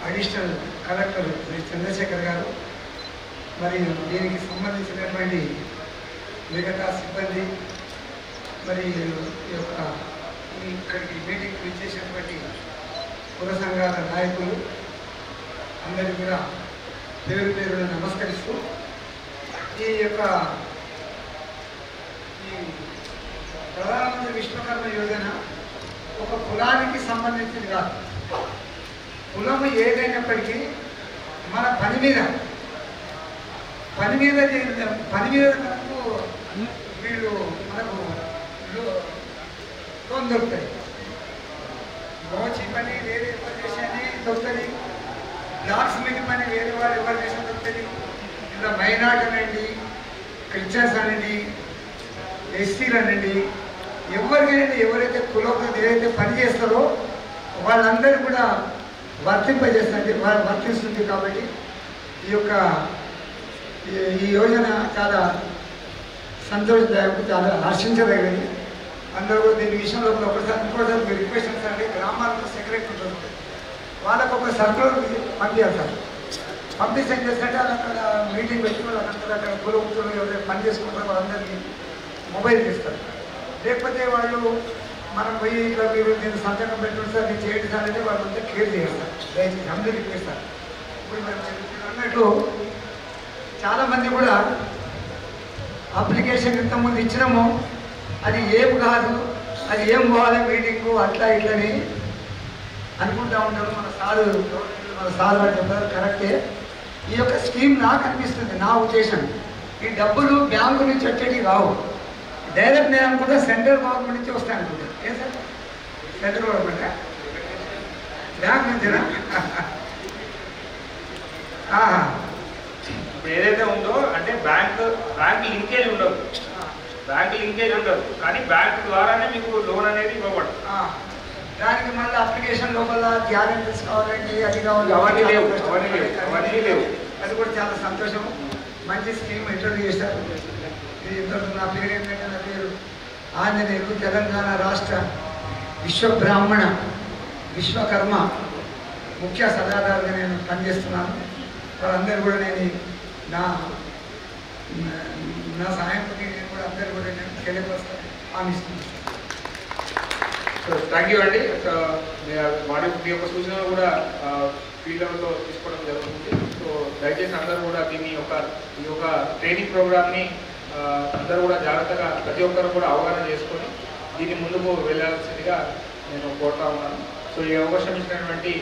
అడిషనల్ కలెక్టర్ శ్రీ చంద్రశేఖర్ గారు, మరియు దీనికి సంబంధించినటువంటి మిగతా సిబ్బంది, మరియు ఇక్కడికి మీటింగ్ ఇచ్చేసినటువంటి కుల సంఘాల నాయకులు అందరికీ కూడా పేరు పేరున నమస్కరిస్తూ ఈ ప్రధానమంత్రి విశ్వకర్మ యోజన ఒక కులానికి సంబంధించింది కాదు. కులము ఏదైనప్పటికీ మన పని మీద మనకు లోన్ దొరుకుతాయి. మోచి పని వేరే ఎవరు చేసేది దొరుకుతుంది, బ్లాక్స్ మీద పని వేరే వాళ్ళు ఎవరు చేసిన దొరుకుతుంది. ఇలా మైనార్టీ అనండి, క్రిస్టియన్స్ అనండి, ఎస్సీలు అనండి, ఎవరైతే కులంలో ఏదైతే పని చేస్తారో వాళ్ళందరూ కూడా వర్తిస్తుంది. కాబట్టి ఈ యోజన చాలా సంతోషదాయకం, చాలా హర్షించదగినది. అందరూ కూడా దీని విషయంలో ఇంకోసారి మీరు రిక్వెస్ట్ అండి, గ్రామాలకు సెక్రటరీ ఉంటుంది, వాళ్ళకు ఒక సర్కులర్ పంపించాలి సార్. పంపిస్తే ఏం చేస్తుంటే వాళ్ళు అక్కడ మీటింగ్ పెట్టుకుని అక్కడ కులవృత్తులు ఎవరైతే పని చేసుకుంటారో వాళ్ళందరికీ మొబైల్ చేస్తారు. లేకపోతే వాళ్ళు మనం పోయి ఇట్లా మీరు నేను సంతకం పెట్టుకుని సార్ నేను చేయండి సార్ అంటే వాళ్ళంతా క్లియర్ చేస్తారు. దయచేసి అందరూ రిక్వెస్ట్. ఇప్పుడు మనం అన్నట్లు చాలామంది కూడా అప్లికేషన్ ఇంతకుముందు ఇచ్చినాము, అది ఏం కాదు, అది ఏం పోవాలి మీటింగు అట్లా ఇట్లని అనుకుంటూ ఉంటారు. మన సార్ వాళ్ళు చెప్పారు కరెక్టే. ఈ యొక్క స్కీమ్ నాకు అనిపిస్తుంది, నా ఉద్దేశం, ఈ డబ్బులు బ్యాంకు నుంచి వచ్చేటివి కావు. డైరెక్ట్ నేను అనుకుంటా సెంట్రల్ గవర్నమెంట్ నుంచి వస్తాను అనుకుంటా. ఏ సార్ సెంట్రల్ గవర్నమెంట్ బ్యాంక్ నుంచినా?
ఇప్పుడు ఏదైతే ఉందో అంటే బ్యాంక్ లింకేజ్ ఉండదు, కానీ బ్యాంక్ ద్వారానే మీకు లోన్ అనేది ఇవ్వబడుతుంది.
దానికి మళ్ళీ అప్లికేషన్ లోపల గ్యారెంటీస్ కావాలండి, అది కావాలి,
అవన్నీ లేవు.
అది కూడా చాలా సంతోషం. మంచి స్కీమ్ ఇంట్రొడ్యూస్ చేశారు. నా పేరు ఏంటంటే, నా పేరు ఆంజనేయులు, తెలంగాణ రాష్ట్ర విశ్వబ్రాహ్మణ విశ్వకర్మ ముఖ్య సలహాదారుగా నేను పనిచేస్తున్నాను. వాళ్ళందరూ కూడా నేను నా సహాయంతో నేను కూడా అందరూ కూడా నేను తెలియపరుస్తాను హామీస్తున్నాను.
సో థ్యాంక్ యూ అండి. వారి మీ యొక్క సూచనలు కూడా ఫీల్డ్ లెవెల్లో తీసుకోవడం జరుగుతుంది. సో దయచేసి అందరూ కూడా ఈ యొక్క ట్రైనింగ్ ప్రోగ్రామ్ని అందరూ కూడా జాగ్రత్తగా ప్రతి ఒక్కరు కూడా అవగాహన చేసుకొని దీన్ని ముందుకు వెళ్ళాల్సిందిగా నేను కోరుతా ఉన్నాను. సో ఈ అవకాశం ఇచ్చినటువంటి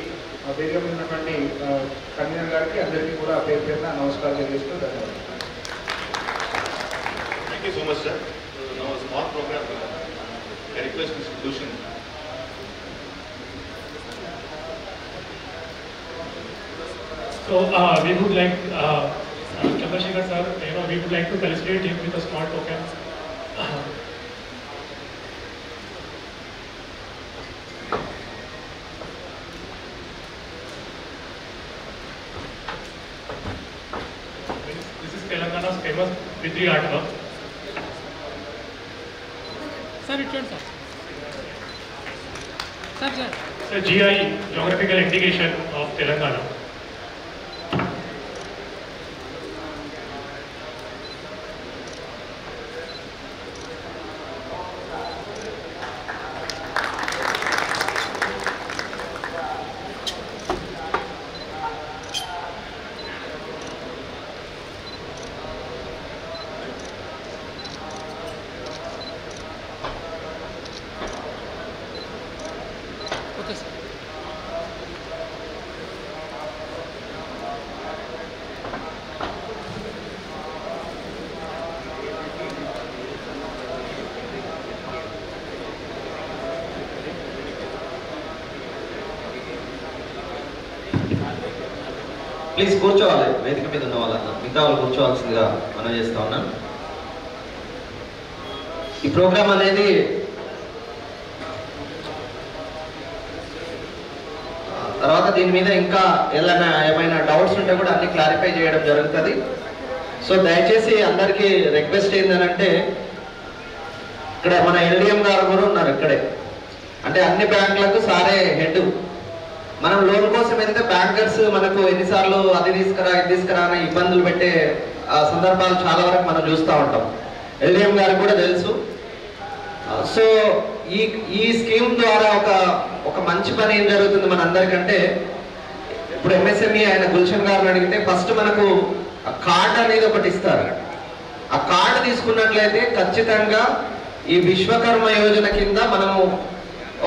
వేదిక మీద ఉన్నటువంటి కన్వీనర్ గారికి అందరికీ కూడా పేరు పేరున నమస్కారం తెలియజేస్తూ ధన్యవాదాలు.
Thank you so much, sir. Now a small program. I request Mr. Dushan.
So we would like Chandrasekhar sir, we would like to felicitate him with a small token. This is Telangana's famous Pitri artwork.
Sir, return sir. Sir.
So GI, Geographical Indication of Telangana.
Okay, sir.
Please కూర్చోవాలి, వేదిక మీద ఉన్న వాళ్ళ మిగతా వాళ్ళు కూర్చోవాల్సిందిగా మనం చేస్తా ఉన్నాను. ఈ ప్రోగ్రామ్ అనేది తర్వాత దీని మీద ఇంకా ఏమైనా డౌట్స్ ఉంటే కూడా అన్ని క్లారిఫై చేయడం జరుగుతుంది. సో దయచేసి అందరికీ రిక్వెస్ట్ ఏంటంటే, ఇక్కడ మన ఎల్డిఎం గారు కూడా ఉన్నారు ఇక్కడే. అంటే అన్ని బ్యాంకులకు సారే హెడ్. మనం లోన్ కోసం వెళ్తే బ్యాంకర్స్ మనకు ఎన్నిసార్లు అది తీసుకురా ఇది తీసుకురా అని ఇబ్బందులు పెట్టే సందర్భాలు చాలా వరకు మనం చూస్తూ ఉంటాం. ఎల్డిఎం గారికి కూడా తెలుసు. సో ఈ స్కీమ్ ద్వారా ఒక మంచి పని ఏం జరుగుతుంది మన అందరికంటే, ఇప్పుడు ఎంఎస్ఎంఈ ఆయన గుల్షన్ గారిని అడిగితే ఫస్ట్ మనకు కార్డు అనేది ఒకటి ఇస్తారు. ఆ కార్డు తీసుకున్నట్లయితే ఖచ్చితంగా ఈ విశ్వకర్మ యోజన కింద మనము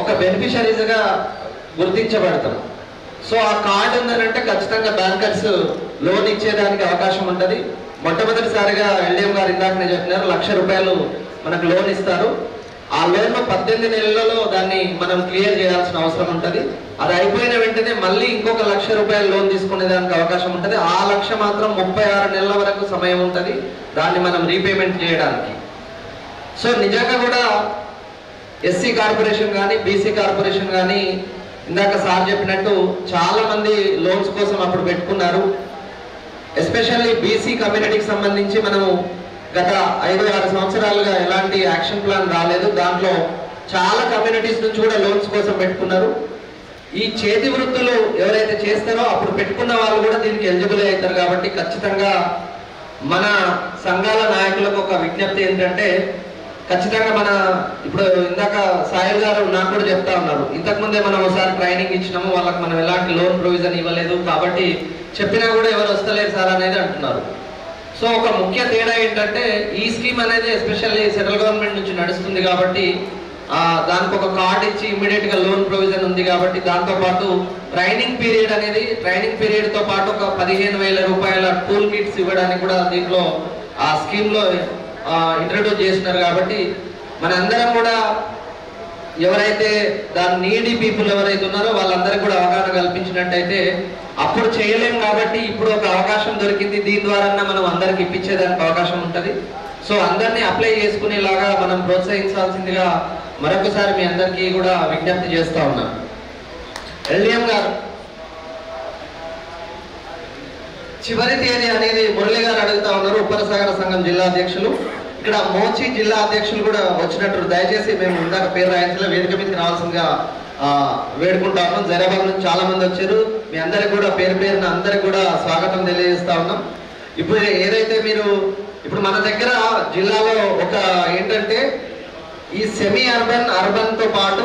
ఒక బెనిఫిషరీస్గా గుర్తించబడతాం. సో ఆ కార్డు ఉందనంటే ఖచ్చితంగా బ్యాంకర్స్ లోన్ ఇచ్చేదానికి అవకాశం ఉంటుంది. మొట్టమొదటిసారిగా ఎల్డిఎం గారు ఇందాకనే చెప్పినారు, 1,00,000 రూపాయలు మనకు లోన్ ఇస్తారు. ఆ లోన్ 18 నెలలలో దాన్ని మనం క్లియర్ చేయాల్సిన అవసరం ఉంటుంది. అది అయిపోయిన వెంటనే మళ్ళీ ఇంకొక 1,00,000 రూపాయలు లోన్ తీసుకునే దానికి అవకాశం ఉంటుంది. ఆ 1,00,000 మాత్రం 36 నెలల వరకు సమయం ఉంటుంది దాన్ని మనం రీపేమెంట్ చేయడానికి. సో నిజంగా కూడా ఎస్సీ కార్పొరేషన్ కానీ బీసీ కార్పొరేషన్ కానీ ఇందాక సార్ చెప్పినట్టు చాలా మంది లోన్స్ కోసం అప్పుడు పెట్టుకున్నారు. ఎస్పెషల్లీ బీసీ కమ్యూనిటీకి సంబంధించి మనము గత 5-6 సంవత్సరాలుగా ఎలాంటి యాక్షన్ ప్లాన్ రాలేదు. దాంట్లో చాలా కమ్యూనిటీస్ నుంచి కూడా లోన్స్ కోసం పెట్టుకున్నారు. ఈ చేతి వృత్తులు ఎవరైతే చేస్తారో అప్పుడు పెట్టుకున్న వాళ్ళు కూడా దీనికి ఎలిజిబుల్ అవుతారు. కాబట్టి ఖచ్చితంగా మన సంఘాల నాయకులకు ఒక విజ్ఞప్తి ఏంటంటే, ఖచ్చితంగా మన ఇప్పుడు ఇందాక సాయిల్ గారు నాకు కూడా చెప్తా ఉన్నారు, ఇంతకుముందే మనం ఒకసారి ట్రైనింగ్ ఇచ్చినాము, వాళ్ళకి మనం ఎలాంటి లోన్ ప్రొవిజన్ ఇవ్వలేదు కాబట్టి చెప్పినా కూడా ఎవరు వస్తలేరు సార్ అనేది అంటున్నారు. సో ఒక ముఖ్య తేడా ఏంటంటే, ఈ స్కీమ్ అనేది ఎస్పెషల్లీ సెంట్రల్ గవర్నమెంట్ నుంచి నడుస్తుంది కాబట్టి దానికి ఒక కార్డ్ ఇచ్చి ఇమ్మీడియట్ గా లోన్ ప్రొవిజన్ ఉంది కాబట్టి, దాంతో పాటు ట్రైనింగ్ పీరియడ్ తో పాటు ఒక 15,000 రూపాయల టూల్ కిట్స్ ఇవ్వడానికి కూడా దీంట్లో ఆ స్కీమ్ లో ఇంట్రడ్యూస్ చేసినారు కాబట్టి మనందరం కూడా ఎవరైతే దాని నీడీ పీపుల్ ఎవరైతే ఉన్నారో వాళ్ళందరికీ కూడా అవగాహన కల్పించినట్టయితే అప్పుడు చేయలేం కాబట్టి ఇప్పుడు ఒక అవకాశం దొరికింది, దీని ద్వారా మనం అందరికి ఇప్పించేదానికి అవకాశం ఉంటుంది. సో అందరినీ అప్లై చేసుకునేలాగా మనం ప్రోత్సహించాల్సిందిగా మరొకసారి మీ అందరికీ కూడా విజ్ఞప్తి చేస్తా ఉన్నాను. ఎల్డిఎం గారు చివరి తేదీ అనేది మురళి గారు అడుగుతా ఉన్నారు, ఉప్పర సాగర సంఘం జిల్లా అధ్యక్షులు. ఇక్కడ మోచి జిల్లా అధ్యక్షులు కూడా వచ్చినట్టు, దయచేసి మేము ఇందాక పేరు రాయించలే, వేదిక మీదకి రావాల్సిందిగా వేడుకుంటా ఉన్నాం. జైరాబాద్ నుంచి చాలా మంది వచ్చారు, మీ అందరికి కూడా పేరు పేరున అందరికి కూడా స్వాగతం తెలియజేస్తా ఉన్నాం. ఇప్పుడు ఏదైతే మీరు ఇప్పుడు మన దగ్గర జిల్లాలో ఒక ఏంటంటే ఈ సెమీ అర్బన్ తో పాటు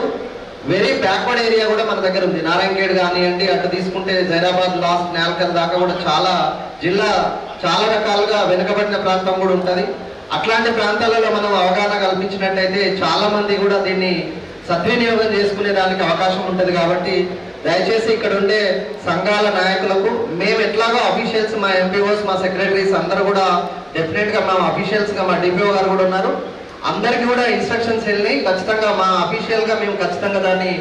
వెరీ బ్యాక్వర్డ్ ఏరియా కూడా మన దగ్గర ఉంది. నారాయణఖేడ్ కానివ్వండి, అటు తీసుకుంటే జైరాబాద్ లాస్ట్ నేల్కల్ దాకా కూడా చాలా జిల్లా చాలా రకాలుగా వెనుకబడిన ప్రాంతం కూడా ఉంటుంది. అట్లాంటి ప్రాంతాలలో మనం అవగాహన కల్పించినట్టయితే చాలా మంది కూడా దీన్ని సద్వినియోగం చేసుకునే దానికి అవకాశం ఉంటుంది. కాబట్టి దయచేసి ఇక్కడ ఉండే సంఘాల నాయకులకు మేము ఎట్లాగో అఫీషియల్స్, మా ఎంపీఓస్, మా సెక్రటరీస్ అందరూ కూడా డెఫినెట్గా మా అఫీషియల్స్గా మా డిపిఓ గారు కూడా ఉన్నారు, అందరికీ కూడా ఇన్స్ట్రక్షన్స్ వెళ్ళినాయి. ఖచ్చితంగా మా అఫీషియల్గా మేము ఖచ్చితంగా దాన్ని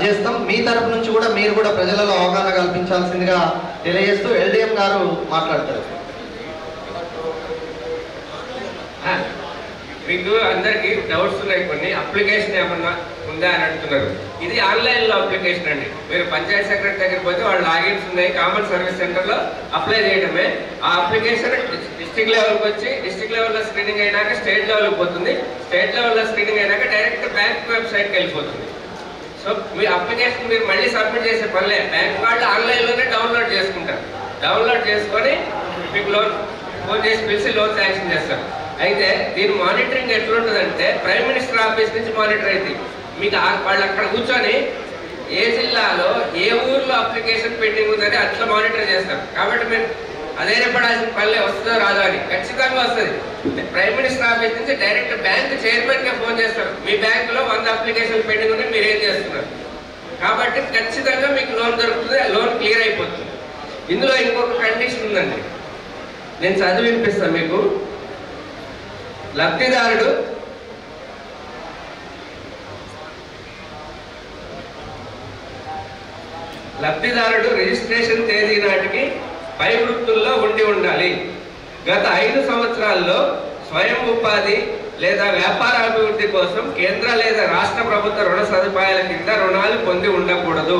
చేస్తాం. మీ తరపు నుంచి కూడా మీరు కూడా ప్రజలలో అవగాహన కల్పించాల్సిందిగా తెలియజేస్తూ ఎల్డిఎం గారు మాట్లాడతారు.
మీకు అందరికి డౌట్స్ ఉన్నాయి, కొన్ని అప్లికేషన్ ఏమన్నా ఉందా అని అంటున్నారు. ఇది ఆన్లైన్లో అప్లికేషన్ అండి. మీరు పంచాయతీ సెక్రటరీ దగ్గరికి పోతే వాళ్ళు లాగిన్స్ ఉన్నాయి, కామన్ సర్వీస్ సెంటర్లో అప్లై చేయడమే. ఆ అప్లికేషన్ డిస్ట్రిక్ట్ లెవెల్కి వచ్చి డిస్ట్రిక్ట్ లెవెల్లో స్క్రీనింగ్ అయినాక స్టేట్ లెవెల్కి పోతుంది, స్టేట్ లెవెల్లో స్క్రీనింగ్ అయినాక డైరెక్ట్ బ్యాంక్ వెబ్సైట్కి వెళ్ళిపోతుంది. సో మీ అప్లికేషన్ మీరు మళ్ళీ సబ్మిట్ చేసే పనిలే, బ్యాంక్ వాళ్ళు ఆన్లైన్లోనే డౌన్లోడ్ చేసుకుంటారు. డౌన్లోడ్ చేసుకొని మీకు లోన్ ఫోన్ చేసి పిలిచి లోన్ శాంక్షన్ చేస్తారు. అయితే దీని మానిటరింగ్ ఎట్లుంటుందంటే ప్రైమ్ మినిస్టర్ ఆఫీస్ నుంచి మానిటర్ అయింది. మీకు వాళ్ళు అక్కడ కూర్చొని ఏ జిల్లాలో ఏ ఊర్లో అప్లికేషన్ పెండింగ్ ఉందని అట్లా మానిటర్ చేస్తారు. కాబట్టి మీరు అదే పడాల్సిన పనిలే, వస్తుందో రాదో అని. ఖచ్చితంగా వస్తుంది. ప్రైమ్ మినిస్టర్ ఆఫీస్ నుంచి డైరెక్ట్ బ్యాంక్ చైర్మన్గా ఫోన్ చేస్తారు, మీ బ్యాంకులో 100 అప్లికేషన్ పెండింగ్ ఉంటే మీరు ఏం చేస్తున్నారు. కాబట్టి ఖచ్చితంగా మీకు లోన్ దొరుకుతుంది, లోన్ క్లియర్ అయిపోతుంది. ఇందులో ఇంకొక కండిషన్ ఉందండి, నేను చదివి వినిపిస్తాను మీకు. లబ్ధిదారుడు రిజిస్ట్రేషన్ తేదీ నాటికి పై వృత్తుల్లో ఉండి ఉండాలి. గత 5 సంవత్సరాల్లో స్వయం ఉపాధి లేదా వ్యాపార అభివృద్ధి కోసం కేంద్ర లేదా రాష్ట్ర ప్రభుత్వ రుణ సదుపాయాల కింద రుణాలు పొంది ఉండకూడదు.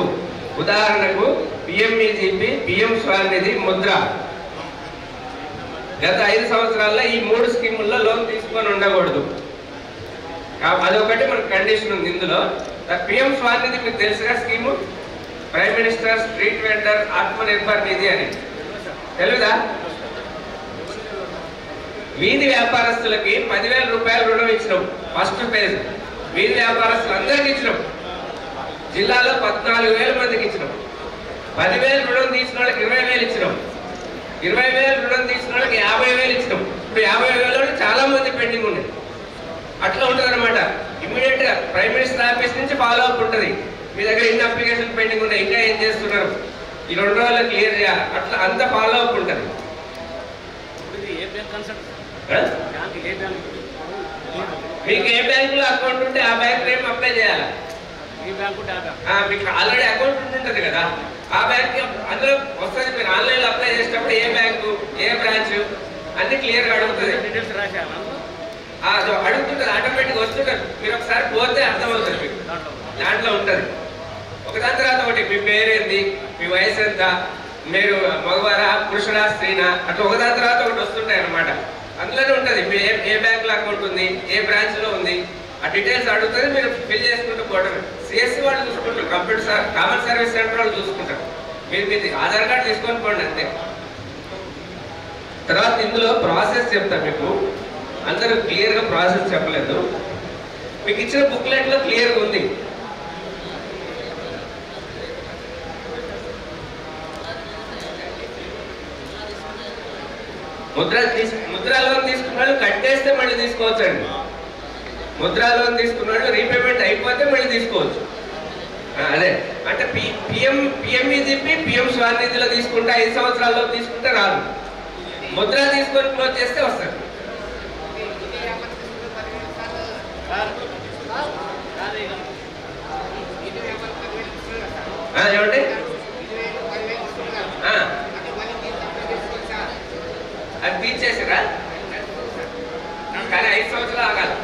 ఉదాహరణకు పిఎంఈజీపీ, పిఎం స్వనిధి, ముద్ర. గత 5 సంవత్సరాల్లో ఈ 3 స్కీముల్లో లోన్ తీసుకొని ఉండకూడదు. అదొకటి మనకు కండిషన్ ఉంది. ఇందులో పిఎం స్వనిధి మీకు తెలుసుగా scheme, prime minister street vendor Atmanirbhar Nidhi అని తెలుదా? వీధి వ్యాపారస్తులకి 10,000 రూపాయలు రుణం ఇచ్చినాం. ఫస్ట్ ఫేజ్ వీధి వ్యాపారస్తులు అందరికి ఇచ్చినాం. జిల్లాలో 14,000 మందికి ఇచ్చినాం. 10,000 రుణం తీసిన వాళ్ళకి 20,000 ఇచ్చినాం. 20,000 రుణం తీసిన వాళ్ళకి 50,000 ఇచ్చినాం. ఇప్పుడు 50,000 చాలా మంది పెండింగ్ ఉన్నాయి. అట్లా ఉంటుంది అనమాట. ఇమీడియట్ గా ప్రైమ్ మినిస్టర్ ఆఫీస్ నుంచి ఫాలో అప్ ఉంటుంది. మీ దగ్గర ఇన్ని అప్లికేషన్ పెండింగ్ ఉన్నాయి, ఇంకా ఏం చేస్తున్నారు, ఈ 2 రోజుల్లో క్లియర్ చేయాలి, అట్లా అంత ఫాలో అప్ ఉంటుంది. మీకు ఏ బ్యాంకులో అకౌంట్ ఉంటే ఆ బ్యాంక్ నేమ్ అప్లై చేయాలి. మీకు ఆల్రెడీ అకౌంట్ ఉంటుంటది కదా, ఆ బ్యాంక్ అందులో వస్తుంది. మీరు ఆన్లైన్లో అప్లై చేసేటప్పుడు ఏ బ్యాంకు, ఏ బ్రాంచ్ అన్ని క్లియర్గా అడుగుతుంది. అడుగుతుంటుంది, ఆటోమేటిక్ వస్తుంటుంది. మీరు ఒకసారి పోతే అర్థమవుతుంది, మీకు దాంట్లో ఉంటుంది. ఒకదాని తర్వాత ఒకటి, మీ పేరేంది, మీ వయసు ఎంత, మీరు మగవారా పురుషుడా స్త్రీనా, అట్లా ఒకదాని తర్వాత ఒకటి వస్తుంటాయి అన్నమాట. అందులోనే ఉంటుంది మీ ఏ బ్యాంకులో అకౌంట్ ఉంది, ఏ బ్రాంచ్లో ఉంది, ఆ డీటెయిల్స్ అడుగుతుంది. మీరు ఫిల్ చేసుకుంటూ పోవటం. సిఎస్సి వాళ్ళు చూసుకుంటారు, కంప్యూటర్ కామన్ సర్వీస్ సెంటర్ వాళ్ళు చూసుకుంటారు. మీరు మీది ఆధార్ కార్డు తీసుకొని పోండి అంతే. తర్వాత ఇందులో ప్రాసెస్ చెప్తాను మీకు. అందరూ క్లియర్గా ప్రాసెస్ చెప్పలేదు. మీకు ఇచ్చిన బుక్లెట్లో క్లియర్గా ఉంది. ముద్రా లోన్ తీసుకున్నాడు కట్టేస్తే మళ్ళీ తీసుకోవచ్చండి. ముద్రా లోన్ తీసుకున్నాడు రీపేమెంట్ అయిపోతే మళ్ళీ తీసుకోవచ్చు. అదే అంటే పిఎంఈజీపీ, పిఎం స్వనిధిలో తీసుకుంటే 5 సంవత్సరాల్లో తీసుకుంటే రాదు. ముద్ర తీసుకొని క్లోజ్ చేస్తే వస్తారు. ఏమండి అది తీర్చేసారా? కానీ 5 సంవత్సరాలు ఆగాలి.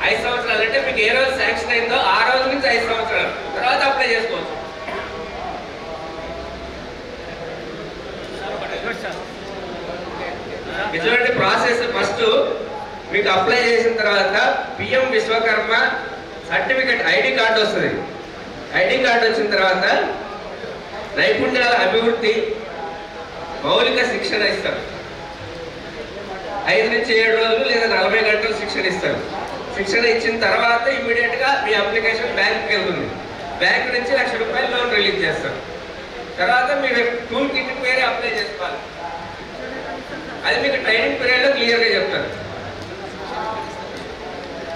5 సంవత్సరాలు అంటే మీకు ఏ రోజు శాంక్షన్ అయిందో ఆ రోజు నుంచి 5 సంవత్సరాలు తర్వాత అప్లై చేసుకోవచ్చు. ఇటువంటి ప్రాసెస్ ఫస్ట్ మీకు అప్లై చేసిన తర్వాత PM Vishwakarma certificate ID card వస్తుంది. ఐడి కార్డు వచ్చిన తర్వాత నైపుణ్యాల అభివృద్ధి మౌలిక శిక్షణ ఇస్తారు. 5 నుంచి 7 రోజులు లేదా 40 గంటలు శిక్షణ ఇస్తారు. శిక్షణ ఇచ్చిన తర్వాత ఇమీడియట్ గా మీ అప్లికేషన్ బ్యాంక్కి వెళ్తుంది. బ్యాంక్ నుంచి ₹1,00,000 లోన్ రిలీజ్ చేస్తారు. తర్వాత మీరు టూల్ కిట్ పేరే అప్లై చేసుకోవాలి. అది మీకు ట్రైనింగ్ పీరియడ్ లో క్లియర్ గా చెప్తారు.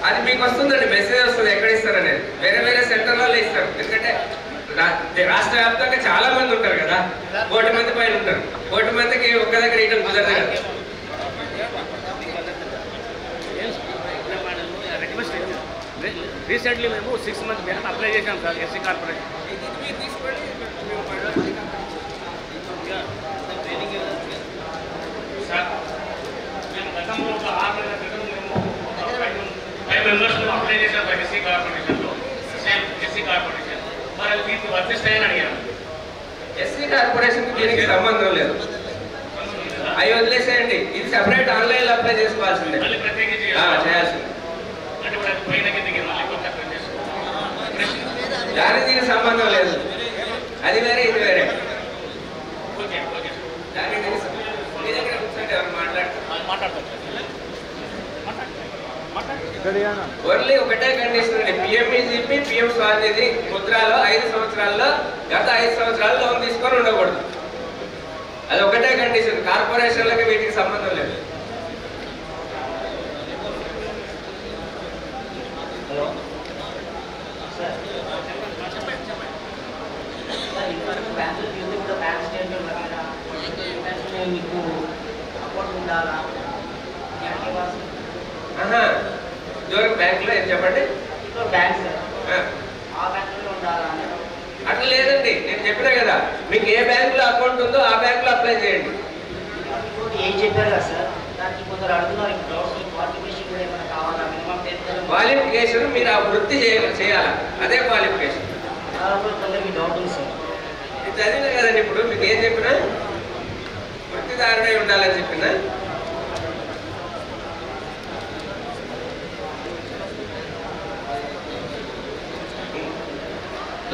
అది మీకు వస్తుందండి, మెసేజ్ వస్తుంది ఎక్కడ ఇస్తారనేది. వేరే వేరే సెంటర్లలో ఇస్తారు. ఎందుకంటే రాష్ట్ర వ్యాప్తంగా చాలా మంది ఉంటారు కదా, 1,000,000 మంది పైన ఉంటారు. 1,000,000 మందికి ఒక్క దగ్గర ఇవ్వడం కుదరదు కదా.
రీసెంట్లీ మేము 6 months బ్యాక్ అప్లై చేసాం సార్ ఎస్సీ కార్పొరేషన్. సార్ మేము గతంలో ఒక 6 నెలల క్రితం మేము 5 మెంబర్స్ అప్లై చేసాం ఎస్సీ కార్పొరేషన్లో. సేమ్ ఎస్సీ కార్పొరేషన్ మరి దీనికి వర్తిస్తాయని అడిగాను.
ఎస్సీ కార్పొరేషన్ దీనికి సంబంధం లేదు, అవి వదిలేసేయండి. ఇది సెపరేట్ ఆన్లైన్ లో అప్లై చేసుకోవాల్సిందే,
మళ్ళీ ప్రత్యేకించి
చేయాల్సింది.
అంటే పోయిన కిందకి మళ్ళీ కొత్త
దానికి దీనికి సంబంధం లేదు. అది వేరే ఇది వేరే.
ఓకే ఓకే
దానికి తెలుసు. మీ దగ్గర కూర్చోండి, ఎవరు మాట్లాడతారు. ఓన్లీ ఒకటే కండిషన్ అండి, పిఎంఈజీపీ పిఎం స్వానిధి ముద్రాలో 5 సంవత్సరాల్లో గత 5 సంవత్సరాలు లోన్ తీసుకొని ఉండకూడదు. అది ఒకటే కండిషన్. కార్పొరేషన్లకి వీటికి సంబంధం లేదు. ఇదివరకు బ్యాంకులో ఏం చెప్పండి, అట్లా లేదండి. నేను చెప్పినా కదా, మీకు ఏ బ్యాంకులో అకౌంట్ ఉందో ఆ బ్యాంకులో అప్లై చేయండి.
ఏం చెప్పారు కదా సార్, దానికి కొందరు అడుగుతున్నారు క్వాలిఫికేషన్ కూడా ఏమైనా కావాలా? మినిమం 10th
క్వాలిఫికేషన్ మీరు ఆ వృత్తి చేయాలా, అదే క్వాలిఫికేషన్.
కొందరికి డౌట్ ఉంది సార్.
ఇది చదివినా కదండి. ఇప్పుడు మీకు ఏం చెప్పినా వృత్తిదారుడే ఉండాలని చెప్పినా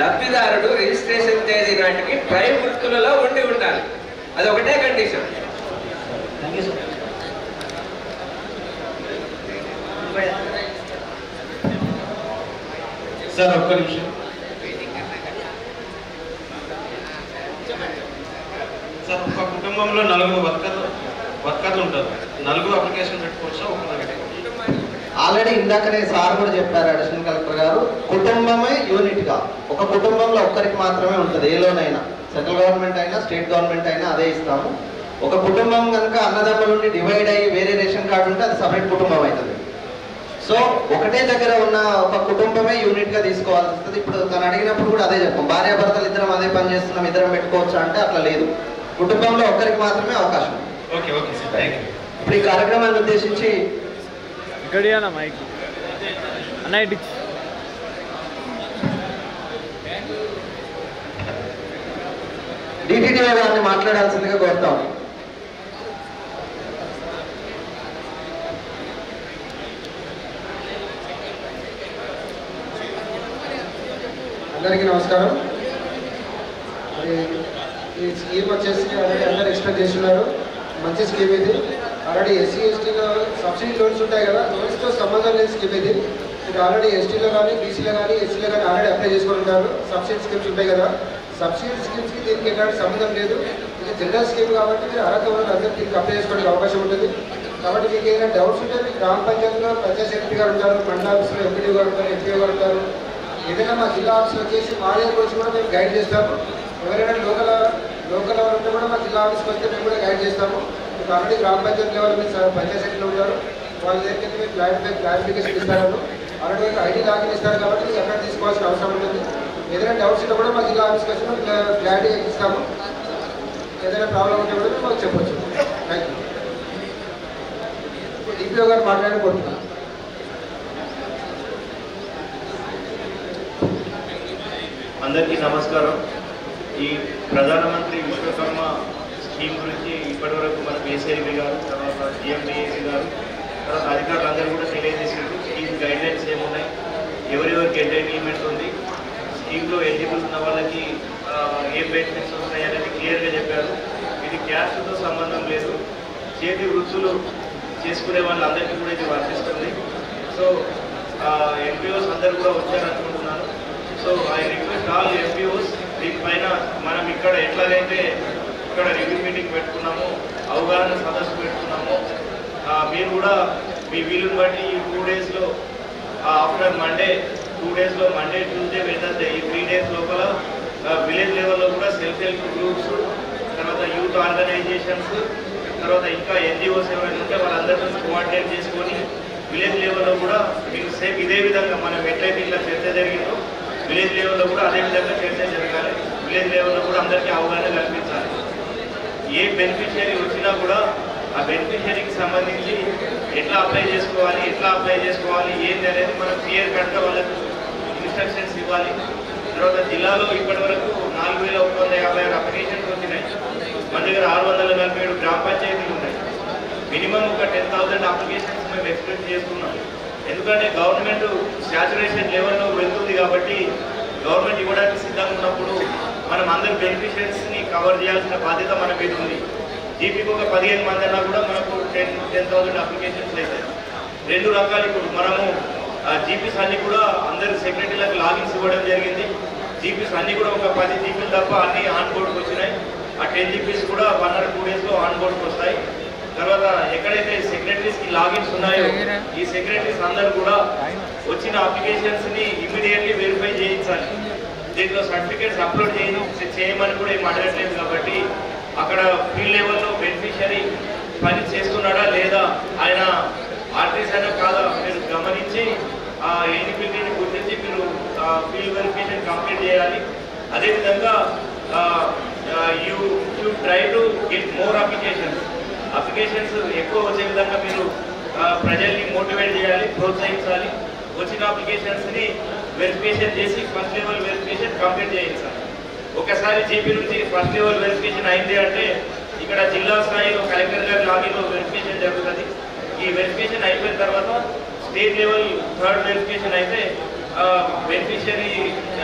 లబ్ధిదారుడు రిజిస్ట్రేషన్ తేదీ నాటికి పై వృత్తులలో ఉండి ఉండాలి. అది ఒకటే కండిషన్.
సార్ ఒక్క నిమిషం సార్. ఒక కుటుంబంలో 4 వర్కర్లు ఉంటారు. 4 అప్లికేషన్ పెట్టుకోవచ్చా? ఒక్కరికి ఆల్రెడీ ఇందాకనే సార్ కూడా చెప్పారు, అడిషనల్ కలెక్టర్ గారు, కుటుంబమే యూనిట్ గా ఒక కుటుంబంలో ఒక్కరికి మాత్రమే ఉంటుంది. ఏ లోన్ అయినా, సెంట్రల్ గవర్నమెంట్ అయినా స్టేట్ గవర్నమెంట్ అయినా అదే ఇస్తాము. ఒక కుటుంబం కనుక అన్నదమ్ముల నుండి డివైడ్ అయ్యి వేరే రేషన్ కార్డు ఉంటే అది సపరేట్ కుటుంబం అవుతుంది. సో ఒకటే దగ్గర ఉన్న ఒక కుటుంబమే యూనిట్ గా తీసుకోవాల్సి వస్తుంది. ఇప్పుడు తను అడిగినప్పుడు కూడా అదే చెప్పాం, భార్యాభర్తలు ఇద్దరం అదే పని చేస్తున్నాం, ఇద్దరం పెట్టుకోవచ్చా అంటే అట్లా లేదు. కుటుంబంలో ఒక్కరికి మాత్రమే అవకాశం.
Okay okay sir, thank you.
ఇప్పుడు ఈ కార్యక్రమాన్ని ఉద్దేశించి
మైక్ అన్నయ్య
డిటిటిఓ గారిని మాట్లాడాల్సిందిగా కోరుతాం.
అందరికీ నమస్కారం. మరి ఈ స్కీమ్ వచ్చేసి ఆల్రెడీ అందరు ఎక్స్పెక్ట్ చేస్తున్నారు. మంచి స్కీమ్ ఇది. ఆల్రెడీ ఎస్సీ ఎస్టీలో సబ్సిడీ లోన్స్ ఉంటాయి కదా, లోన్స్తో సంబంధం లేని స్కీమ్ ఇది. మీరు ఆల్రెడీ ఎస్టీలో కానీ బీసీలో కానీ ఎస్సీలో కానీ ఆల్రెడీ అప్లై చేసుకొని ఉంటారు. సబ్సిడీ స్కీమ్స్ ఉంటాయి కదా, సబ్సిడీ స్కీమ్స్కి దీనికి ఎలాంటి సంబంధం లేదు. ఇది జనరల్ స్కీమ్ కాబట్టి మీరు అర్హత ఉన్న అందరూ దీనికి అప్లై చేసుకోవడానికి అవకాశం ఉంటుంది. కాబట్టి మీకు ఏదైనా డౌట్స్ ఉంటే మీకు గ్రామ పంచాయతీలో పంచాయత్ సెక్రటరీ గారు ఉంటారు, మండల ఆఫీస్లో ఎంపీడీ గారు ఉంటారు, ఎంపీఓ గారు ఉంటారు. ఏదైనా మా జిల్లా ఆఫీస్లో వచ్చేసి మా దగ్గర వచ్చి కూడా మేము గైడ్ చేస్తాము. ఎవరైనా లోకల్ ఎవరు ఉంటే కూడా మా జిల్లా ఆఫీస్కి వస్తే మేము కూడా గైడ్ చేస్తాము. మీకు ఆల్రెడీ గ్రామ పంచాయతీ లెవెల్ మీద పంచాయత్ సెక్రటరీలో ఉంటారు, వాళ్ళ దగ్గరికి మీరు క్లారిఫికేషన్ ఇస్తారని ఆల్రెడీ మీకు ఐడి లాగిన్ ఇస్తారు కాబట్టి మీకు ఎక్కడ తీసుకోవాల్సిన అవసరం ఉంటుంది. ఏదైనా డౌట్స్ ఉంటే కూడా మా జిల్లా ఆఫీస్కి వచ్చి క్లారిటీ ఇస్తాము. ఏదైనా ప్రాబ్లం ఉంటే కూడా మాకు చెప్పొచ్చు. Thank you. డిపిఓ గారు మాట్లాడుకుంటున్నాను.
అందరికీ నమస్కారం. ఈ ప్రధానమంత్రి విశ్వకర్మ స్కీమ్ గురించి ఇప్పటివరకు మన కేసీఆర్ గారు, తర్వాత జిఎండిఏసీ గారు, తర్వాత అధికారులు అందరూ కూడా తెలియజేసారు. స్కీమ్ గైడ్లైన్స్ ఏమున్నాయి, ఎవరెవరికి ఎంటర్టైన్మెంట్ ఉంది, స్కీమ్లో ఎలిజిబుల్ ఉన్న వాళ్ళకి ఏం బెనిఫిట్స్ వస్తాయి అనేది క్లియర్గా చెప్పారు. ఇది క్యాస్ట్తో సంబంధం లేదు, చేతి వృత్తులు చేసుకునే వాళ్ళందరికీ కూడా ఇది వర్తిస్తుంది. సో ఎంపీఓస్ అందరూ కూడా వచ్చారనుకుంటున్నాను. So I request all MPOs, దీనిపైన మనం ఇక్కడ ఎట్లాగైతే ఇక్కడ రివ్యూ మీటింగ్ పెట్టుకున్నామో, అవగాహన సదస్సు పెట్టుకున్నామో, మీరు కూడా మీ వీలుని బట్టి ఈ 2 డేస్లో ఆఫ్టర్ మండే 2 డేస్లో మండే, ట్యూస్డే, వెడ్నెస్డే ఈ 3 డేస్ లోపల విలేజ్ లెవెల్లో కూడా సెల్ఫ్ హెల్ప్ గ్రూప్స్, తర్వాత యూత్ ఆర్గనైజేషన్స్, తర్వాత ఇంకా ఎన్జిఓస్ ఏమైనా ఉంటే వాళ్ళందరితో కోఆర్డినేట్ చేసుకొని విలేజ్ లెవెల్లో కూడా మీకు సేమ్ ఇదే విధంగా మనం ఎట్లయితే ఇట్లా చర్చ జరిగిందో విలేజ్ లెవెల్లో కూడా అదే విధంగా చర్చ జరగాలి. విలేజ్ లెవెల్లో కూడా అందరికీ అవగాహన కల్పించాలి. ఏ బెనిఫిషియరీ వచ్చినా కూడా ఆ బెనిఫిషియరీకి సంబంధించి ఎట్లా అప్లై చేసుకోవాలి ఏంటి అనేది మనం క్లియర్ కట్గా వాళ్ళకు ఇన్స్ట్రక్షన్స్ ఇవ్వాలి. తర్వాత జిల్లాలో ఇప్పటివరకు 4156 అప్లికేషన్స్ వచ్చినాయి. మన దగ్గర 647 గ్రామ పంచాయతీలు ఉన్నాయి. మినిమం ఒక 10,000 అప్లికేషన్స్ మేము ఎక్స్పెక్ట్ చేస్తున్నాం. ఎందుకంటే గవర్నమెంట్ శాచురేషన్ లెవెల్లో వెళ్తుంది కాబట్టి గవర్నమెంట్ ఇవ్వడానికి సిద్ధంగా ఉన్నప్పుడు మనం అందరు బెనిఫిషియరీస్ని కవర్ చేయాల్సిన బాధ్యత మన మీద ఉంది. జీపీకి ఒక 15 మంది అన్నా కూడా మనకు 10,000 అప్లికేషన్స్ అవుతాయి. 2 రకాలు ఇప్పుడు మనము జీపీస్ అన్నీ కూడా అందరు సెక్రటరీలకు లాగిన్స్ ఇవ్వడం జరిగింది. జీపీస్ అన్నీ కూడా ఒక 10 జీపీలు తప్ప అన్నీ ఆన్ బోర్డ్కి వచ్చినాయి. ఆ 10 జీపీస్ కూడా 1 or 2 డేస్లో ఆన్ బోర్డ్కి వస్తాయి. తర్వాత ఎక్కడైతే సెక్రటరీస్కి లాగిన్స్ ఉన్నాయో ఈ సెక్రటరీస్ అందరూ కూడా వచ్చిన అప్లికేషన్స్ని ఇమీడియట్లీ వెరిఫై చేయించాలి. దీంట్లో సర్టిఫికేట్స్ అప్లోడ్ చేయమని కూడా ఏం అడగట్లేదు కాబట్టి అక్కడ ఫీల్డ్ లెవెల్లో బెనిఫిషియరీ పని చేస్తున్నాడా లేదా, ఆయన ఆర్టీసీ అయినా కాదా మీరు గమనించి ఆ ఎలిజిబిలిటీని గుర్తించి మీరు ఫీల్డ్ వెరిఫికేషన్ కంప్లీట్ చేయాలి. అదేవిధంగా you try to get more applications ఎక్కువ వచ్చే విధంగా మీరు ప్రజల్ని మోటివేట్ చేయాలి, ప్రోత్సహించాలి. వచ్చిన అప్లికేషన్స్ని వెరిఫికేషన్ చేసి ఫస్ట్ లెవెల్ వెరిఫికేషన్ కంప్లీట్ చేయించాలి. ఒకసారి జీపీ నుంచి ఫస్ట్ లెవెల్ వెరిఫికేషన్ అయింది అంటే ఇక్కడ జిల్లా స్థాయిలో కలెక్టర్ గారి లాగిన్లో వెరిఫికేషన్ జరుగుతుంది. ఈ వెరిఫికేషన్ అయిపోయిన తర్వాత స్టేట్ లెవెల్ 3rd వెరిఫికేషన్ అయితే బెనిఫిషియరీ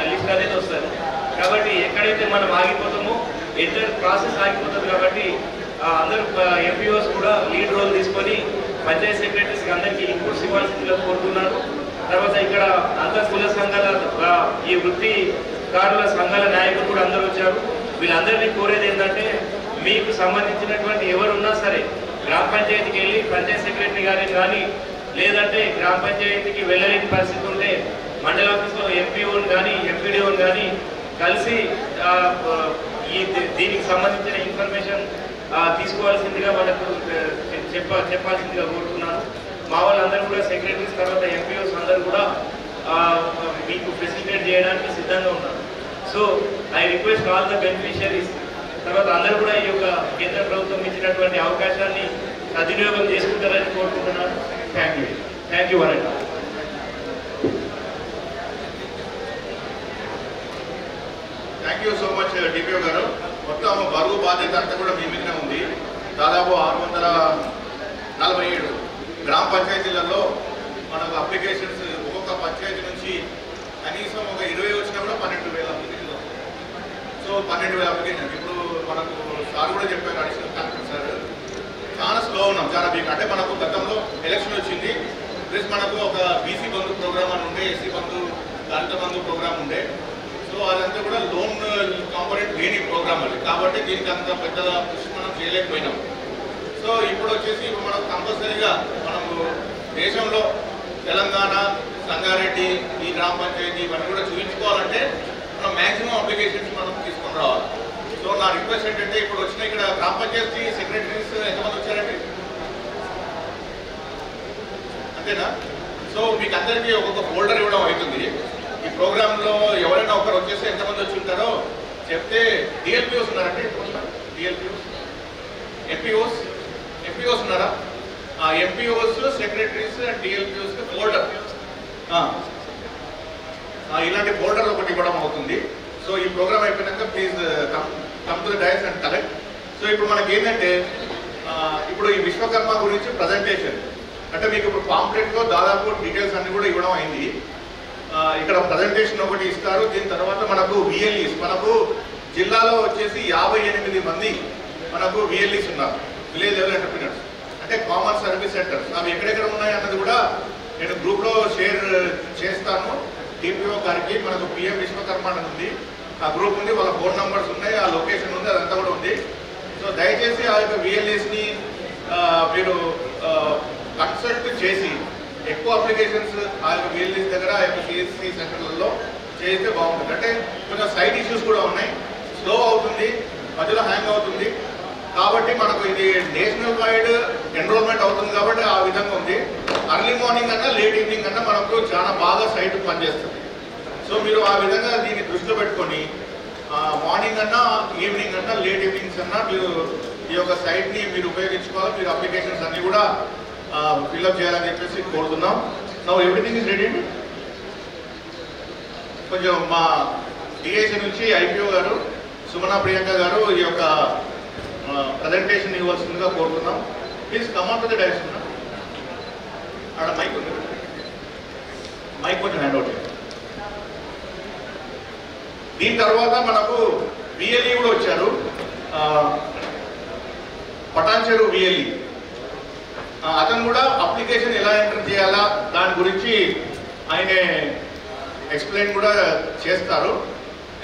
లిస్ట్ అనేది వస్తుంది. కాబట్టి ఎక్కడైతే మనం ఆగిపోతామో ఎంటర్ ప్రాసెస్ ఆగిపోతుంది. కాబట్టి అందరూ ఎంపీఓస్ కూడా లీడ్ రోల్ తీసుకొని పంచాయత్ సెక్రటరీస్కి అందరికీ ఇన్పుట్స్ ఇవ్వాల్సిందిగా కోరుతున్నారు. తర్వాత ఇక్కడ అంతఃకుల సంఘాల ఈ వృత్తికారుల సంఘాల నాయకులు కూడా అందరూ వచ్చారు. వీళ్ళందరినీ కోరేది ఏంటంటే మీకు సంబంధించినటువంటి ఎవరున్నా సరే గ్రామ పంచాయతీకి వెళ్ళి పంచాయత్ సెక్రటరీ గారిని కానీ లేదంటే గ్రామ పంచాయతీకి వెళ్ళలేని పరిస్థితి ఉంటే మండల ఆఫీస్లో ఎంపీఓని కానీ ఎంపీడీఓని కానీ కలిసి దీనికి సంబంధించిన ఇన్ఫర్మేషన్ తీసుకోవాల్సిందిగా వాళ్ళకు చెప్పాల్సిందిగా కోరుతున్నాను. మా వాళ్ళందరూ కూడా సెక్రటరీస్ తర్వాత ఎంపీఓస్ అందరూ కూడా మీకు ఫెసిలిటేట్ చేయడానికి సిద్ధంగా ఉన్నారు. So I request all the beneficiaries, తర్వాత అందరూ కూడా ఈ యొక్క కేంద్ర ప్రభుత్వం ఇచ్చినటువంటి అవకాశాన్ని సద్వినియోగం చేసుకుంటారని కోరుకుంటున్నాను. థ్యాంక్ యూ వరండి.
Thank you so much DPO గారు. మొత్తం బరువు బాధ్యత అంతా కూడా మీ మీదనే ఉంది. దాదాపు 647 గ్రామ పంచాయతీలలో మనకు అప్లికేషన్స్ ఒక్కొక్క పంచాయతీ నుంచి కనీసం ఒక 20 వచ్చినా కూడా 12,000 అప్లికేషన్లు వస్తాయి. సో 12,000 అప్లికేషన్ ఇప్పుడు మనకు సార్ కూడా చెప్పారు, అడిషనల్ కలెక్టర్ సార్, చాలా స్లో ఉన్నాం, చాలా వీక్. అంటే మనకు గతంలో ఎలక్షన్ వచ్చింది, ప్లస్ మనకు ఒక బీసీ బంధు ప్రోగ్రామ్ అని ఉండే, ఎస్సీ బంధు, దళిత బంధు ప్రోగ్రామ్ ఉండే. సో అదంతా కూడా లోన్ కాంపోనెంట్ లేని ప్రోగ్రామ్ అది, కాబట్టి దీనికి అంత పెద్దగా కృషి మనం చేయలేకపోయినాం. సో ఇప్పుడు వచ్చేసి ఇప్పుడు మనం కంపల్సరీగా మనము దేశంలో తెలంగాణ, సంగారెడ్డి, ఈ గ్రామ పంచాయతీ ఇవన్నీ కూడా చూపించుకోవాలంటే మనం మ్యాక్సిమం అప్లికేషన్స్ మనం తీసుకొని రావాలి. సో నా రిక్వెస్ట్ ఏంటంటే ఇప్పుడు వచ్చిన ఇక్కడ గ్రామ పంచాయతీ సెక్రటరీస్ ఎంతమంది వచ్చారండి? అంతేనా? సో మీకు అందరికీ ఒక్కొక్క ఫోల్డర్ ఇవ్వడం అవుతుంది. ఈ ప్రోగ్రాంలో ఎవరైనా ఒకరు వచ్చేసి ఎంతమంది వచ్చి ఉంటారో చెప్తే డిఎల్పిఓస్ ఉన్నారంటే డిఎల్పిఓస్ ఎంపీఓస్ ఉన్నారా? MPOs, secretaries and DLPOs folder ఇలాంటి ఫోల్డర్ ఒకటి ఇవ్వడం అవుతుంది. సో ఈ ప్రోగ్రామ్ అయిపోయినాక please come to the dais and collect. So ఇప్పుడు మనకి ఏంటంటే ఇప్పుడు ఈ విశ్వకర్మ గురించి ప్రజెంటేషన్ అంటే మీకు ఇప్పుడు పాంప్లెట్లో దాదాపు డీటెయిల్స్ అన్ని కూడా ఇవ్వడం అయింది. ఇక్కడ ప్రజెంటేషన్ ఒకటి ఇస్తారు. దీని తర్వాత మనకు విఎల్ఈస్, మనకు జిల్లాలో వచ్చేసి 58 మంది మనకు విఎల్ఈస్ ఉన్నారు, విలేజ్ లెవెల్ ఎంటర్ప్రినర్స్, అంటే కామన్ సర్వీస్ సెంటర్స్. అవి ఎక్కడెక్కడ ఉన్నాయి అన్నది కూడా నేను గ్రూప్లో షేర్ చేస్తాను. టీపీఓ గారికి మనకు పిఎం విశ్వకర్మ అని ఉంది, ఆ గ్రూప్ ఉంది, వాళ్ళ ఫోన్ నంబర్స్ ఉన్నాయి, ఆ లొకేషన్ ఉంది, అదంతా కూడా ఉంది. సో దయచేసి ఆ యొక్క విఎల్ఏస్ని మీరు కన్సల్ట్ చేసి ఎక్కువ అప్లికేషన్స్ ఆ యొక్క విఎల్ఏస్ దగ్గర ఆ యొక్క సిఎస్సి సెంటర్లలో చేస్తే బాగుంటుంది. అంటే కొంచెం సైడ్ ఇష్యూస్ కూడా ఉన్నాయి, స్లో అవుతుంది, మధ్యలో హ్యాంగ్ అవుతుంది. కాబట్టి మనకు ఇది నేషనల్ వైడ్ ఎన్రోల్మెంట్ అవుతుంది కాబట్టి ఆ విధంగా ఉంది. అర్లీ మార్నింగ్ అన్నా లేట్ ఈవినింగ్ అన్నా మనకు చాలా బాగా సైట్ పనిచేస్తుంది. సో మీరు ఆ విధంగా దీన్ని దృష్టిలో పెట్టుకొని మార్నింగ్ అన్నా ఈవినింగ్ అన్నా లేట్ ఈవినింగ్స్ అన్నా మీరు ఈ యొక్క సైట్ని మీరు ఉపయోగించుకోవాలి. మీరు అప్లికేషన్స్ అన్నీ కూడా ఫిల్అప్ చేయాలని చెప్పేసి కోరుతున్నాం. నౌ ఎవ్రీథింగ్ ఇస్ రెడీ అండి. కొంచెం మా డిఐసి నుంచి ఐపీఓ గారు సుమనా ప్రియాంక గారు ఈ యొక్క ప్రజెంటేషన్ ఇవ్వాల్సిందిగా కోరుతున్నాం. Please come on to the dais. అక్కడ మైక్ ఉంది, మైక్ కొంచెం హ్యాండ్ అవుట్ చేయండి. దీని తర్వాత మనకు విఎల్ఈ కూడా వచ్చారు, పటాన్చెరు విఎల్ఈ. అతను కూడా అప్లికేషన్ ఎలా ఎంటర్ చేయాలా దాని గురించి ఆయనే ఎక్స్ప్లెయిన్ కూడా చేస్తారు.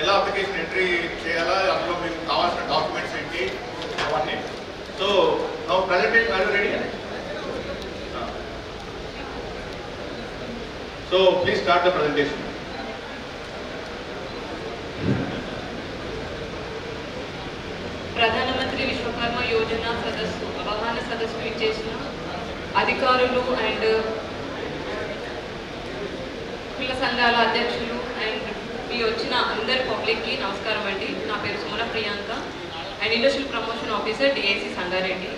ఎలా అప్లికేషన్ ఎంట్రీ చేయాలా, అందులో మీకు కావాల్సిన డాక్యుమెంట్స్ ఏంటి అవన్నీ. So now presentation are you ready? So please start the presentation.
Pradhanmantri Vishwakarma Yojana సదస్సు అవగాహన సదస్సు ఇచ్చేసిన అధికారులు అండ్ కుల సంఘాల అధ్యక్షులు అండ్ మీ వచ్చిన అందరి పబ్లిక్కి నమస్కారం అండి. నా పేరు Sumana Priyanka and industrial promotion officer DIC Sangareddy.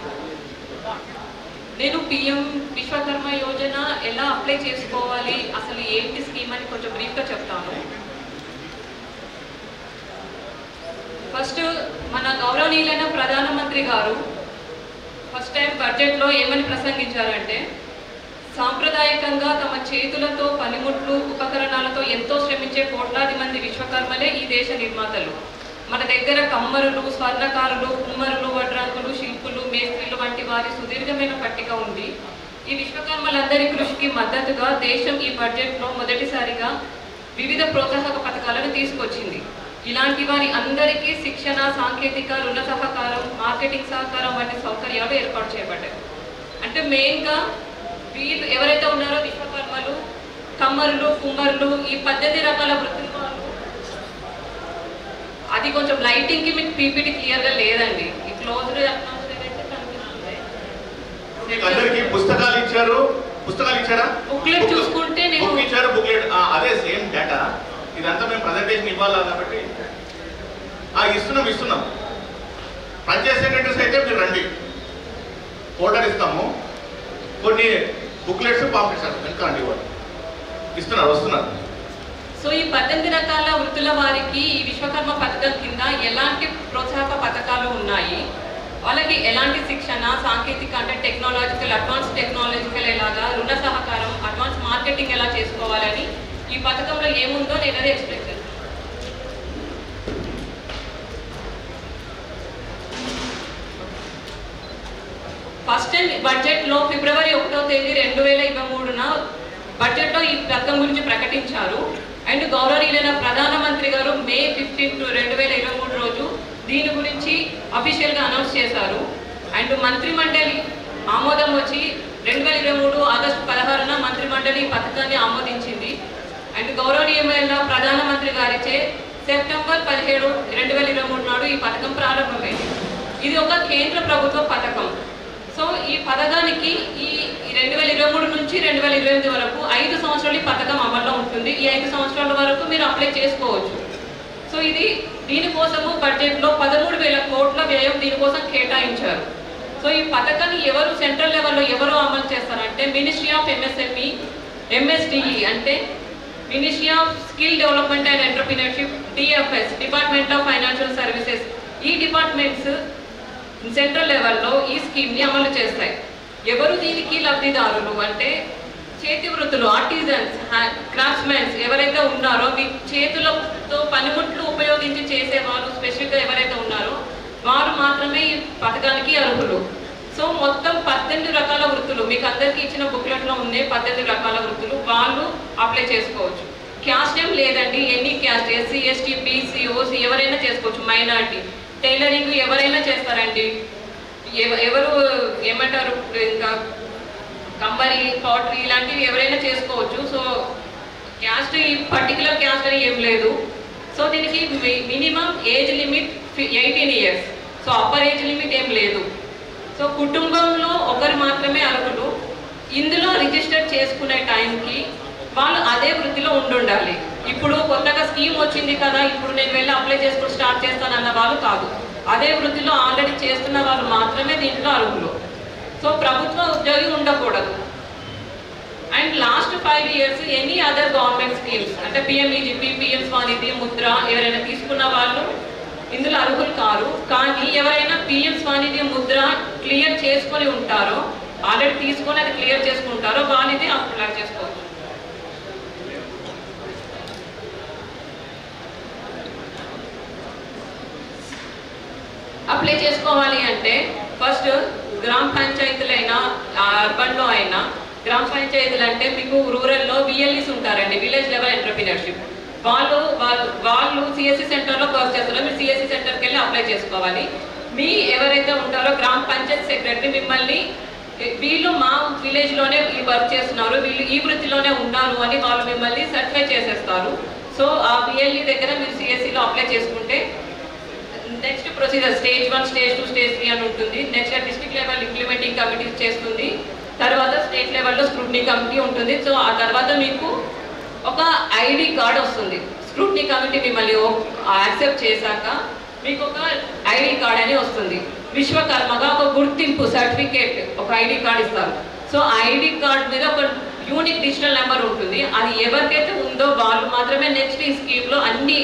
నేను పిఎం విశ్వకర్మ యోజన ఎలా అప్లై చేసుకోవాలి, అసలు ఏంటి స్కీమ్ అని కొంచెం బ్రీఫ్గా చెప్తాను. ఫస్ట్ మన గౌరవనీయులైన ప్రధానమంత్రి గారు ఫస్ట్ టైం బడ్జెట్లో ఏమని ప్రసంగించారంటే, సాంప్రదాయకంగా తమ చేతులతో పనిముట్లు ఉపకరణాలతో ఎంతో శ్రమించే కోట్లాది మంది విశ్వకర్మలే ఈ దేశ నిర్మాతలు. మన దగ్గర కమ్మరులు, స్వర్ణకారులు, కుమ్మరులు, వడ్రంగులు, శిల్పులు, మేస్త్రీలు వంటి వారి సుదీర్ఘమైన పట్టిక ఉంది. ఈ విశ్వకర్మలందరి కృషికి మద్దతుగా దేశం ఈ బడ్జెట్లో మొదటిసారిగా వివిధ ప్రోత్సాహక పథకాలను తీసుకొచ్చింది. ఇలాంటి వారి అందరికీ శిక్షణ, సాంకేతిక, రుణ సహకారం, మార్కెటింగ్ సహకారం వంటి సౌకర్యాలు ఏర్పాటు చేయబడ్డాయి. అంటే మెయిన్గా వీళ్ళు ఎవరైతే ఉన్నారో విశ్వకర్మలు, కమ్మరులు, కుమ్మరులు, ఈ 18 రకాల వృత్తుల వాళ్ళు, అది కొంచెం లైటింగ్కి మీకు పీపీటీ క్లియర్గా లేదండి. ఈ క్లోజ్డ్
అందరికీ పుస్తకాలు ఇచ్చారు, పుస్తకాలు ఇచ్చారా?
బుక్లెట్ చూసుకుంటే నేను
ఇచ్చారు, బుక్లెట్ అదే సేమ్ డేటా. ఇదంతా మేము ప్రజెంటేషన్ ఇవ్వాలా కాబట్టి ఇస్తున్నాం. పంచాయత్ సెక్రటరీస్ అయితే మీరు రండి, ఫోల్డర్ ఇస్తాము, కొన్ని బుక్లెట్స్ పంపిస్తారు, వెనకండి వాళ్ళు వస్తున్నారు.
సో ఈ 18 రకాల వృత్తుల వారికి ఈ విశ్వకర్మ పథకం కింద ఎలాంటి ప్రోత్సాహక పథకాలు ఉన్నాయి, వాళ్ళకి ఎలాంటి శిక్షణ, సాంకేతిక అంటే టెక్నాలజికల్, అడ్వాన్స్ టెక్నాలజికల్ ఎలాగా, రుణ సహకారం, అడ్వాన్స్ మార్కెటింగ్ ఎలా చేసుకోవాలని ఈ పథకంలో ఏముందో నేను అదే ఎక్స్ప్లెయిన్ చేస్తాను. ఫస్ట్ టైం బడ్జెట్లో ఫిబ్రవరి 1వ తేదీ 2023న బడ్జెట్లో ఈ పథకం గురించి ప్రకటించారు. అండ్ గౌరవనీయులైన ప్రధానమంత్రి గారు మే 15, 2023 రోజు దీని గురించి అఫీషియల్గా అనౌన్స్ చేశారు. అండ్ మంత్రిమండలి ఆమోదం వచ్చి 2023 ఆగస్టు 16న మంత్రిమండలి ఈ పథకాన్ని ఆమోదించింది. అండ్ గౌరవనీయమైన ప్రధానమంత్రి గారిచే సెప్టెంబర్ 17, 2023 నాడు ఈ పథకం ప్రారంభమైంది. ఇది ఒక కేంద్ర ప్రభుత్వ పథకం. సో ఈ పథకానికి ఈ 2023 నుంచి 2028 వరకు 5 సంవత్సరాలు ఈ పథకం అమల్లో ఉంటుంది. ఈ 5 సంవత్సరాల వరకు మీరు అప్లై చేసుకోవచ్చు. సో దీనికోసము బడ్జెట్లో 13,000 కోట్ల వ్యయం దీనికోసం కేటాయించారు. సో ఈ పథకాన్ని ఎవరు సెంట్రల్ లెవెల్లో ఎవరు అమలు చేస్తారంటే మినిస్ట్రీ ఆఫ్ MSME, MSDE అంటే ministry of skill development and entrepreneurship, DFS department of financial services. ఈ డిపార్ట్మెంట్స్ సెంట్రల్ లెవెల్లో ఈ స్కీమ్ని అమలు చేస్తాయి. ఎవరు దీనికి లబ్ధిదారులు అంటే చేతి వృత్తులు, ఆర్టిజన్స్, క్రాఫ్ట్స్మెన్స్ ఎవరైతే ఉన్నారో మీ చేతులతో పనిముట్లు ఉపయోగించి చేసేవారు స్పెసిఫిక్గా ఎవరైతే ఉన్నారో వారు మాత్రమే ఈ పథకానికి అర్హులు. సో మొత్తం 18 రకాల వృత్తులు మీకు అందరికీ ఇచ్చిన బుక్లెట్లో ఉన్నాయి. 18 రకాల వృత్తులు వాళ్ళు అప్లై చేసుకోవచ్చు. క్యాస్ట్ ఏం లేదండి, any caste, SC, ST, BC, OC ఎవరైనా చేసుకోవచ్చు. మైనారిటీ, టైలరింగ్ ఎవరైనా చేస్తారండి. ఎవరు ఏమంటారు ఇంకా కంబరి, పాటరీ ఇలాంటివి ఎవరైనా చేసుకోవచ్చు. సో క్యాస్ట్ పర్టికులర్ క్యాస్ట్ అని ఏం లేదు. సో దీనికి minimum age limit 18 years. So upper age limit ఏం లేదు. సో కుటుంబంలో ఒకరు మాత్రమే అర్హులు. ఇందులో రిజిస్టర్ చేసుకునే టైంకి వాళ్ళు అదే వృత్తిలో ఉండాలి. ఇప్పుడు కొత్తగా స్కీమ్ వచ్చింది కదా, ఇప్పుడు నేను వెళ్ళి అప్లై చేసుకుని స్టార్ట్ చేస్తానన్న వాళ్ళు కాదు. అదే వృత్తిలో ఆల్రెడీ చేస్తున్న వాళ్ళు మాత్రమే దీంట్లో అర్హులు. సో ప్రభుత్వ ఉద్యోగి ఉండకూడదు. And last 5 years any other government schemes అంటే PMEGP, PM స్వానిధి, ముద్ర ఎవరైనా తీసుకున్న వాళ్ళు ఇందులో అర్హులు కారు. కానీ ఎవరైనా PM స్వానిధి, ముద్ర క్లియర్ చేసుకొని ఉంటారో, ఆల్రెడీ తీసుకొని అది క్లియర్ చేసుకుంటారో వాళ్ళు ఇది అప్లై చేసుకోవచ్చు. అప్లై చేసుకోవాలి అంటే ఫస్ట్ గ్రామ పంచాయతీలైనా అర్బన్లో అయినా, గ్రామ పంచాయతీలు అంటే మీకు రూరల్లో VLEs ఉంటారండి, విలేజ్ లెవెల్ ఎంటర్ప్రినర్షిప్. వాళ్ళు CSC సెంటర్లో వర్క్ చేస్తారో మీరు CSC సెంటర్కి వెళ్ళి అప్లై చేసుకోవాలి. మీ ఎవరైతే ఉంటారో గ్రామ పంచాయతీ సెక్రటరీ మిమ్మల్ని వీళ్ళు మా విలేజ్లోనే ఈ వర్క్ చేస్తున్నారు, వీళ్ళు ఈ వృత్తిలోనే ఉన్నారు అని వాళ్ళు మిమ్మల్ని సర్టిఫై చేసేస్తారు. సో ఆ VLE దగ్గర మీరు CSCలో అప్లై చేసుకుంటే next procedure stage 1, stage 2, stage 3 అని ఉంటుంది. Next district level implementing committee చేస్తుంది. తర్వాత స్టేట్ లెవెల్లో స్క్రూటినీ కమిటీ ఉంటుంది. సో ఆ తర్వాత మీకు ఒక ID కార్డ్ వస్తుంది. స్క్రూటినీ కమిటీ మిమ్మల్ని యాక్సెప్ట్ చేశాక మీకు ఒక ID కార్డ్ అని వస్తుంది. విశ్వకర్మగా ఒక గుర్తింపు సర్టిఫికేట్, ఒక ID కార్డ్ ఇస్తారు. సో ID కార్డ్ మీద ఒక యూనిక్ డిజిటల్ నెంబర్ ఉంటుంది. అది ఎవరికైతే ఉందో వాళ్ళు మాత్రమే నెక్స్ట్ ఈ స్కీమ్లో అన్ని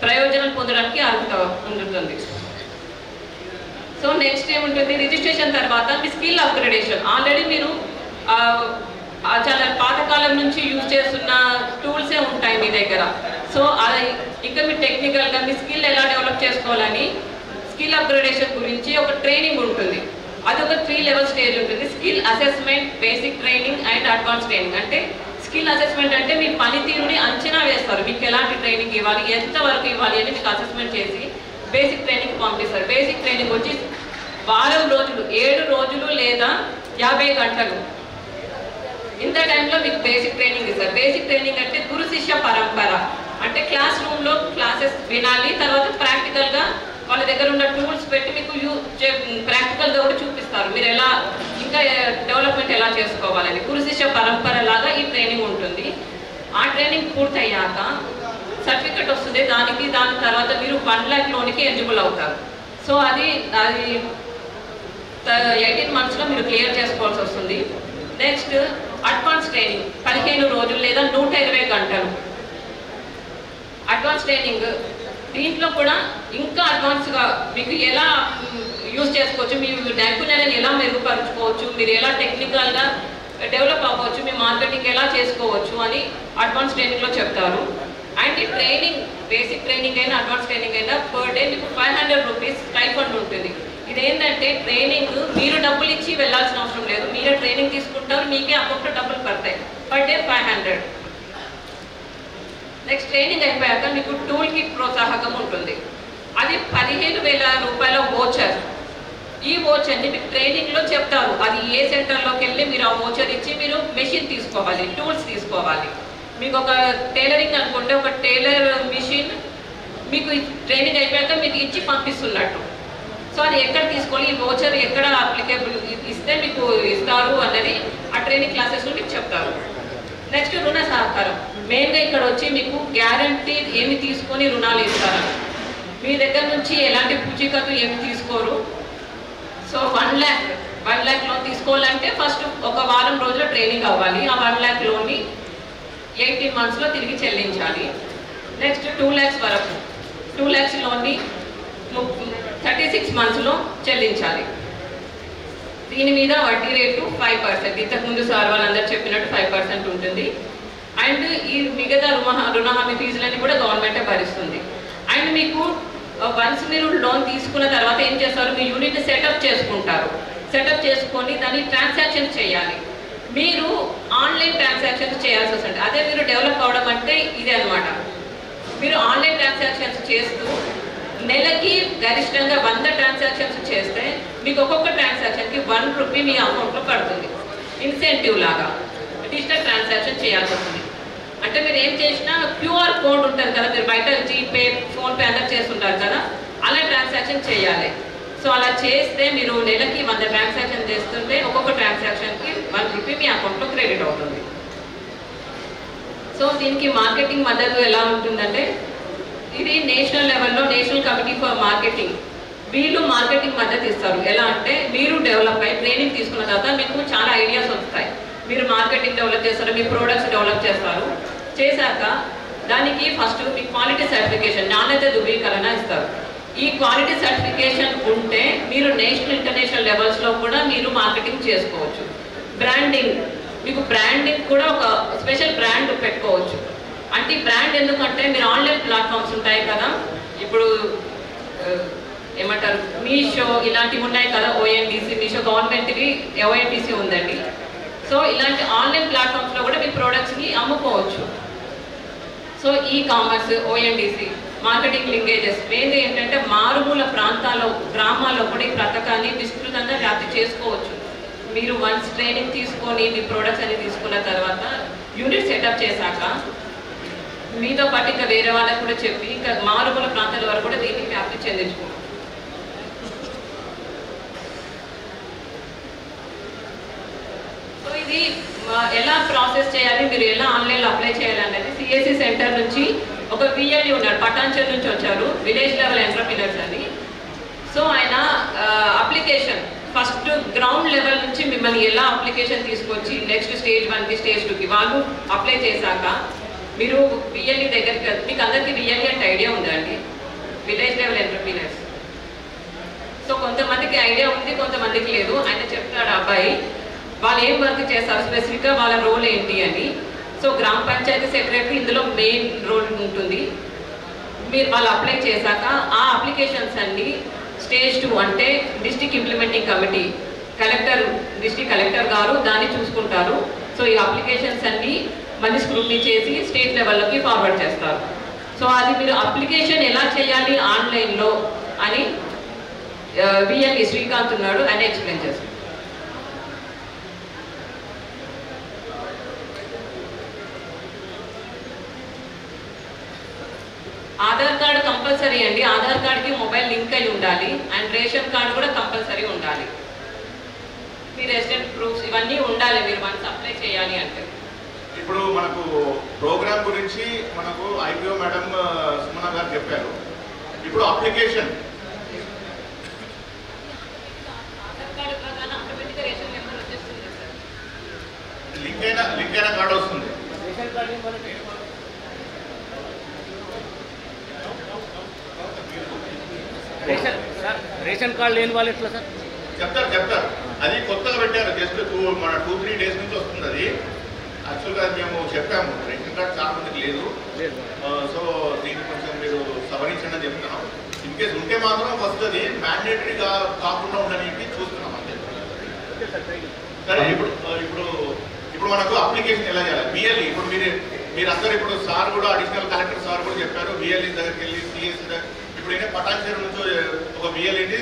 ప్రయోజనాలు పొందడానికి అర్హత ఉంటుంది. సో నెక్స్ట్ ఏముంటుంది, రిజిస్ట్రేషన్ తర్వాత మీ స్కిల్ అప్గ్రేడేషన్. ఆల్రెడీ మీరు చాలా పాతకాలం నుంచి యూజ్ చేస్తున్న టూల్సే ఉంటాయి మీ దగ్గర. సో అది ఇంకా మీ టెక్నికల్గా మీ స్కిల్ ఎలా డెవలప్ చేసుకోవాలని స్కిల్ అప్గ్రేడేషన్ గురించి ఒక ట్రైనింగ్ ఉంటుంది. అది ఒక 3 level స్టేజ్ ఉంటుంది. Skill assessment, basic training and advance training. అంటే స్కిల్ అసెస్మెంట్ అంటే మీ పనితీరుని అంచనా వేస్తారు, మీకు ఎలాంటి ట్రైనింగ్ ఇవ్వాలి, ఎంతవరకు ఇవ్వాలి అని మీకు అసెస్మెంట్ చేసి బేసిక్ ట్రైనింగ్ పంపిస్తారు. బేసిక్ ట్రైనింగ్ వచ్చి వారం రోజులు, 7 రోజులు లేదా 50 గంటలు ఇంత టైంలో మీకు బేసిక్ ట్రైనింగ్ ఇస్తారు. బేసిక్ ట్రైనింగ్ అంటే గురు శిష్య పరంపర. అంటే క్లాస్ రూమ్లో క్లాసెస్ వినాలి, తర్వాత ప్రాక్టికల్గా వాళ్ళ దగ్గర ఉన్న టూల్స్ పెట్టి మీకు ప్రాక్టికల్గా కూడా చూపిస్తారు మీరు ఎలా ఇంకా డెవలప్మెంట్ ఎలా చేసుకోవాలని. గురు శిష్య పరంపర లాగా ఈ ట్రైనింగ్ ఉంటుంది. ఆ ట్రైనింగ్ పూర్తయ్యాక సర్టిఫికెట్ వస్తుంది. దాని తర్వాత మీరు 1 lakh లోన్కి ఎలిజిబుల్ అవుతారు. సో అది 18 monthsలో మీరు క్లియర్ చేసుకోవాల్సి వస్తుంది. నెక్స్ట్ అడ్వాన్స్ ట్రైనింగ్ 15 రోజులు లేదా 120 గంటలు అడ్వాన్స్ ట్రైనింగ్. దీంట్లో కూడా ఇంకా అడ్వాన్స్గా మీకు ఎలా యూజ్ చేసుకోవచ్చు, మీ నైపుణ్యాలను ఎలా మెరుగుపరుచుకోవచ్చు, మీరు ఎలా టెక్నికల్గా డెవలప్ అవ్వచ్చు, మీ మార్కెటింగ్ ఎలా చేసుకోవచ్చు అని అడ్వాన్స్ ట్రైనింగ్లో చెప్తారు. అండ్ ఈ ట్రైనింగ్ బేసిక్ ట్రైనింగ్ అయినా అడ్వాన్స్ ట్రైనింగ్ అయినా పర్ డే మీకు 500 rupees స్టైఫండ్ ఉంటుంది. ఇదేంటంటే ట్రైనింగ్ మీరు డబ్బులు ఇచ్చి వెళ్ళాల్సిన అవసరం లేదు, మీరే ట్రైనింగ్ తీసుకుంటారు, మీకే అకౌంట్లో డబ్బులు పడతాయి. Per day 500. నెక్స్ట్ ట్రైనింగ్ అయిపోయాక మీకు టూల్ కిట్ ప్రోత్సాహకం ఉంటుంది. అది 15,000 రూపాయల వోచర్. ఈ వోచర్ని మీకు ట్రైనింగ్లో చెప్తారు, అది ఏ సెంటర్లోకి వెళ్ళి మీరు ఆ వోచర్ ఇచ్చి మీరు మెషిన్ తీసుకోవాలి, టూల్స్ తీసుకోవాలి. మీకు ఒక టైలరింగ్ అనుకుంటే ఒక టైలర్ మిషన్ మీకు ట్రైనింగ్ అయిపోయాక మీకు ఇచ్చి పంపిస్తున్నట్టు. సో అది ఎక్కడ తీసుకోవాలి, ఈ వోచర్ ఎక్కడ అప్లికేబుల్ ఇస్తే మీకు ఇస్తారు అన్నది ఆ ట్రైనింగ్ క్లాసెస్లో మీకు చెప్తారు. నెక్స్ట్ రుణ సహకారం. మెయిన్గా ఇక్కడ వచ్చి మీకు గ్యారంటీ ఏమి తీసుకొని రుణాలు ఇస్తారు. మీ దగ్గర నుంచి ఎలాంటి పూచీకత్తు ఏమి తీసుకోరు. సో 1 lakh లోన్ తీసుకోవాలంటే ఫస్ట్ ఒక వారం రోజుల ట్రైనింగ్ అవ్వాలి. ఆ 1 lakh లోన్ని 18 monthsలో తిరిగి చెల్లించాలి. నెక్స్ట్ 2 lakhs వరకు 2 lakhs లోన్ని 36 monthsలో చెల్లించాలి. దీని మీద వడ్డీ రేటు 5%. ఇంతకుముందు సార్ వాళ్ళందరూ చెప్పినట్టు 5% ఉంటుంది. అండ్ ఈ మిగతా రుణ హామీ ఫీజులన్నీ కూడా గవర్నమెంటే భరిస్తుంది. అండ్ మీకు వన్స్ మీరు లోన్ తీసుకున్న తర్వాత ఏం చేస్తారు, మీ యూనిట్ని సెటప్ చేసుకుంటారు. సెటప్ చేసుకొని దాన్ని ట్రాన్సాక్షన్ చేయాలి. మీరు ఆన్లైన్ ట్రాన్సాక్షన్స్ చేయాల్సి వస్తుంది. అదే మీరు డెవలప్ అవడం అంటే ఇదే అనమాట. మీరు ఆన్లైన్ ట్రాన్సాక్షన్స్ చేస్తూ నెలకి గరిష్టంగా 100 ట్రాన్సాక్షన్స్ చేస్తే మీకు ఒక్కొక్క ట్రాన్సాక్షన్కి 1 రూపీ మీ అకౌంట్లో పడుతుంది. ఇన్సెంటివ్ లాగా డిజిటల్ ట్రాన్సాక్షన్ చేయాల్సి వస్తుంది. అంటే మీరు ఏం చేసినా క్యూఆర్ కోడ్ ఉంటుంది కదా, మీరు బయట జీపే ఫోన్పే అందరూ చేస్తుంటారు కదా, అలా ట్రాన్సాక్షన్ చేయాలి. సో అలా చేస్తే మీరు నెలకి 100 ట్రాన్సాక్షన్ చేస్తుంటే ఒక్కొక్క ట్రాన్సాక్షన్కి 1 రూపీ మీ అకౌంట్లో క్రెడిట్ అవుతుంది. సో దీనికి మార్కెటింగ్ మద్దతు ఎలా ఉంటుందంటే, ఇది నేషనల్ లెవెల్లో నేషనల్ కమిటీ ఫర్ మార్కెటింగ్ వీళ్ళు మార్కెటింగ్ మద్దతు ఇస్తారు. ఎలా అంటే మీరు డెవలప్ అయ్యి ట్రైనింగ్ తీసుకున్న తర్వాత మీకు చాలా ఐడియాస్ వస్తాయి. మీరు మార్కెటింగ్ డెవలప్ చేస్తారు, మీ ప్రోడక్ట్స్ డెవలప్ చేస్తారు. చేశాక దానికి ఫస్ట్ మీ క్వాలిటీ సర్టిఫికేషన్ నాణ్యత ధృవీకరణ ఇస్తారు. ఈ క్వాలిటీ సర్టిఫికేషన్ ఉంటే మీరు నేషనల్ ఇంటర్నేషనల్ లెవెల్స్లో కూడా మీరు మార్కెటింగ్ చేసుకోవచ్చు. బ్రాండింగ్, మీకు బ్రాండింగ్ కూడా ఒక స్పెషల్ బ్రాండ్ పెట్టుకోవచ్చు. అంటే ఈ బ్రాండ్ ఎందుకంటే మీరు ఆన్లైన్ ప్లాట్ఫామ్స్ ఉంటాయి కదా, ఇప్పుడు ఏమంటారు మీషో ఇలాంటివి ఉన్నాయి కదా, ఓఎన్డీసీ మీషో గవర్నమెంట్వి ఓఎన్డీసీ ఉందండి. సో ఇలాంటి ఆన్లైన్ ప్లాట్ఫామ్స్లో కూడా మీ ప్రోడక్ట్స్ని అమ్ముకోవచ్చు. So e commerce, ONDC, marketing linkages main ఏంటంటే మారుమూల ప్రాంతాల్లో గ్రామాల్లో కూడా ఈ పథకాన్ని విస్తృతంగా వ్యాప్తి చేసుకోవచ్చు. మీరు వన్స్ ట్రైనింగ్ తీసుకొని మీ ప్రోడక్ట్స్ అని తీసుకున్న తర్వాత యూనిట్ సెటప్ చేశాక మీతో పాటు ఇంకా వేరే వాళ్ళకి కూడా చెప్పి ఇంకా మారుమూల ప్రాంతాల వరకు కూడా దీన్ని వ్యాప్తి చెందించుకోవచ్చు. సో ఇది ఎలా ప్రాసెస్ చేయాలి, మీరు ఎలా ఆన్లైన్లో అప్లై చేయాలి అనేది సిఎస్సి సెంటర్ నుంచి ఒక విఎల్ఈ ఉన్నారు, పటాన్చర్ నుంచి వచ్చారు, విలేజ్ లెవెల్ ఎంటర్‌ప్రెన్యూర్స్ అని. సో ఆయన అప్లికేషన్ ఫస్ట్ గ్రౌండ్ లెవెల్ నుంచి మిమ్మల్ని ఎలా అప్లికేషన్ తీసుకొచ్చి నెక్స్ట్ స్టేజ్ 1కి స్టేజ్ 2కి వాళ్ళు అప్లై చేశాక మీరు విఎల్ఈ దగ్గరికి, మీకు అందరికీ విఎల్ఈ అంటే ఐడియా ఉందండి, విలేజ్ లెవెల్ ఎంటర్‌ప్రెన్యూర్స్. సో కొంతమందికి ఐడియా ఉంది, కొంతమందికి లేదు. ఆయన చెప్తాడు అబ్బాయి వాళ్ళు ఏం వర్క్ చేస్తారు, స్పెసిఫిక్గా వాళ్ళ రోల్ ఏంటి అని. సో గ్రామ పంచాయతీ సెక్రటరీ ఇందులో మెయిన్ రోల్ ఉంటుంది. మీరు వాళ్ళు అప్లై చేశాక ఆ అప్లికేషన్స్ అన్ని స్టేజ్ 2 అంటే district implementing committee district collector గారు దాన్ని చూసుకుంటారు. సో ఈ అప్లికేషన్స్ అన్ని మళ్ళీ స్క్రూటినీ చేసి స్టేట్ లెవెల్లోకి ఫార్వర్డ్ చేస్తారు. సో అది మీరు అప్లికేషన్ ఎలా చేయాలి ఆన్లైన్లో అని విఎల్ఈ శ్రీకాంత్ ఉన్నాడు, ఆయన ఎక్స్ప్లెయిన్ చేస్తారు. ఆధార్ కార్డు కంపల్సరీ అండి. ఆధార్ కార్డుకి మొబైల్ లింక్ అయి ఉండాలి. అండ్ రేషన్ కార్డు కూడా కంపల్సరీ ఉండాలి. మీ రెసిడెంట్ ప్రూఫ్స్ ఇవన్నీ ఉండాలి మీరు వన్స్ అప్లై చేయాలి అంటే.
ఇప్పుడు మనకు ప్రోగ్రామ్ గురించి మనకు ఐపీఓ మేడం సుమన గారు చెప్పారు. ఇప్పుడు అప్లికేషన్ లింక్ అయిన కార్డు వస్తుంది.
రేషన్ కార్డు లేని వాళ్ళు ఎట్లా సార్?
చెప్తారు. అది కొత్తగా పెట్టారు, జస్ట్ 2-3 days నుంచి వస్తుంది. అది యాక్చువల్గా మేము చెప్పాము, రేషన్ కార్డు చాలా మందికి లేదు. సో దీన్ని కొంచెం మీరు సవరించండి అని చెప్తున్నాం. ఇన్ కేసు ఉంటే మాత్రం ఫస్ట్ అది మ్యాండేటరీగా కాకుండా ఉండడానికి చూస్తున్నాం అంతే. సరే, ఇప్పుడు మనకు అప్లికేషన్ ఎలా చేయాలి? బిఎల్ఈ ఇప్పుడు మీరందరూ ఇప్పుడు సార్ కూడా అడిషనల్ కలెక్టర్ సార్ కూడా చెప్పారు, బిఎల్ఈ దగ్గరికి వెళ్ళి సిఎస్సి దగ్గర. ఇప్పుడు ఏంటంటే పటాన్చేరు నుంచి ఒక బిఎల్ఈని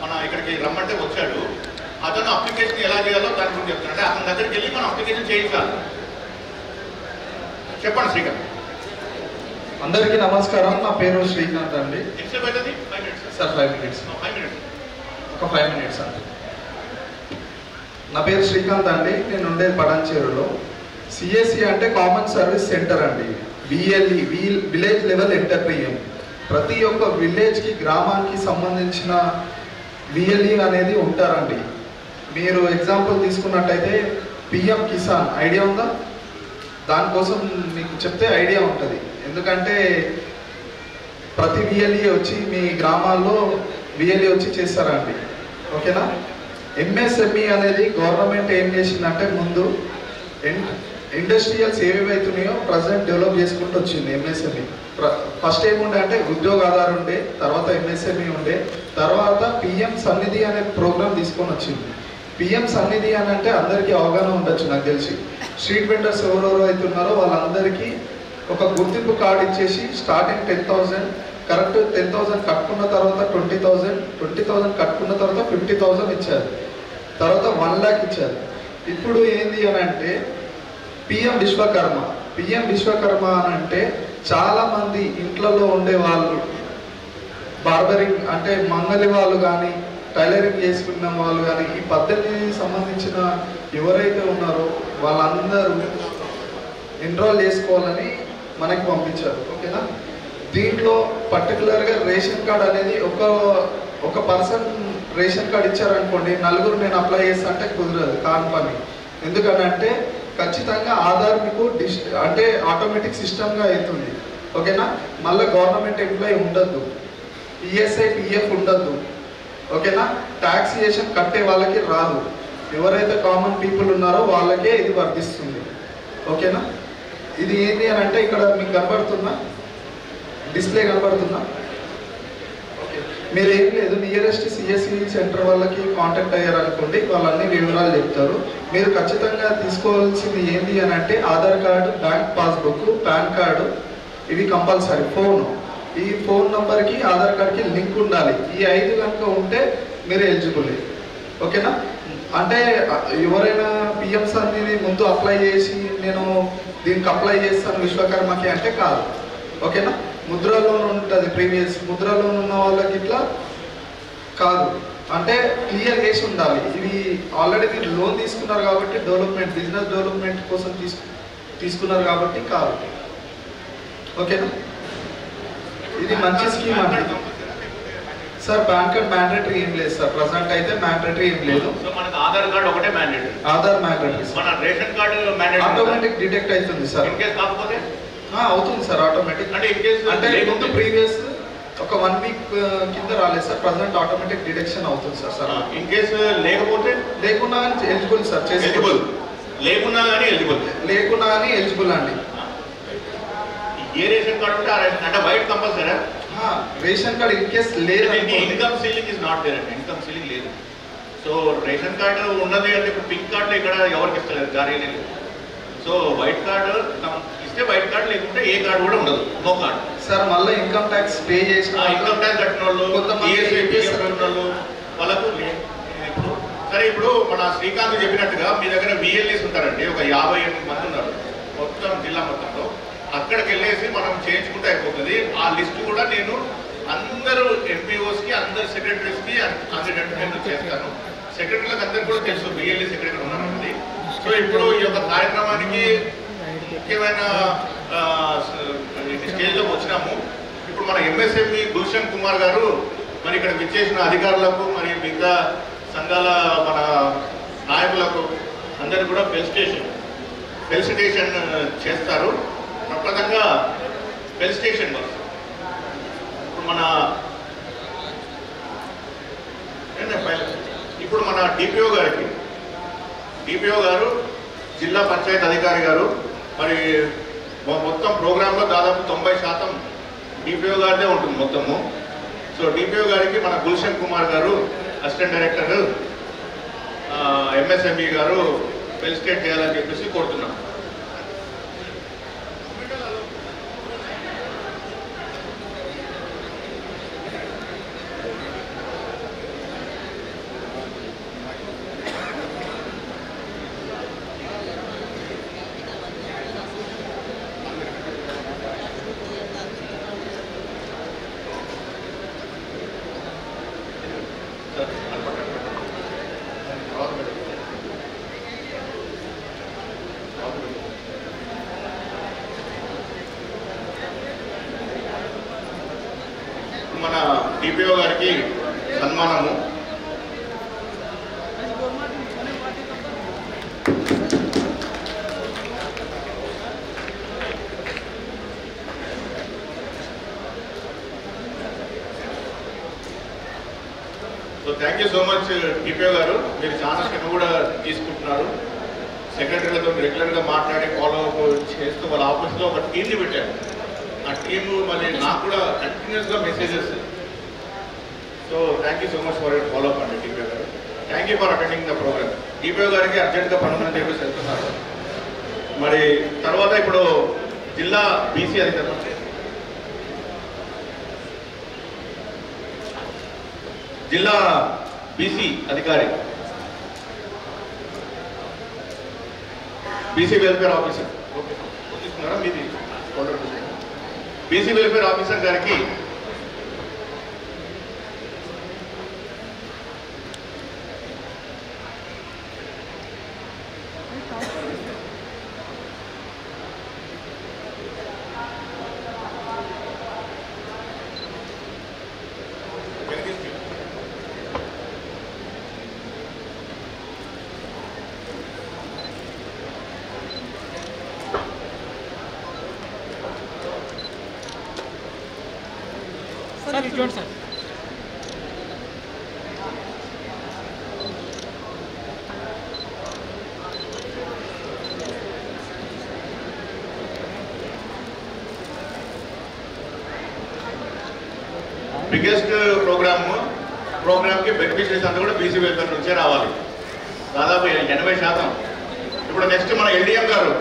మన ఇక్కడికి రమ్మంటే వచ్చాడు. అతను అప్లికేషన్ ఎలా చేయాలో దాని గురించి చెప్తాను. అంటే అతని దగ్గరికి వెళ్ళి మనం అప్లికేషన్ చేయించాలి. చెప్పండి శ్రీకాంత్.
అందరికీ నమస్కారం. నా పేరు శ్రీకాంత్ అండి. Sir 5 minutes. ఒక 5 minutes అండి. నా పేరు శ్రీకాంత్ అండి. నేను ఉండేది పడంచేరులో. సిఎస్సి అంటే కామన్ సర్వీస్ సెంటర్ అండి. VLE village level entrepreneur. ప్రతి ఒక్క విలేజ్కి గ్రామానికి సంబంధించిన విఎల్ఈ అనేది ఉంటారండి. మీరు ఎగ్జాంపుల్ తీసుకున్నట్టయితే పిఎం కిసాన్ ఐడియా ఉందా? దానికోసం మీకు చెప్తే ఐడియా ఉంటుంది. ఎందుకంటే ప్రతి విఎల్ఈ వచ్చి మీ గ్రామాల్లో విఎల్ఈ వచ్చి చేస్తారండి. ఓకేనా? ఎంఎస్ఎంఈ అనేది గవర్నమెంట్ ఏం చేసిందంటే ముందు ఇండస్ట్రియల్స్ ఏవేవైతున్నాయో ప్రజెంట్ డెవలప్ చేసుకుంటూ వచ్చింది. ఎంఎస్ఎంఈ ఫస్ట్ ఏముండే అంటే ఉద్యోగ ఆధార్ ఉండే, తర్వాత ఎంఎస్ఎంఈ ఉండే, తర్వాత పిఎం సన్నిధి అనే ప్రోగ్రామ్ తీసుకొని వచ్చింది. పిఎం సన్నిధి అని అంటే అందరికీ అవగాహన ఉండొచ్చు నాకు తెలిసి. స్ట్రీట్ వెండర్స్ ఎవరెవరు అవుతున్నారో వాళ్ళందరికీ ఒక గుర్తింపు కార్డు ఇచ్చేసి స్టార్టింగ్ 10,000, కరెక్ట్ 10,000 కట్టుకున్న తర్వాత 20,000 కట్టుకున్న తర్వాత 50,000 ఇచ్చారు, తర్వాత 1 lakh ఇచ్చారు. ఇప్పుడు ఏంది అని అంటే పిఎం విశ్వకర్మ. పిఎం విశ్వకర్మ అని అంటే చాలామంది ఇంట్లలో ఉండే వాళ్ళు బార్బరింగ్ అంటే మంగలి వాళ్ళు కానీ టైలరింగ్ చేసుకున్న వాళ్ళు కానీ ఈ పద్ధతికి సంబంధించిన ఎవరైతే ఉన్నారో వాళ్ళందరూ ఎన్రోల్ చేసుకోవాలని మనకి పంపించారు. ఓకేనా? దీంట్లో పర్టికులర్గా రేషన్ కార్డ్ అనేది ఒక పర్సన్ రేషన్ కార్డ్ ఇచ్చారనుకోండి, 4 నేను అప్లై చేస్తా అంటే కుదరదు, కాని పని. ఎందుకనంటే ఖచ్చితంగా ఆధార్ మీకు అంటే ఆటోమేటిక్ సిస్టమ్గా అవుతుంది. ఓకేనా? మళ్ళీ గవర్నమెంట్ ఎంప్లాయీ ఉండద్దు, ఈఎస్ఐ పిఎఫ్ ఉండద్దు. ఓకేనా? ట్యాక్సేషన్ కట్టే వాళ్ళకి రాదు. ఎవరైతే కామన్ పీపుల్ ఉన్నారో వాళ్ళకే ఇది వర్తిస్తుంది. ఓకేనా? ఇది ఏంటి అని అంటే ఇక్కడ మీకు కనబడుతుందా, డిస్ప్లే కనబడుతుందా? ఓకే, మీరు ఏం లేదు, నియరెస్ట్ సిఎస్సి సెంటర్ వాళ్ళకి కాంటాక్ట్ అయ్యారనుకోండి, వాళ్ళన్ని వివరాలు చెప్తారు. మీరు ఖచ్చితంగా తీసుకోవాల్సింది ఏంటి అని అంటే Aadhaar card, bank passbook, pan card, ఇవి కంపల్సరీ. ఈ ఫోన్ నంబర్కి ఆధార్ కార్డ్కి లింక్ ఉండాలి. ఈ 5 కనుక ఉంటే మీరు ఎలిజిబుల్. ఓకేనా? అంటే ఎవరైనా పిఎం సన్నిధి ముందు అప్లై చేసి నేను దీనికి అప్లై చేస్తాను విశ్వకర్మకి అంటే కాదు. ఓకేనా? ముద్రా లోన్ ఉంటుంది, ప్రీవియస్ ముద్రా లోన్ ఉన్న వాళ్ళకి ఇట్లా కాదు. అంటే క్లియర్ చేసి ఉండాలి. ఇవి ఆల్రెడీ మీరు లోన్ తీసుకున్నారు కాబట్టి డెవలప్మెంట్, బిజినెస్ డెవలప్మెంట్ కోసం తీసుకున్నారు కాబట్టి కాదు. ఓకేనా? ఇది మంచి స్కీమ్ అండి. సార్ పాన్ కార్డ్ మ్యాండేటరీ ఏం లేదు సార్, ప్రజెంట్ అయితే మ్యాండేటరీ ఏం లేదు.
సో మనకు ఆధార్ కార్డ్ ఒకటే మ్యాండేటరీ.
ఆధార్ మ్యాండేటరీ.
మన ration card mandatory
automatic detect అవుతుంది సార్.
ఇన్ కేస్ కాకపోతే
అవుతుంది సార్ ఆటోమేటిక్.
అంటే ఇన్ కేస్
అంటే ముందు ప్రీవియస్ ఒక 1 week కింద రాలేదు సార్, ప్రజెంట్ ఆటోమేటిక్ డిటెక్షన్ అవుతుంది సార్. సార్
ఇన్ కేస్ లేకపోతే
లేకున్నా కానీ ఎలిజిబుల్ సార్,
ఎలిజిబుల్. లేకున్నా కానీ ఎలిజిబుల్.
లేకున్నా కానీ ఎలిజిబుల్ అండి.
ఏ రేషన్ కార్డు ఉంటే ఆ రేషన్ అంటే white compulsory.
Ration card in case లేదు,
income ceiling is not there అండి. ఇన్కమ్ సీలింగ్ లేదు. సో రేషన్ కార్డు ఉన్నది అంటే ఇప్పుడు పింక్ కార్డు ఇక్కడ ఎవరికి ఇస్తలేదు, జారీనే లేదు. సో వైట్ కార్డు ఇస్తే వైట్ కార్డు, లేకుంటే ఏ కార్డు కూడా ఉండదు, నో కార్డు.
సార్ మళ్ళీ ఇన్కమ్ ట్యాక్స్ పే చేసిన
ఇన్కమ్ ట్యాక్స్ కట్టిన వాళ్ళు, వాళ్ళు వాళ్ళకు ఇప్పుడు సరే. ఇప్పుడు మన శ్రీకాంత్ చెప్పినట్టుగా మీ దగ్గర విఎల్ఈస్ ఉంటారండి, ఒక 58 మంది ఉన్నారు మొత్తం జిల్లా మొత్తంలో. అక్కడికి వెళ్ళేసి మనం చేయించుకుంటే అయిపోతుంది. ఆ లిస్ట్ కూడా నేను అందరూ ఎంపీఓస్కి, అందరు సెక్రటరీస్కి అందేటట్టు నేను చేస్తాను. సెక్రటరీలకు అందరికీ కూడా తెలుసు బిఎల్ఈ సెక్రటరీ ఉన్నారండి. సో ఇప్పుడు ఈ యొక్క కార్యక్రమానికి ముఖ్యమైన స్టేజ్లోకి వచ్చినాము. ఇప్పుడు మన ఎంఎస్ఎంఈ గుల్షన్ కుమార్ గారు మరి ఇక్కడ విచ్చేసిన అధికారులకు మరి మిగతా సంఘాల మన నాయకులకు అందరూ కూడా ఫెలిసిటేషన్ చేస్తారు. ప్రప్రదంగా ఫెలిసిటేషన్ వర్క్ ఇప్పుడు మన డిపిఓ గారు జిల్లా పంచాయత్ అధికారి గారు మరి మొత్తం ప్రోగ్రాంలో దాదాపు 90% డిపిఓ గారిదే ఉంటుంది మొత్తము. సో డిపిఓ గారికి మన గుల్షన్ కుమార్ గారు అసిస్టెంట్ డైరెక్టర్ ఎంఎస్ఎంఈ గారు ఫెలిసిటేట్ చేయాలని చెప్పేసి కోరుతున్నాం. మన డిపిఓ గారికి సన్మానము. So thank you so much DPO గారు, మీరు చాలా శ్రమ కూడా తీసుకుంటున్నారు. సెక్రటరీలతో రెగ్యులర్గా మాట్లాడి ఫాలో అప్ చేస్తూ వాళ్ళ ఆఫీస్లో ఒక టీమ్ని పెట్టారు. ఆ టీము మళ్ళీ నాకు కూడా కంటిన్యూస్గా messages. So thank you so much for your follow up అండి డిపిఓ గారు. Thank you for attending the programme. DPO గారికి అర్జెంట్గా పనులని చెప్పేసి వెళ్తున్నారు. మరి తర్వాత ఇప్పుడు జిల్లా బీసీ అధికారులు, జిల్లా బీసీ అధికారి, బీసీ వెల్ఫేర్ ఆఫీసర్, మీది బీసీ వెల్ఫేర్ ఆఫీసర్ గారికి
సార్ ఇటు సార్.
బిగ్గెస్ట్ ప్రోగ్రామ్కి బెనిఫిషరీస్ అంతా కూడా బీసీ వెల్ఫేర్ నుంచే రావాలి, దాదాపు 80%. ఇప్పుడు నెక్స్ట్ మన ఎల్డిఎం గారు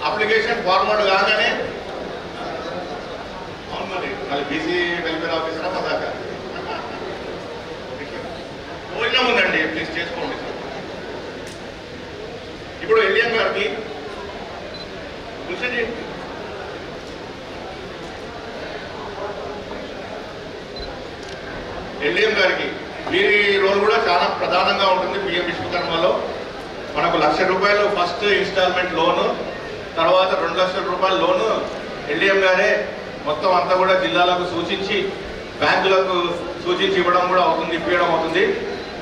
అప్లికేషన్ ఫార్వర్డ్ కాగానే మళ్ళీ బీసీ వెల్ఫేర్ ఆఫీసరా పదాక భోజనం ఉందండి, ప్లీజ్ చేసుకోండి సార్. ఇప్పుడు ఎల్డిఎం గారికి కూర్చొని ఎల్డిఎం గారికి వీరి రోల్ కూడా చాలా ప్రధానంగా ఉంటుంది. పిఎం విశ్వకర్మలో మనకు ₹1,00,000 ఫస్ట్ ఇన్స్టాల్మెంట్ లోను, తర్వాత ₹2,00,000 లోను ఎల్డిఎం గారే మొత్తం అంతా కూడా జిల్లాలకు సూచించి బ్యాంకులకు సూచించి ఇవ్వడం కూడా అవుతుంది, ఇప్పించడం అవుతుంది.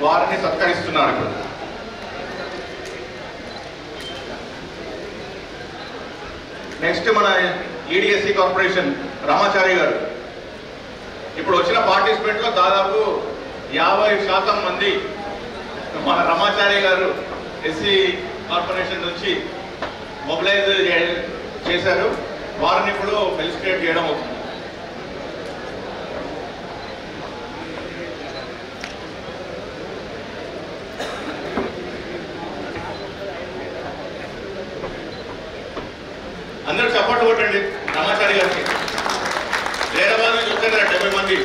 వారిని సత్కరిస్తున్నారు. ఇప్పుడు నెక్స్ట్ మన ఈడిఎస్సి కార్పొరేషన్ రామాచారి గారు. ఇప్పుడు వచ్చిన పార్టిసిపెంట్లో దాదాపు 50% మంది మన రామాచారి గారు ఎస్సీ కార్పొరేషన్ నుంచి మొబిలైజ్ చేశారు. వారిని ఇప్పుడు ఫెలిసిటేట్ చేయడం అవుతుంది. అందరూ సపోర్ట్ కొట్టండి రామాచారి గారికి. హైదరాబాద్ నుంచి వచ్చారు 70 మంది.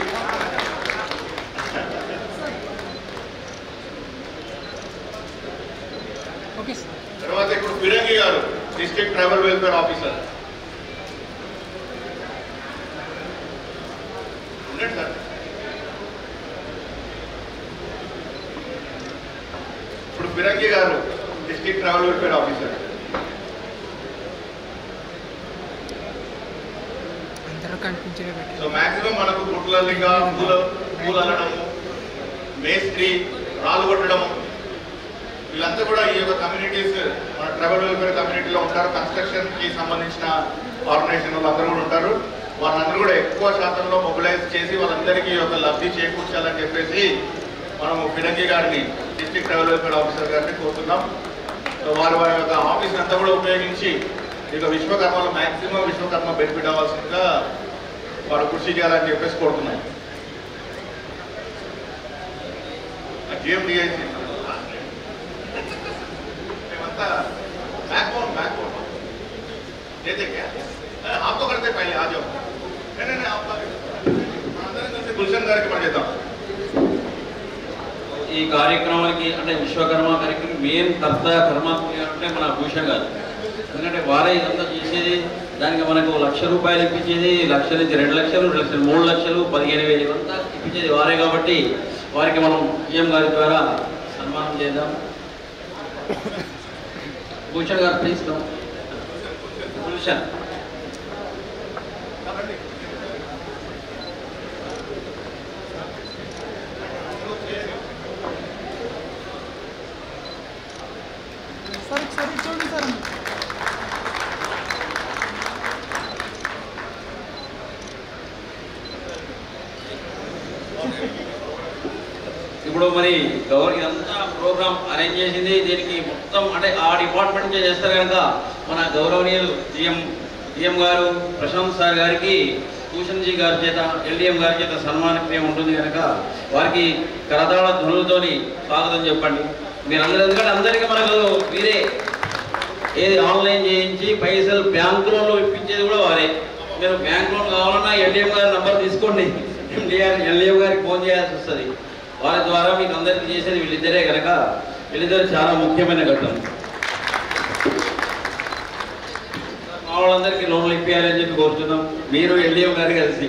తర్వాత ఇప్పుడు ఫిరంగి గారు district tribal welfare officer. Sir ఇప్పుడు ఫిరంగి గారు district tribal welfare officer. So maximum మనకు గుట్లలిగా పూలు అల్లడము, మేస్త్రి, రాళ్ళు కొట్టడము, వీళ్ళంతా కూడా ఈ యొక్క కమ్యూనిటీస్ మన ట్రైబల్ వెల్ఫేర్ కమ్యూనిటీలో ఉంటారు. కన్స్ట్రక్షన్ కి సంబంధించిన ఆర్గనైజేషన్ వాళ్ళందరూ కూడా ఉంటారు. వాళ్ళందరూ కూడా ఎక్కువ శాతంలో మొబిలైజ్ చేసి వాళ్ళందరికీ ఒక లబ్ధి చేకూర్చాలని చెప్పేసి మనము ఫిరంగి గారిని డిస్ట్రిక్ట్ ట్రైబల్ వెల్ఫేర్ ఆఫీసర్ గారిని కోరుతున్నాం. సో వారి యొక్క ఆఫీస్ అంతా కూడా ఉపయోగించి ఇక విశ్వకర్మలో మ్యాక్సిమం విశ్వకర్మ బెనిఫిట్ అవ్వాల్సిందిగా వారు కృషి చేయాలని చెప్పేసి కోరుతున్నాం. జిఎండిఐసి మేమంతా బ్యాక్బోన్ देते क्या आप तो करते पहले आ जाओ नहीं आप అందరం కలిసి గుల్షన్ గారికి పనిచేద్దాం.
ఈ కార్యక్రమానికి అంటే విశ్వకర్మ కార్యక్రమం మెయిన్ కర్మాత్మక అంటే మన భూషణ్ గారు. ఎందుకంటే వారే ఇదంతా చేసేది. దానికి మనకు ₹1,00,000 ఇప్పించేది, 1,00,000 నుంచి 2,00,000, 2,00,000, 3,00,000, 15,000 ఇవంతా ఇప్పించేది వారే. కాబట్టి వారికి మనం సీఎం గారి ద్వారా సన్మానం చేద్దాం. భూషణ్ గారు ప్లీజ్ భూషణ్ ఇప్పుడు మరి ఇదంతా ప్రోగ్రామ్ అరేంజ్ చేసింది దీనికి మొత్తం అంటే ఆ డిపార్ట్మెంట్ నుంచి చేస్తారు కనుక మన గౌరవనీయులు జిఎం గారు ప్రశాంత్ సార్ గారికి భూషణ్జీ గారి చేత ఎల్డిఎం గారి చేత సన్మానం ఉంటుంది కనుక వారికి కరతాళ ధ్వనులతోని స్వాగతం చెప్పండి. మీరందరూ ఎందుకంటే అందరికీ మనకు వీరే ఏది ఆన్లైన్ చేయించి పైసలు బ్యాంక్ లోన్లో ఇప్పించేది కూడా వారే. మీరు బ్యాంక్ లోన్ కావాలన్నా ఎల్డిఎం గారి నంబర్ తీసుకోండి, ఎల్డిఎం గారికి ఫోన్ చేయాల్సి వస్తుంది. వారి ద్వారా మీకు అందరికీ చేసేది వీళ్ళిద్దరే కనుక వీళ్ళిద్దరు చాలా ముఖ్యమైన ఘట్టం. మా వాళ్ళందరికీ లోన్లు ఇప్పించాలని చెప్పి కోరుతున్నాం, మీరు ఎల్డిఎం గారు కలిసి.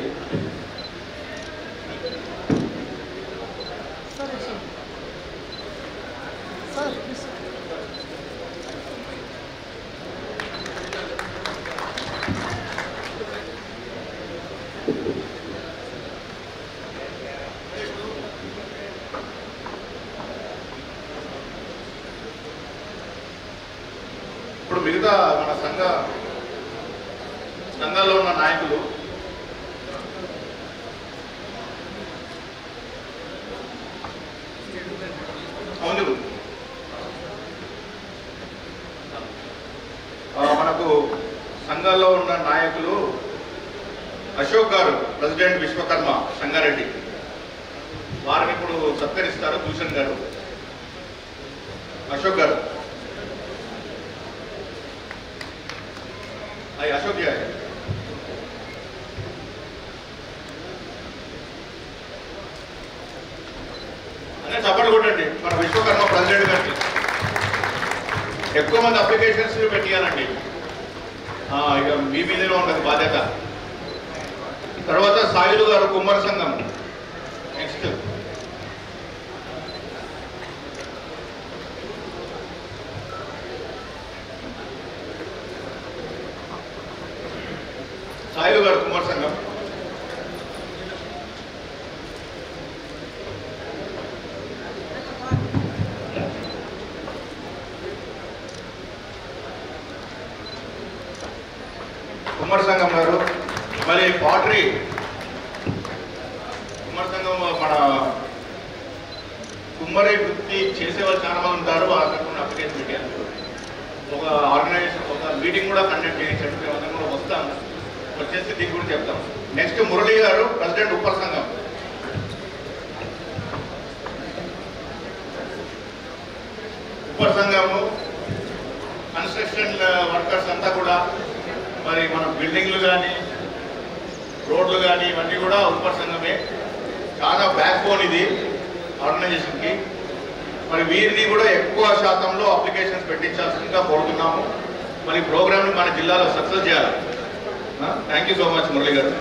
ఇప్పుడు మిగతా మన సంఘాల్లో ఉన్న నాయకులు అవును మనకు సంఘాల్లో ఉన్న నాయకులు అశోక్ గారు ప్రెసిడెంట్ విశ్వకర్మ సంగారెడ్డి వారిని ఇప్పుడు సత్కరిస్తారు. భూషణ్ గారు, అశోక్ గారు. अशोक जी आए अने चपल कोट्टंడి మన విశ్వకర్మ ప్రెసిడెంట్ గారికి ఎక్కువ మంది అప్లికేషన్స్ పెట్టియాలండి. ఇక మీ మీదనే ఉన్నది బాధ్యత. తర్వాత సాయిలు గారు కుమ్మర సంఘం. నెక్స్ట్ సాయిలు గారు కుమార్ సంఘం. కుమార్ సంఘం గారు. మరి పాటరీ కుమార్ సంఘం మన కుమ్మరి వృత్తి చేసేవాళ్ళు చాలా మంది ఉంటారు. అక్కడ అప్లికేషన్ పెట్టారు. ఒక ఆర్గనైజేషన్ ఒక మీటింగ్ కూడా కండక్ట్ చేసేటట్టు మేమందరం కూడా వస్తాం, వచ్చేసి దీని గురించి చెప్తాం. నెక్స్ట్ మురళి గారు ప్రెసిడెంట్ ఉప్పర్ సంఘం. ఉప్పర్ సంఘము కన్స్ట్రక్షన్ వర్కర్స్ అంతా కూడా మరి మన బిల్డింగ్లు కానీ రోడ్లు కానీ ఇవన్నీ కూడా ఉప్పర్ సంఘమే. చాలా బ్యాక్ బోన్ ఇది ఆర్గనైజేషన్కి. మరి వీరిని కూడా ఎక్కువ శాతంలో అప్లికేషన్స్ పెట్టించాల్సిందిగా కోరుతున్నాము. మరి ప్రోగ్రామ్ని మన జిల్లాలో సక్సెస్ చేయాలి. Thank you so much Murali గారు.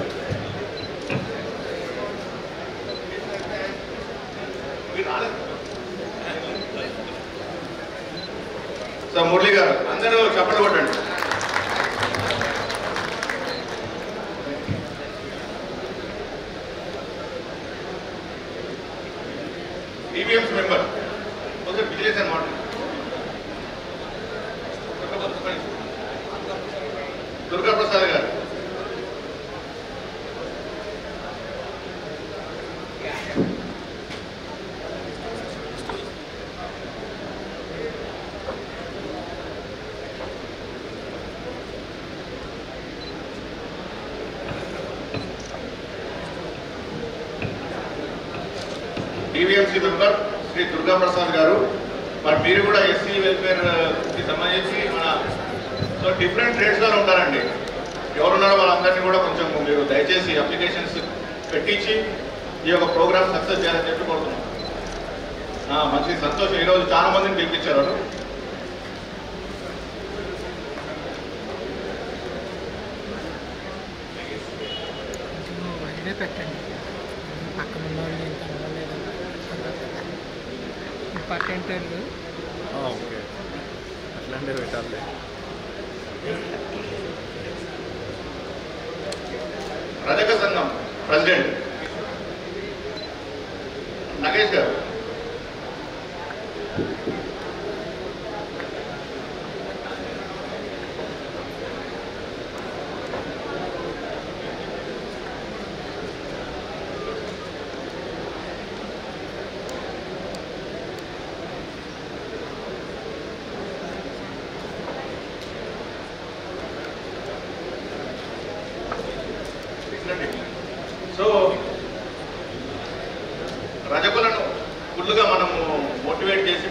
సార్ మురళి గారు అందరూ చప్పట్లు కొట్టండి. టీవీఎంస్ మెంబర్ ఒకసారి విజయ్ అనమాట. దుర్గా ప్రసాద్ గారు. టీవీఎంసీ మెంబర్ శ్రీ దుర్గా ప్రసాద్ గారు. మరి మీరు కూడా ఎస్సీ వెల్ఫేర్కి సంబంధించి మన సో డిఫరెంట్ ట్రేడ్స్లో ఉంటారండి. ఎవరున్నారో వాళ్ళందరినీ కూడా కొంచెం మీరు దయచేసి అప్లికేషన్స్ పెట్టించి ఈ యొక్క ప్రోగ్రామ్ సక్సెస్ చేయాలని చెప్పి కోరుతున్నాం. మంచి సంతోషం. ఈరోజు చాలా మందిని పిలిపించారు.
పెట్టండి పక్కన ఉన్న వాళ్ళు ఏం కనవలేదు ఇంపార్టెంట్ వాళ్ళు.
ఓకే అట్లాంటివి పెట్టాలి.
రజక సంఘం ప్రెసిడెంట్ నగేష్ గారు. యువకులను ఫుల్గా మనము మోటివేట్ చేసి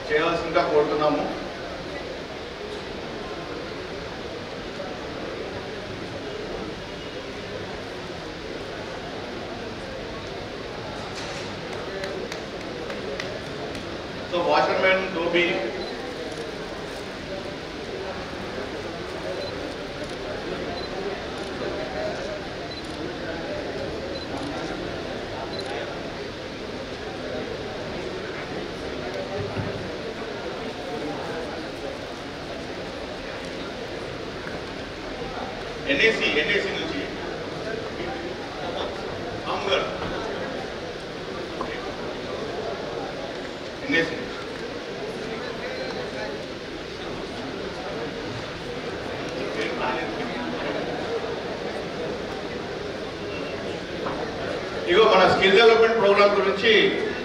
చేయాల్సిందిగా కోరుతున్నాము. సో వాషర్మెన్ డోబీ ఎన్ఏసి నుంచి రాముగారు ఎన్ఏసి ఇగో మన స్కిల్ డెవలప్మెంట్ ప్రోగ్రామ్ గురించి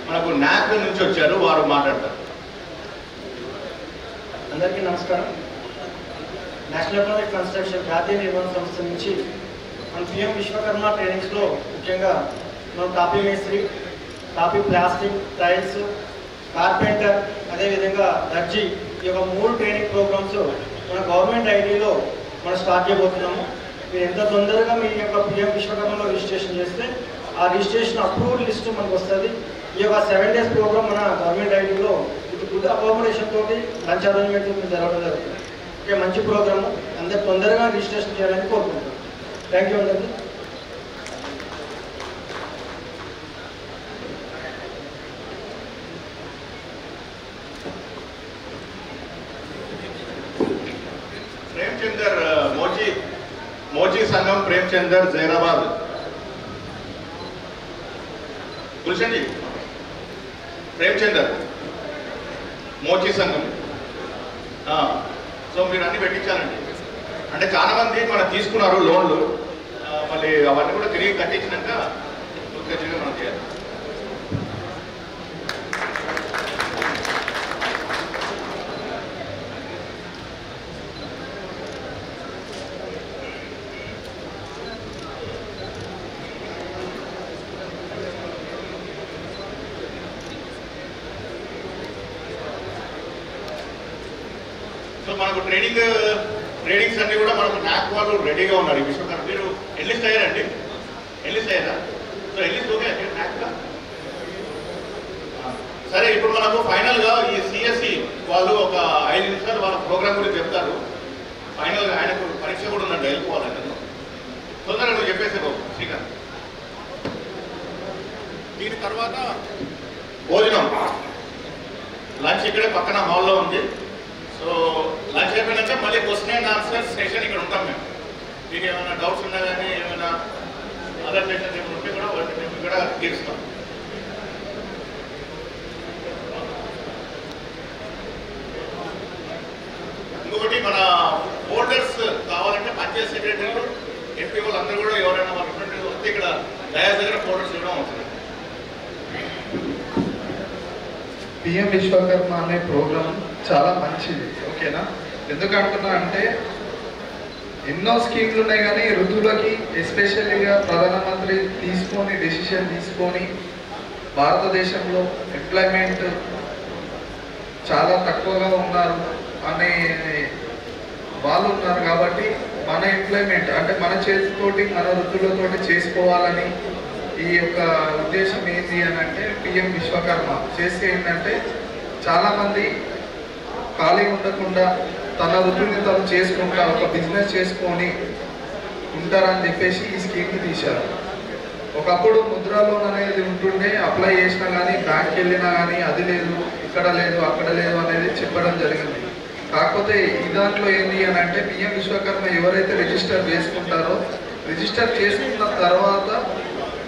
మనకు నాక్ నుంచి వచ్చారు, వారు మాట్లాడతారు.
అందరికీ నమస్కారం. నేషనల్ ఎకనామిక్ కన్స్ట్రక్షన్ జాతీయ నిర్మాణ సంస్థ నుంచి మన పిఎం విశ్వకర్మ ట్రైనింగ్స్లో ముఖ్యంగా మనం కాపీ మేస్త్రి, కాపీ ప్లాస్టిక్, టైల్స్, కార్పెంటర్, అదేవిధంగా దర్జీ, ఈ యొక్క 3 ట్రైనింగ్ ప్రోగ్రామ్స్ మన గవర్నమెంట్ ఐడీలో మనం స్టార్ట్ చేయబోతున్నాము. మీరు ఎంత తొందరగా మీ యొక్క పిఎం విశ్వకర్మలో రిజిస్ట్రేషన్ చేస్తే ఆ రిజిస్ట్రేషన్ అప్రూవల్ లిస్ట్ మనకు వస్తుంది. ఈ యొక్క 7 days ప్రోగ్రామ్ మన గవర్నమెంట్ ఐడీలో ఇది గుడ్ అకామిడేషన్ తోటి లంచ్ అరేంజ్మెంట్ జరగడం జరుగుతుంది. మంచి ప్రోగ్రాము, అందరు తొందరగా రిజిస్ట్రేషన్ చేయాలని కోరుకుంటున్నాను. థ్యాంక్ యూ అందరికీ.
ప్రేమ్చందర్ మోజీ సంఘం ప్రేమ్చందర్ జైరాబాద్. గుల్షన్ జీ, ప్రేమ్చందర్ మోజీ సంఘం. సో మీరు అన్ని పెట్టించాలండి. అంటే చాలా మంది మనం తీసుకున్నారు లోన్లు, మళ్ళీ అవన్నీ కూడా తిరిగి కట్టించినాక ఖచ్చితంగా మనం చేయాలి. సో మనకు ట్రైనింగ్స్ అన్ని కూడా మనకు నాక్ వాళ్ళు రెడీగా ఉన్నారు. ఈ విశ్వకర్మ మీరు ఎన్లిస్ట్ అయ్యారండి? ఎన్లిస్ట్ అయ్యారా? సో ఎన్లిస్ట్ ఓకే నాక్గా. సరే, ఇప్పుడు మనకు ఫైనల్గా ఈ సిఎస్సి వాళ్ళు ఒక 5 నిమిషాలు వాళ్ళ ప్రోగ్రామ్ గురించి చెప్తారు. ఫైనల్గా ఆయనకు పరీక్ష కూడా ఉందండి, వెళ్ళిపోవాలి. తొందరగా నువ్వు చెప్పేసే బాబు శ్రీకాంత్. దీని తర్వాత భోజనం, లంచ్ ఇక్కడే పక్కన హాల్లో ఉంది. సో లంచ్ అయిపోయినాక మళ్ళీ క్వశ్చన్ అండ్ ఆన్సర్ సెషన్ ఇక్కడ ఉంటాం మేము. మీకు ఏమైనా డౌట్స్ ఉన్నా కానీ ఏమైనా అదర్ సెషన్స్ ఏమైనా ఉంటే కూడా వాటిని మేము ఇక్కడ తీరుస్తాం. ఇంకొకటి మన హోల్డర్స్ కావాలంటే పంచాయత్ సెక్రటరీలు, ఎంపీ వాళ్ళు అందరూ కూడా ఎవరైనా వాళ్ళ ఫ్రెండ్ వస్తే ఇక్కడ డయాస్ దగ్గర ఫోల్డర్స్ ఇవ్వడం అవుతుంది.
పిఎం విశ్వకర్మ అనే ప్రోగ్రామ్ చాలా మంచిది, ఓకేనా? ఎందుకు అంటున్నా అంటే ఎన్నో స్కీమ్లు ఉన్నాయి కానీ ఋతువులకి ఎస్పెషల్లీగా ప్రధానమంత్రి డెసిషన్ తీసుకొని భారతదేశంలో ఎంప్లాయ్మెంట్ చాలా తక్కువగా ఉన్నారు అనే వాళ్ళు ఉన్నారు. కాబట్టి మన ఎంప్లాయ్మెంట్ అంటే మన చేతితోటి మన ఋతువులతోటి చేసుకోవాలని ఈ యొక్క ఉద్దేశం ఏంటి అని అంటే పిఎం విశ్వకర్మ చేస్తే ఏంటంటే చాలామంది ఖాళీ ఉండకుండా తన వృత్తిని తను చేసుకుంటా ఒక బిజినెస్ చేసుకొని ఉంటారని చెప్పేసి ఈ స్కీమ్ని తీశారు. ఒకప్పుడు ముద్రా లోన్ అనేది ఉంటుండే, అప్లై చేసినా కానీ బ్యాంక్కి వెళ్ళినా కానీ అది లేదు, ఇక్కడ లేదు, అక్కడ లేదు అనేది చెప్పడం జరిగింది. కాకపోతే ఈ దాంట్లో ఏంటి అని అంటే పిఎం విశ్వకర్మ ఎవరైతే రిజిస్టర్ చేసుకుంటారో రిజిస్టర్ చేసుకున్న తర్వాత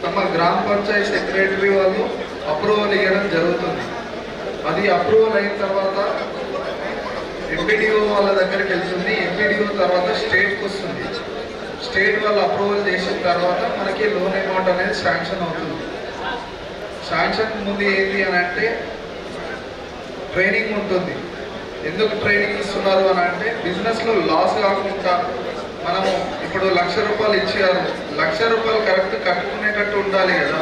తమ గ్రామ పంచాయతీ సెక్రటరీ వాళ్ళు అప్రూవల్ ఇవ్వడం జరుగుతుంది. అది అప్రూవల్ అయిన తర్వాత ఎంపీడీఓ వాళ్ళ దగ్గరికి వెళ్తుంది. ఎంపీడీఓ తర్వాత స్టేట్కి వస్తుంది. స్టేట్ వాళ్ళు అప్రూవల్ చేసిన తర్వాత మనకి లోన్ అమౌంట్ అనేది శాంక్షన్ అవుతుంది. శాంక్షన్ ముందు ఏంటి అని అంటే ట్రైనింగ్ ఉంటుంది. ఎందుకు ట్రైనింగ్ ఇస్తున్నారు అని అంటే బిజినెస్లో లాస్ కాకుండా మనము ఇప్పుడు ₹1,00,000 ఇచ్చారు, ₹1,00,000 కరెక్ట్ కట్టుకునేటట్టు ఉండాలి కదా.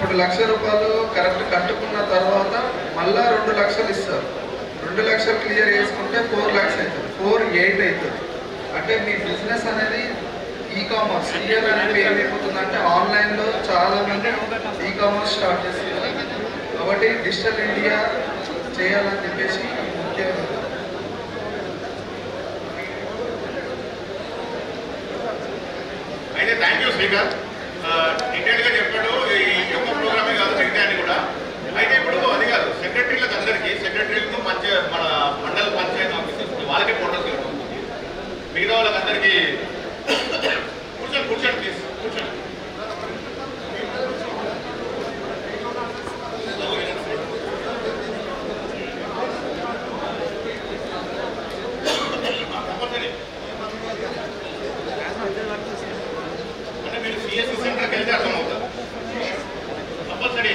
ఇప్పుడు 1,00,000 రూపాయలు కరెక్ట్ కట్టుకున్న తర్వాత మళ్ళా 2 లక్షలు ఇస్తారు. 2 లక్షలు క్లియర్ చేసుకుంటే 4 lakhs అవుతుంది, 4,8 అవుతుంది. అంటే మీ బిజినెస్ అనేది ఈ-కామర్స్ ఇయర్ అనేది ఏమైపోతుందంటే ఆన్లైన్లో చాలా మంది ఈ-కామర్స్ స్టార్ట్ చేస్తున్నారు. కాబట్టి డిజిటల్ ఇండియా చేయాలని చెప్పేసి ముఖ్యంగా
అయితే థ్యాంక్ యూ శ్రీకాంత్, డీటెయిల్గా చెప్పాడు. ఈ యొక్క ప్రోగ్రామే కాదు మిగతా అని కూడా. అయితే ఇప్పుడు అది కాదు, సెక్రటరీలకు అందరికీ సెక్రటరీలకు మన మండల పంచాయతీ ఆఫీసర్స్ వాళ్ళకే ఫోటోస్ ఉంటుంది. మిగతా వాళ్ళకందరికీ కూర్చోండి ప్లీజ్ కూర్చోండి. అంటే మీరు సిఎస్సి సెంటర్కి వెళ్తే అర్థమవుతుంది కంపల్సరీ.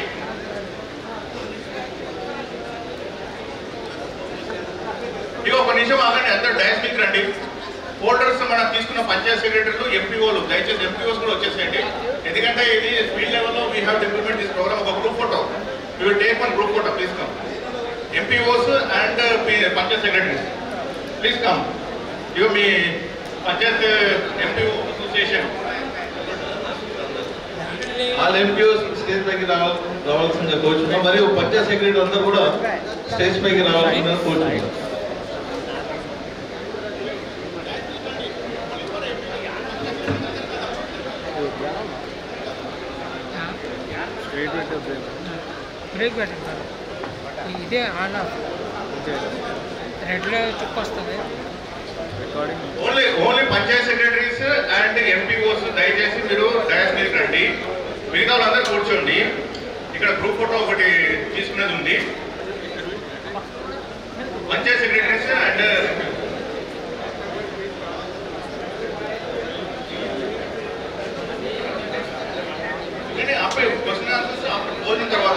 ఇక ఒక నిమిషం ఆగండి, అందరూ డయాస్ మీకు రండి. ఫోల్డర్స్ మనం తీసుకున్న పంచాయత్ సెక్రటరీలు ఎంపీఓలు దయచేసి ఎంపీఓస్ కూడా వచ్చేసేయండి. ఎందుకంటే ఇది ఫీల్డ్ లెవెల్లో we have to implement this programme. ఒక group photo you will take one group photo please come. MPOs and panchayat secretaries please come. ఇవి మీ panchayat MPO association
all MPOs stage పైకి రావాల్సిందిగా కోరుచున్నాం. మరియు పంచాయత్ సెక్రటరీ అందరూ కూడా స్టేజ్ పైకి రావాల్సిందిగా కోరుచున్నాం.
బ్రేక్ పెట్టండి సార్. ఇదే ఆన్ ఆఫ్ రెడ్లో చుక్క వస్తుంది.
Only Panchayat secretaries and MPOs దయచేసి మీరు డయాస్ మీద రండి. మిగతా వాళ్ళందరూ కూర్చోండి. ఇక్కడ గ్రూప్ ఫోటో ఒకటి తీసుకునేది ఉంది. పంచాయత్ సెక్రటరీస్ అండ్ आपके क्वेश्चन आंसर्स आप भोजन करवा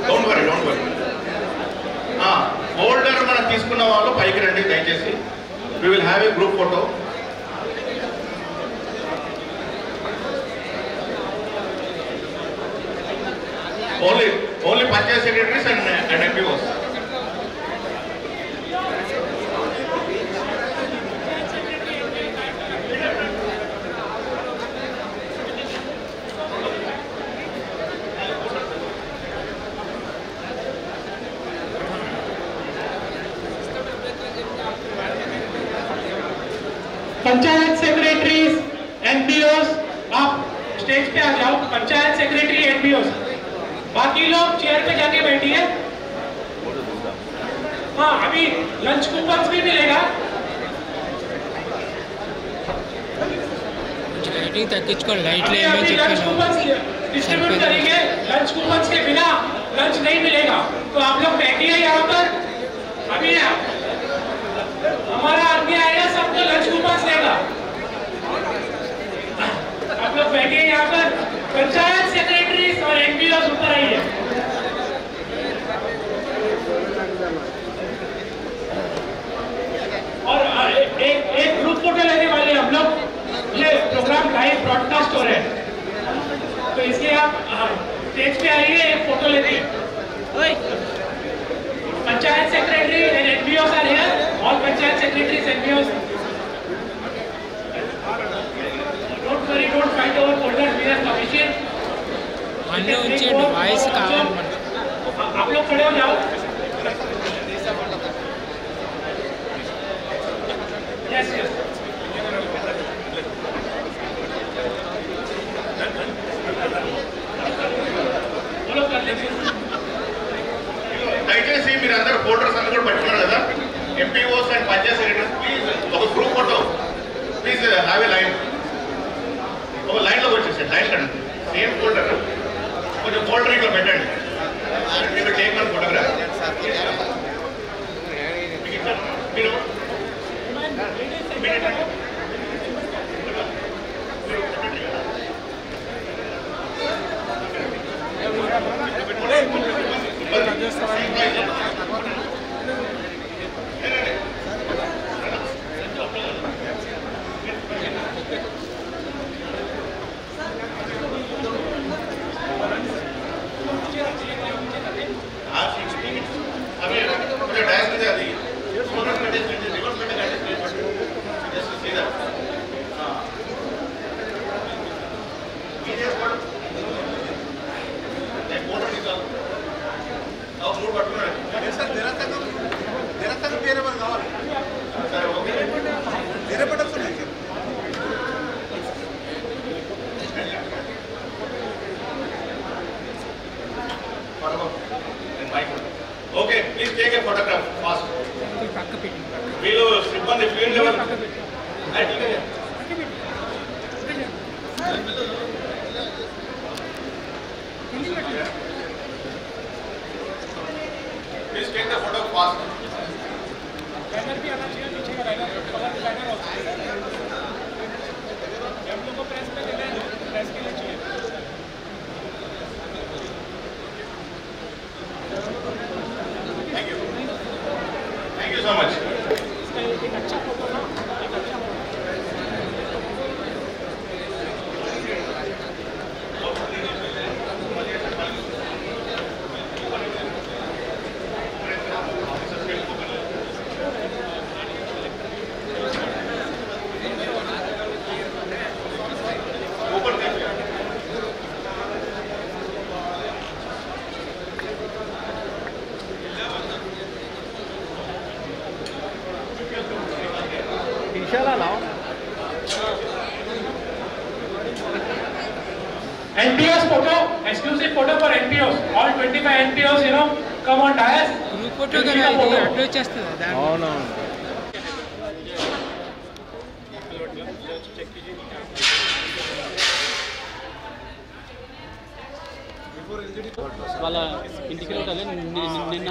డోంట్ వరీ ఫోల్డర్ మనం తీసుకున్న వాళ్ళు పైకి రండి దయచేసి. We will have a group photo. Only Panchayat secretaries and MPOs.
Panchayat secretaries MPOs आप स्टेज पे आ जाओ. पंचायत सेक्रेटरी एनपीओस बाकी लोग चेयर पे जाके बैठिए. हाँ अभी लंच कूपन्स भी मिलेगा.
लाइटिंग तक लाइट ले
लंच कूपन्स डिस्ट्रीब्यूट करेंगे. लंच कूपन्स के बिना लंच नहीं मिलेगा. तो आप लोग बैठिए यहाँ पर. अभी हमारा आदमी आएगा सबको लंच कूपन्स देगा. आप लोग बैठिए यहाँ पर. पंचायत सेक्रेटरीज और एनपीओ ऊपर आइए. और एक ग्रुप फोटो लेने वाले हम लोग. ये प्रोग्राम लाइव ब्रॉडकास्ट हो रहे हैं तो इसलिए आप स्टेज पे आइए, एक फोटो लेते हैं. Panchayat secretary and NPO are here. All panchayat secretaries NPO. Don't worry, don't fight over folders. We are sufficient.
अन्य उनसे डिवाइस काవాలి.
आप लोग खड़े हो जाओ. Yes, yes. बोलो कर लेंगे.
దయచేసి మీరు అందరూ ఫోల్డర్స్ అన్ని కూడా పట్టుకున్నారు కదా. MPOs and panchayat secretaries please ఒక group photo please have a line. ఒక లైన్లోకి వచ్చేసి లైన్ కండి. సేమ్ ఫోల్డర్ కొంచెం ఫోల్డర్ ఇట్లా పెట్టండి. మీరు టేక్ వన్ ఫోటోగ్రాఫ్. మీరు
NPOs photo, exclusive photo for NPOs. All 25 NPOs, come on dais.
Group photo కదా ఇది అప్లోడ్ చేస్తుంది దాన్ని.
అవునవును.
వాళ్ళ ఇంటికి వెళ్ళాలి నిన్న